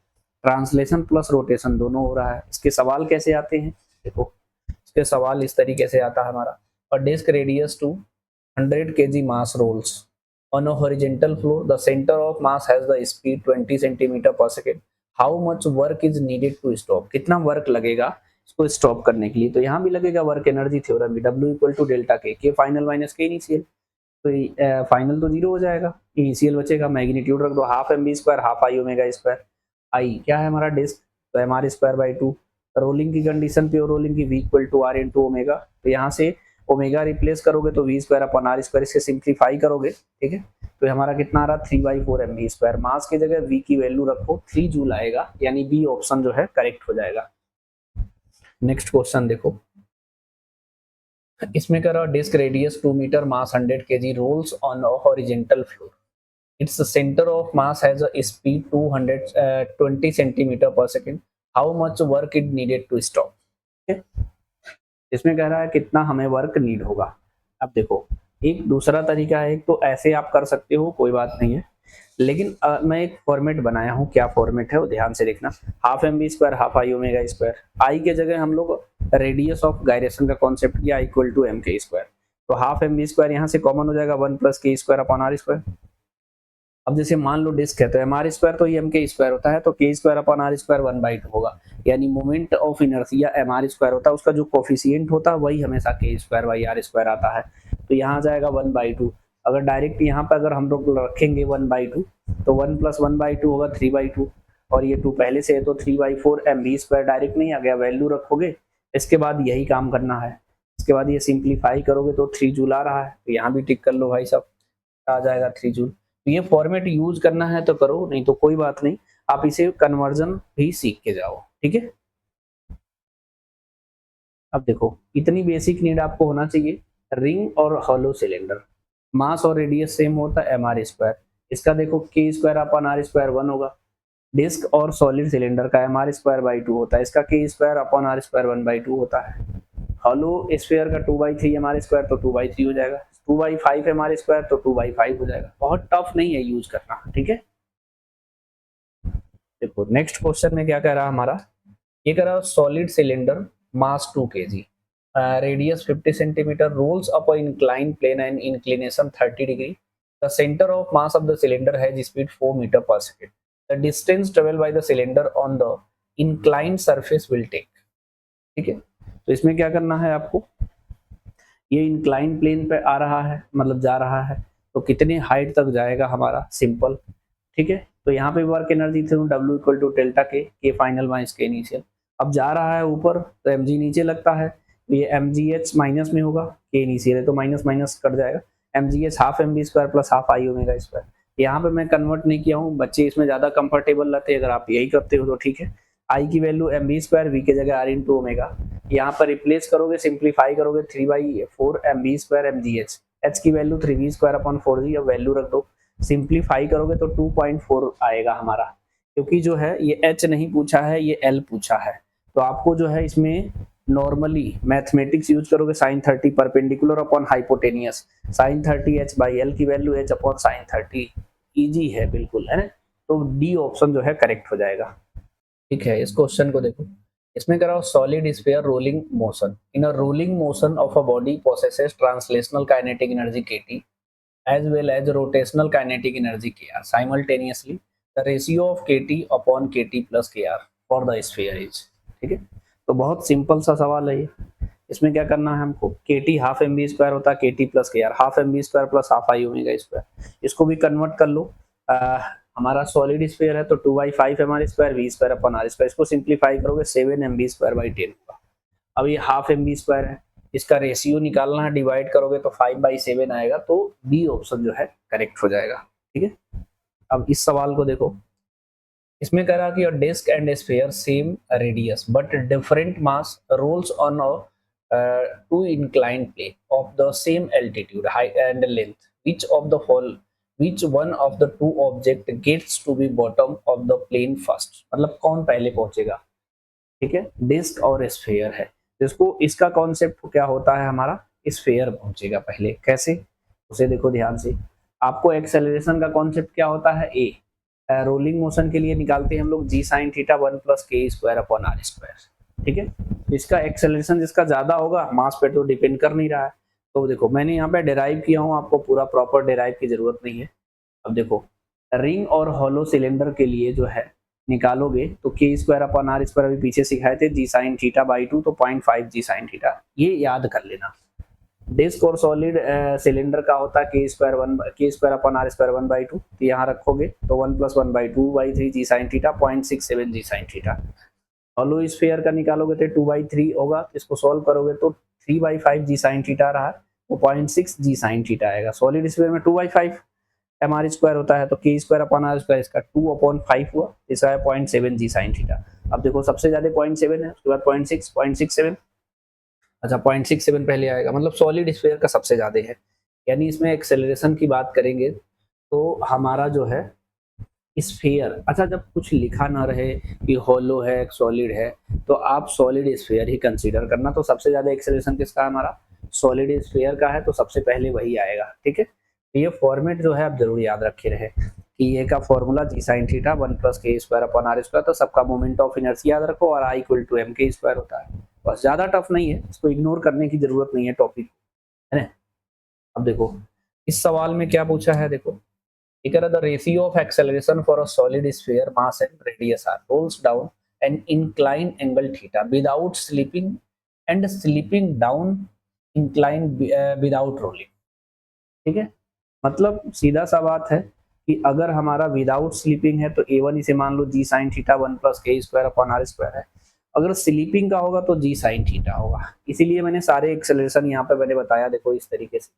ट्रांसलेशन प्लस रोटेशन दोनों हो रहा है. इसके सवाल कैसे आते हैं, देखो इसके सवाल इस तरीके से आता है हमारा, और disc radius two 100 kg mass rolls on a horizontal floor, the centre of mass has the speed 20 centimetre per second, how much work is needed to stop. कितना वर्क लगेगा इसको स्टॉप करने के लिए, तो यहाँ भी लगेगा वर्क एनर्जी थ्योरम में, W equal to delta K final minus K initial, तो फाइनल तो जीरो हो जाएगा, इनिशियल बचेगा, मैग्नीट्यूड रख दो half M B square half I omega square. I क्या है हमारा डिस्क, तो M are square by 2. Rolling की कंडीशन प्योर रोलिंग की v equal to are into omega, तो यहाँ से ओमेगा रिप्लेस करोगे तो v square upon r square, इससे सिंप्लीफाई करोगे. ठीक है, तो हमारा कितना आ रहा 3/4 एम बी स्क्वायर. मास की जगह v की वैल्यू रखो 3 जूल आएगा, यानी बी ऑप्शन जो है करेक्ट हो जाएगा. नेक्स्ट क्वेश्चन देखो, इसमें कह रहा disc radius 2 metre mass 100 kg rolls on a horizontal floor, its center of mass has a speed 220 centimeter per second, how much work it needed to stop. okay? इसमें कह रहा है कितना हमें वर्क नीड होगा. अब देखो एक दूसरा तरीका है, एक तो ऐसे आप कर सकते हो कोई बात नहीं है, लेकिन मैं एक फॉर्मेट बनाया हूँ, क्या फॉर्मेट है वो ध्यान से देखना. Half M B square half I omega square, I के जगह हम लोग रेडियस ऑफ गायरेशन का कॉन्सेप्ट किया equal to M K square, तो हाफ एम बी स्क्वायर यहाँ से कॉमन हो जाएगा 1 plus k square upon r square. अब जैसे मान लो डिस्क है तो एम आर स्क्वायर तो एम के स्क्वायर होता है, तो के स्क्वायर अपॉन आर स्क्वायर 1/2 होगा, यानी moment of inertia m are square होता है, उसका जो कोफिशिएंट होता है वही हमेशा के स्क्वायर बाई आर स्क्वायर आता है, तो यहाँ जाएगा 1/2. अगर डायरेक्ट यहाँ पर अगर हम लोग रखेंगे 1/2, तो 1 प्लस 1/2 होगा 3/2, और ये 2 पहले से है तो 3/4 एम बी स्क्वायर डायरेक्ट नहीं आ गया, वैल्यू रखोगे, इसके बाद यही काम करना है. इसके बाद ये सिंप्लीफाई करोगे तो 3 जूल आ रहा है, तो यहाँ भी टिक कर लो भाई साहब, आ जाएगा 3 जूल. तो ये फॉर्मेट यूज करना है तो करो, नहीं तो कोई बात नहीं, आप इसे कन्वर्जन भी सीख के जाओ. ठीक है, अब देखो इतनी बेसिक नीड आपको होना चाहिए. रिंग और हॉलो सिलेंडर, मास और रेडियस सेम होता है एम आर स्क्वायर, इसका देखो के स्क्वायर अपॉन आर स्क्वायर 1 होगा. डिस्क और सॉलिड सिलेंडर का एम आर स्क्वायर बाई 2 होता है, इसका के स्क्वायर अपॉन आर स्क्वायर 1/2 होता है. हॉलो स्फीयर का 2/3 एम आर स्क्वायर तो 2/3 हो जाएगा, 2/5 एम आर स्क्वायर तो 2/5 हो जाएगा. बहुत टफ नहीं है यूज करना. ठीक है, देखो नेक्स्ट क्वेश्चन में क्या कह रहा है हमारा, ये कह रहा है solid cylinder mass 2 kg, radius 50 centimetre, rolls up a incline plane and inclination 30 degree, the centre of mass of the cylinder has speed 4 metre per second, the distance travel by the cylinder on the inclined surface will take. ठीक है, तो इसमें क्या करना है आपको, ये इंक्लाइन प्लेन पे आ रहा है, मतलब जा रहा है, तो कितनी हाइट तक जाएगा हमारा, सिंपल. ठीक है, तो यहाँ पे वर्क एनर्जी थी W equal to delta K final minus K initial. अब जा रहा है ऊपर तो mg नीचे लगता है, तो ये mgh माइनस में होगा, के इनिशियल है तो माइनस माइनस कट जाएगा, mgh half M B square plus half I omega square. यहाँ पे मैं कन्वर्ट नहीं किया हूँ, बच्चे इसमें ज्यादा कंफर्टेबल रहते हैं, अगर आप यही करते हो तो ठीक है. आई की value m B square, v के जगह आर इंटू ओमेगा, यहाँ पर रिप्लेस करोगे, सिंप्लीफाई करोगे 3/4 m B square m g h, h की वैल्यू 3v²/4g, अब वैल्यू रख दो, सिंप्लीफाई करोगे तो 2.4 आएगा हमारा, क्योंकि जो है ये h नहीं पूछा है, ये l पूछा है, तो आपको जो है इसमें नॉर्मली मैथमेटिक्स यूज करोगे, sin 30 perpendicular upon hypotenuse, sin 30 h by L की value h upon sin 30, easy है बिल्कुल, है ना। तो डी ऑप्शन जो है करेक्ट हो जाएगा। ठीक है, इस क्वेश्चन को देखो, इसमें करा solid sphere rolling motion, in a rolling motion of a body possesses translational kinetic energy kT as well as rotational kinetic energy kr simultaneously, the ratio of kT upon kT plus kr for the sphere is। ठीक है, तो बहुत सिंपल सा सवाल है ये। इसमें क्या करना है हमको, kT half M B square होता है, kT plus kr half M B square plus half I omega square, इसको भी कन्वर्ट कर लो। हमारा सॉलिड स्फीयर है तो 2/5 mr square v square upon r square, इसको सिंप्लीफाई करोगे 7 mb स्क्वायर बाई 10 होगा। अब ये हाफ mb स्क्वायर है, इसका रेशियो निकालना है, डिवाइड करोगे तो 5/7 आएगा, तो बी ऑप्शन जो है करेक्ट हो जाएगा। ठीक है, अब इस सवाल को देखो, इसमें कह रहा कि disc and sphere same radius but different mass rolls on two inclined plane of the same altitude height and length, which one of the two object gets to be bottom of the plane first, मतलब कौन पहले पहुंचेगा। ठीक है, डिस्क और स्फीयर है, जिसको इसका कॉन्सेप्ट क्या होता है हमारा, स्फीयर पहुंचेगा पहले, कैसे उसे देखो ध्यान से। आपको एक्सेलरेशन का कॉन्सेप्ट क्या होता है, ए रोलिंग मोशन के लिए निकालते हैं हम लोग g sin theta 1 + k² upon r square. ठीक है, इसका एक्सेलरेशन जिसका ज्यादा होगा, मास पे तो डिपेंड कर नहीं रहा है, तो देखो मैंने यहाँ पे डिराइव किया हूँ, आपको पूरा प्रॉपर डिराइव की जरूरत नहीं है। अब देखो, रिंग और हॉलो सिलेंडर के लिए जो है निकालोगे तो k² अपॉन r स्क्वायर अभी पीछे सिखाए थे, g sin थीटा बाई 2, तो 0.5 g sin थीटा, ये याद कर लेना। डिस्क और सॉलिड सिलेंडर का होता है k² अपॉन r स्क्वायर 1/2, तो यहाँ रखोगे तो 1 + 1/2/3 g sin theta 0.67 g sin theta. Hollow sphere का निकालोगे तो 2/3 होगा, इसको सॉल्व करोगे तो 3/5 g sin थीटा रहा, वो 0.6 g sin थीटा आएगा। सॉलिड स्फीयर में 2/5 mr स्क्वायर होता है, तो k² अपॉन r स्क्वायर, इसका 2/5 हुआ, इसका है 0.7 g sin थीटा। अब देखो सबसे ज्यादा 0.7 है, उसके बाद 0.67, अच्छा 0.67 पहले आएगा, मतलब सॉलिड स्फीयर का सबसे ज्यादा है। यानी इसमें एक्सेलरेशन की बात करेंगे तो हमारा जो है स्फीयर, अच्छा जब कुछ लिखा ना रहे कि हॉलो है सॉलिड है, तो आप सॉलिड स्फीयर ही कंसीडर करना, तो सबसे ज्यादा एक्सेलरेशन किसका है, हमारा सॉलिड स्फीयर का है, तो सबसे पहले वही आएगा। ठीक है, तो ये फॉर्मेट जो है आप जरूर याद रखे रहे कि ये का formula g sin theta 1 + k² upon r square, तो सबका मोमेंट ऑफ इनर्सी याद रखो, और I = mk² होता है, बस ज्यादा टफ नहीं है, इसको इग्नोर करने की जरूरत नहीं है टॉपिक, है ना। अब देखो इस सवाल में क्या पूछा है, देखो the ratio of acceleration for a solid sphere mass and radius r rolls down an incline angle theta without slipping and slipping down incline without rolling. ठीक है, मतलब सीधा सा बात है कि अगर हमारा विदाउट स्लीपिंग है तो a1 इसे मान लो g sin theta 1 + k² upon r square है, अगर स्लीपिंग का होगा तो g sin थीटा होगा। इसीलिए मैंने सारे एक्सेलरेशन यहाँ पे मैंने बताया, देखो इस तरीके से,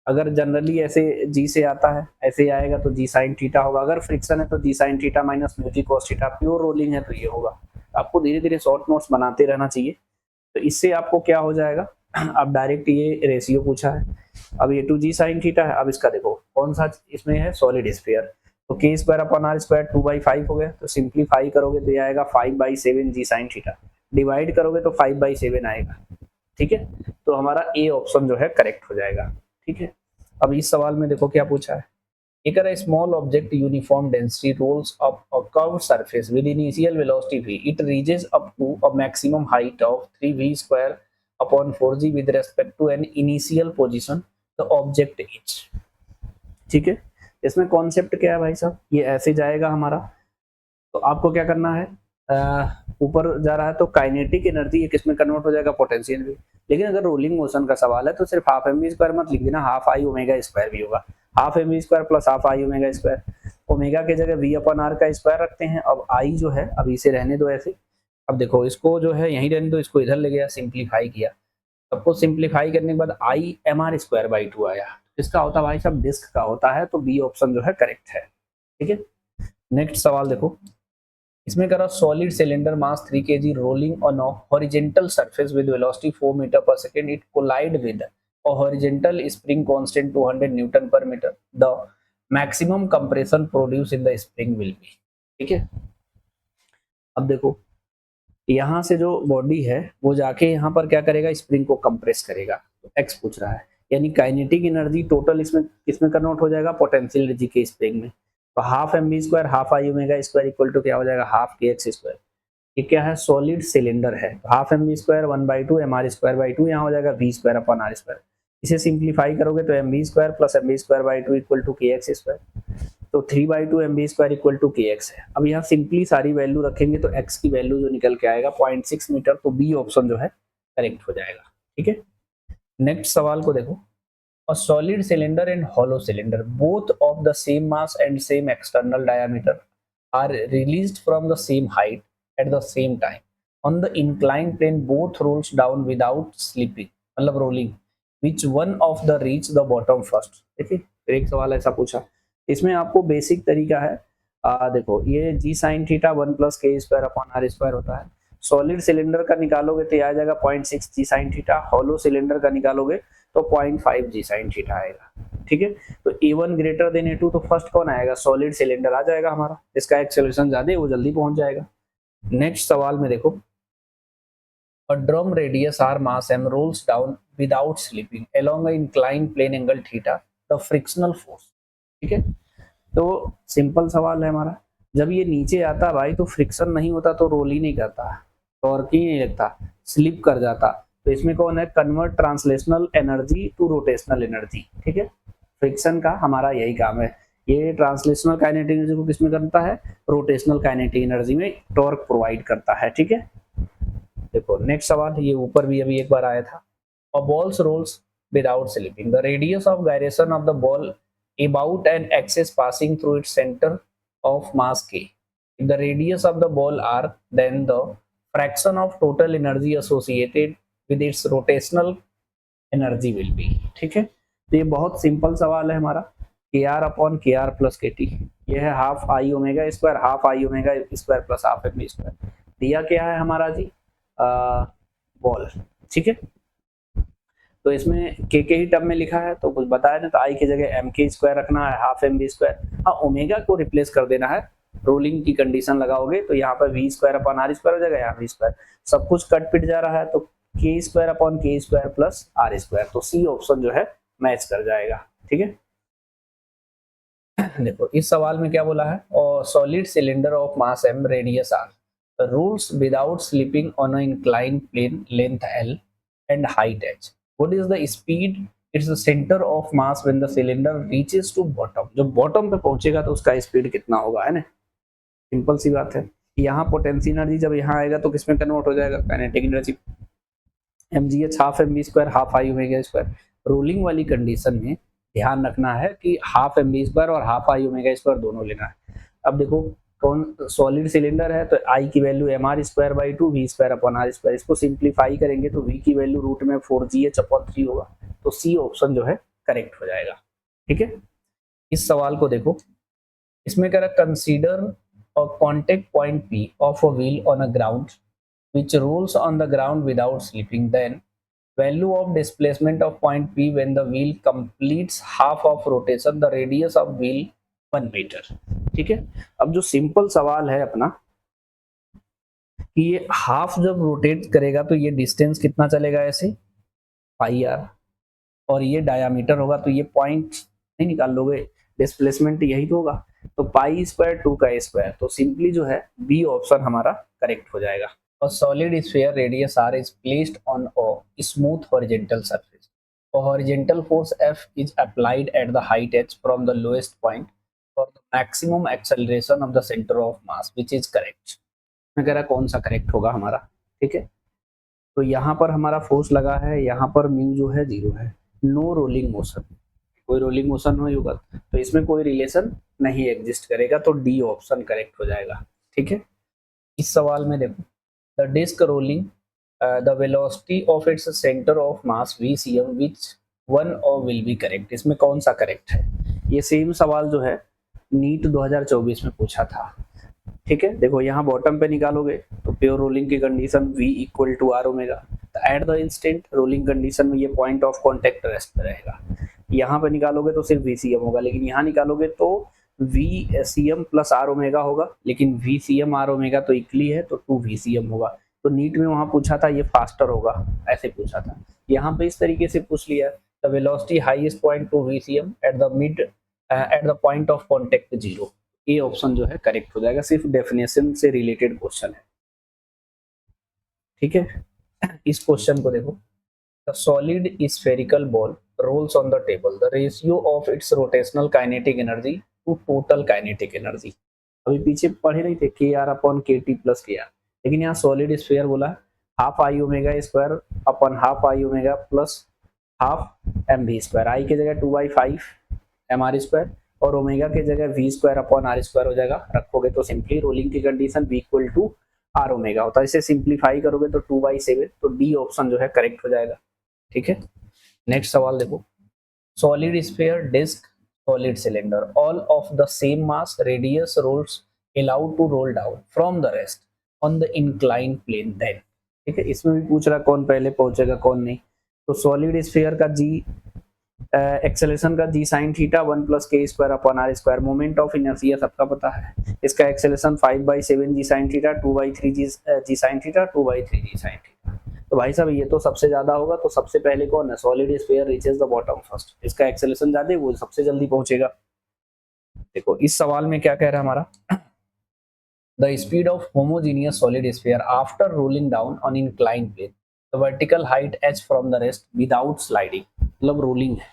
अगर जनरली ऐसे g से आता है ऐसे आएगा तो g sin थीटा होगा, अगर फ्रिक्शन है तो g sin theta minus mu g cos theta, pure rolling है तो ये होगा। आपको धीरे धीरे शॉर्ट नोट्स बनाते रहना चाहिए, तो इससे आपको क्या हो जाएगा, अब डायरेक्ट ये रेशियो पूछा है, अब ये 2g sin थीटा है, अब इसका देखो कौन सा इसमें है, सॉलिड स्फीयर, तो k² अपॉन r स्क्वायर 2/5 हो गया, तो सिंप्लीफाई करोगे तो ये आएगा 5/7 g sin थीटा, डिवाइड करोगे तो 5/7 आएगा। ठीक है, तो हमारा ए ऑप्शन जो है करेक्ट हो जाएगा। ठीक है, अब इस सवाल में देखो क्या पूछा है, एक small object uniform density rolls up a curved surface with initial velocity v, it reaches up to a maximum height of 3v² upon 4g with respect to an initial position the object is. ठीक है, इसमें कॉन्सेप्ट क्या है भाई साहब, ये ऐसे जाएगा हमारा, तो आपको क्या करना है, ऊपर जा रहा है तो काइनेटिक एनर्जी ये किसमें कन्वर्ट हो जाएगा, पोटेंशियल भी। लेकिन अगर रोलिंग मोशन का सवाल है तो सिर्फ हाफ एम स्क्वायर मत लिख देना, हाफ आई ओमेगा स्क्वायर भी होगा, half m square plus half I omega square, omega की जगह v अपॉन r का स्क्वायर रखते हैं। अब आई जो है अब इसे रहने दो ऐसे, अब देखो इसको जो है यहीं रहने दो, इसको इधर ले गया, सिंप्लीफाई किया, सबको सिंप्लीफाई करने के बाद आई mr²/2 आया, इसका होता भाई साहब डिस्क का होता है, तो बी ऑप्शन जो है करेक्ट है। ठीक है, नेक्स्ट सवाल देखो, इसमें करा solid cylinder mass 3 kg rolling on a horizontal surface with velocity 4 metre per second, it collide with और horizontal spring constant 200 newton per metre, the maximum compression produce in the spring will be. ठीक है, अब देखो यहाँ से जो बॉडी है वो जाके यहाँ पर क्या करेगा, स्प्रिंग को कंप्रेस करेगा। तो एक्स पूछ रहा है, यानी काइनेटिक एनर्जी टोटल इसमें किसमें कन्वर्ट हो जाएगा, पोटेंशियल एनर्जी के स्प्रिंग में। तो half M B square half I omega square equal to क्या हो जाएगा, हाफ के एक्स स्क्वायर। ये क्या है, सॉलिड सिलेंडर है, तो half M B square 1/2 m are square by two, यहाँ हो जाएगा v square upon r square. इसे सिंप्लीफाई करोगे तो m B square plus m B square by two equal to k x square. तो 3/2 m B square equal to k x है। अब यहाँ सिंपली सारी वैल्यू रखेंगे तो एक्स की वैल्यू जो निकल के आएगा 0.6 मीटर, तो बी ऑप्शन जो है करेक्ट हो जाएगा। ठीक है, नेक्स्ट सवाल को देखो, a solid cylinder and hollow cylinder both of the same mass and same external diameter are released from the same height at the same time on the inclined plane, both rolls down without slipping, मतलब rolling, which one of the reach the bottom first। देखिए फिर एक सवाल ऐसा पूछा, इसमें आपको बेसिक तरीका है, देखो ये जी sine theta 1 plus k square upon r square होता है। सॉलिड सिलेंडर का निकालोगे तो ये आ जाएगा 0.6 जी साइन थीटा, हॉलो सिलेंडर का निकालोगे तो 0.5 जी साइन थीटा आएगा। ठीक है, तो A1 ग्रेटर देन A2, तो फर्स्ट कौन आएगा, सॉलिड सिलेंडर आ जाएगा हमारा, इसका एक्सेलरेशन ज्यादा है वो जल्दी पहुंच जाएगा। नेक्स्ट सवाल में देखो, a drum radius r mass m rolls down without slipping along an inclined plane angle theta, the frictional force। ठीक है, तो सिंपल सवाल है हमारा, जब ये नीचे आता भाई तो फ्रिक्शन नहीं होता तो रोल ही नहीं करता, टॉर्क ही नहीं लगता, स्लिप कर जाता। तो इसमें कौन है, convert translational energy to rotational energy. ठीक है, फ्रिक्शन का हमारा यही काम है, ये ट्रांसलेशनल काइनेटिक एनर्जी को किसमें करता है, रोटेशनल काइनेटिक एनर्जी में टॉर्क प्रोवाइड करता है। ठीक है, देखो नेक्स्ट सवाल, ये ऊपर भी अभी एक बार आया था, a balls rolls without slipping, the radius of gyration of the ball about an axis passing through its center of mass k. If the radius of the ball r, then the fraction of total energy associated with its rotational energy will be। ठीक है, तो ये बहुत सिंपल सवाल है हमारा, K R upon K R plus K T, ये है half I omega square half I omega square plus half m square. दिया क्या है हमारा जी, बॉल। ठीक है, तो इसमें के ही टर्म में लिखा है तो कुछ बताया ना, तो आई की जगह एम के स्क्वायर रखना है, हाफ एम बी स्क्वायर, हाँ ओमेगा को रिप्लेस कर देना है, रोलिंग की कंडीशन लगाओगे तो यहाँ पर v square upon r square हो जाएगा, यहाँ वी स्क्वायर, सब कुछ कट पिट जा रहा है तो के स्क्वायर अपॉन के स्क्वायर प्लस आर स्क्वायर, तो सी ऑप्शन जो है मैच कर जाएगा। ठीक है, देखो इस सवाल में क्या बोला है, और solid cylinder of mass M radius r rolls without slipping on a inclined plane length l and height h, what is the speed it's the center of mass when the cylinder reaches to bottom। जब बॉटम पे पहुंचेगा तो उसका स्पीड कितना होगा, है ना, सिंपल सी बात है। यहाँ पोटेंशियल एनर्जी जब यहाँ आएगा तो किसमें कन्वर्ट हो जाएगा, kinetic energy, mgh half M B square half I omega square. Rolling वाली कंडीशन में ध्यान रखना है कि हाफ एम बी स्क्वायर और हाफ आई ओमेगा स्क्वायर दोनों लेना है। अब देखो कौन सॉलिड सिलेंडर है तो आई की value m are square by two v square upon r square, इसको सिंप्लीफाई करेंगे तो वी की वैल्यू रूट में 4gh अपॉन 3 होगा, तो सी ऑप्शन जो है करेक्ट हो जाएगा। ठीक है, इस सवाल को देखो, इसमें कह रहा consider a contact point P of a wheel on a ground which rolls on the ground without slipping, then value of displacement of point P when the wheel completes half of rotation, the radius of wheel 1 metre. ठीक है, अब जो सिंपल सवाल है अपना कि ये हाफ जब रोटेट करेगा तो ये डिस्टेंस कितना चलेगा, ऐसे पाई आर, और ये डायामीटर होगा तो ये पॉइंट नहीं निकाल लोगे, डिस्प्लेसमेंट यही तो होगा, तो पाई स्क्वायर 2 का स्क्वायर, तो सिंपली जो है बी ऑप्शन हमारा करेक्ट हो जाएगा। और solid sphere radius r is placed on a smooth horizontal surface, a horizontal force F is applied at the height h from the lowest point for the maximum acceleration of the center of mass, which is correct। मैं कह रहा कौन सा करेक्ट होगा हमारा। ठीक है, तो यहाँ पर हमारा फोर्स लगा है, यहाँ पर म्यू जो है 0 है, नो रोलिंग मोशन, कोई रोलिंग मोशन नहीं होगा तो इसमें कोई रिलेशन नहीं एग्जिस्ट करेगा, तो डी ऑप्शन करेक्ट हो जाएगा। ठीक है, इस सवाल में देखो, the disc rolling the velocity of its center of mass vcm, which one or will be correct, इसमें कौन सा करेक्ट है। ये सेम सवाल जो है नीट 2024 में पूछा था। ठीक है, देखो यहाँ बॉटम पे निकालोगे तो प्योर रोलिंग की condition v equal to r omega, at the instant rolling condition में ये पॉइंट ऑफ कांटेक्ट रेस्ट पे रहेगा। यहाँ पे निकालोगे तो सिर्फ VCM होगा, लेकिन यहाँ निकालोगे तो VCM प्लस R ओमेगा होगा, लेकिन VCM R ओमेगा तो इक्वली है तो 2 VCM होगा। तो नीट में वहां पूछा था ये फास्टर होगा, ऐसे पूछा था। यहाँ पे इस तरीके से पूछ लिया, the velocity highest point two VCM at the mid at the point of contact 0। ये ऑप्शन जो है करेक्ट हो जाएगा, सिर्फ डेफिनेशन से रिलेटेड क्वेश्चन है। ठीक है, इस क्वेश्चन को देखो, the solid spherical ball rolls on the table, the ratio of its rotational kinetic energy to total kinetic energy। अभी पीछे पढ़े नहीं थे KR upon KT plus KR, लेकिन यहाँ सॉलिड स्फीयर बोला half I omega square upon half I omega plus half mv square. I की जगह 2/5 mr स्क्वायर और ओमेगा की जगह v square upon r square हो जाएगा। रखोगे तो सिंपली रोलिंग की condition v equal to r omega होता है। इसे सिंप्लीफाई करोगे तो 2/7, तो डी ऑप्शन जो है करेक्ट हो जाएगा। ठीक है, नेक्स्ट सवाल देखो, solid sphere, disc, solid cylinder, all of the same mass, radius, rolls allowed to roll down from the rest on the incline plane then. ठीक है, इसमें भी पूछ रहा कौन पहले पहुंचेगा कौन नहीं। तो सॉलिड स्फीयर का जी एक्सेलेरेशन का g sine theta 1 plus k square upon r square, moment of inertia सबका पता है। इसका acceleration 5/7 g sine theta, 2/3 g sine theta, 2/3 g sine theta. तो भाई साहब ये तो सबसे ज्यादा होगा, तो सबसे पहले कौन है, solid sphere reaches the bottom first. इसका एक्सेलेरेशन ज्यादा है, वो सबसे जल्दी पहुंचेगा। देखो इस सवाल में क्या कह रहा है हमारा, the speed of homogeneous solid sphere after rolling down on incline plane, the vertical height h from the rest without sliding, मतलब रोलिंग है।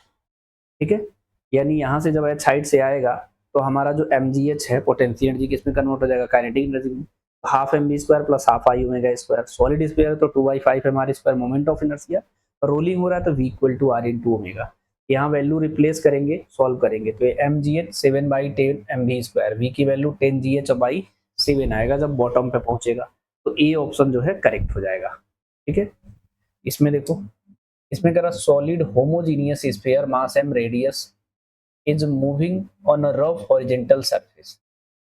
ठीक है, यानी यहाँ से जब h हाइट से आएगा तो हमारा जो mgh है पोटेंशियल एनर्जी किसमें कन्वर्ट हो जाएगा, काइनेटिक एनर्जी में। Half mv square plus half I omega square, solid sphere तो 2/5 mr square, moment of inertia, rolling हो रहा है तो v equal to r into omega. यहाँ वैल्यू रिप्लेस करेंगे, सॉल्व करेंगे तो mgh 7/10 mv स्क्वायर, v की वैल्यू 10gh/7 आएगा जब बॉटम पे पहुंचेगा। तो ए ऑप्शन जो है करेक्ट हो जाएगा। ठीक है, इसमें देखो, इसमें कह रहा solid homogeneous sphere mass m radius is moving on a rough horizontal surface.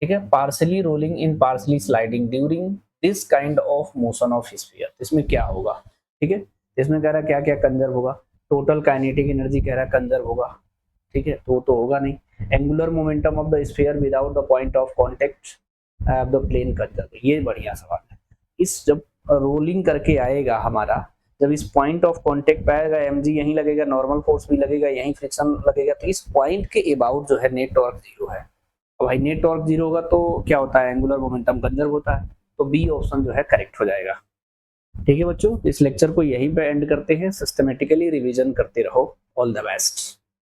ठीक है, partially rolling in partially sliding during this kind of motion of sphere. इसमें क्या होगा, ठीक है, इसमें कह रहा क्या क्या कंजर्व होगा, टोटल काइनेटिक एनर्जी कह रहा कंजर्व होगा। ठीक है, तो होगा नहीं। Angular momentum of the sphere without the point of contact of the plane conserve. ये बढ़िया सवाल है। इस जब रोलिंग करके आएगा हमारा, जब इस पॉइंट ऑफ कांटेक्ट पे आएगा, mg यहीं लगेगा, नॉर्मल फोर्स भी लगेगा, यहीं फ्रिक्शन लगेगा, तो इस पॉइंट के अबाउट जो है नेट टॉर्क 0 है। तो भाई नेट टॉर्क 0 होगा तो क्या होता है, एंगुलर मोमेंटम कंजर्व होता है। तो बी ऑप्शन जो है करेक्ट हो जाएगा। ठीक है बच्चों, इस लेक्चर को यहीं पे एंड करते हैं। सिस्टमेटिकली रिवीजन करते रहो। All the best.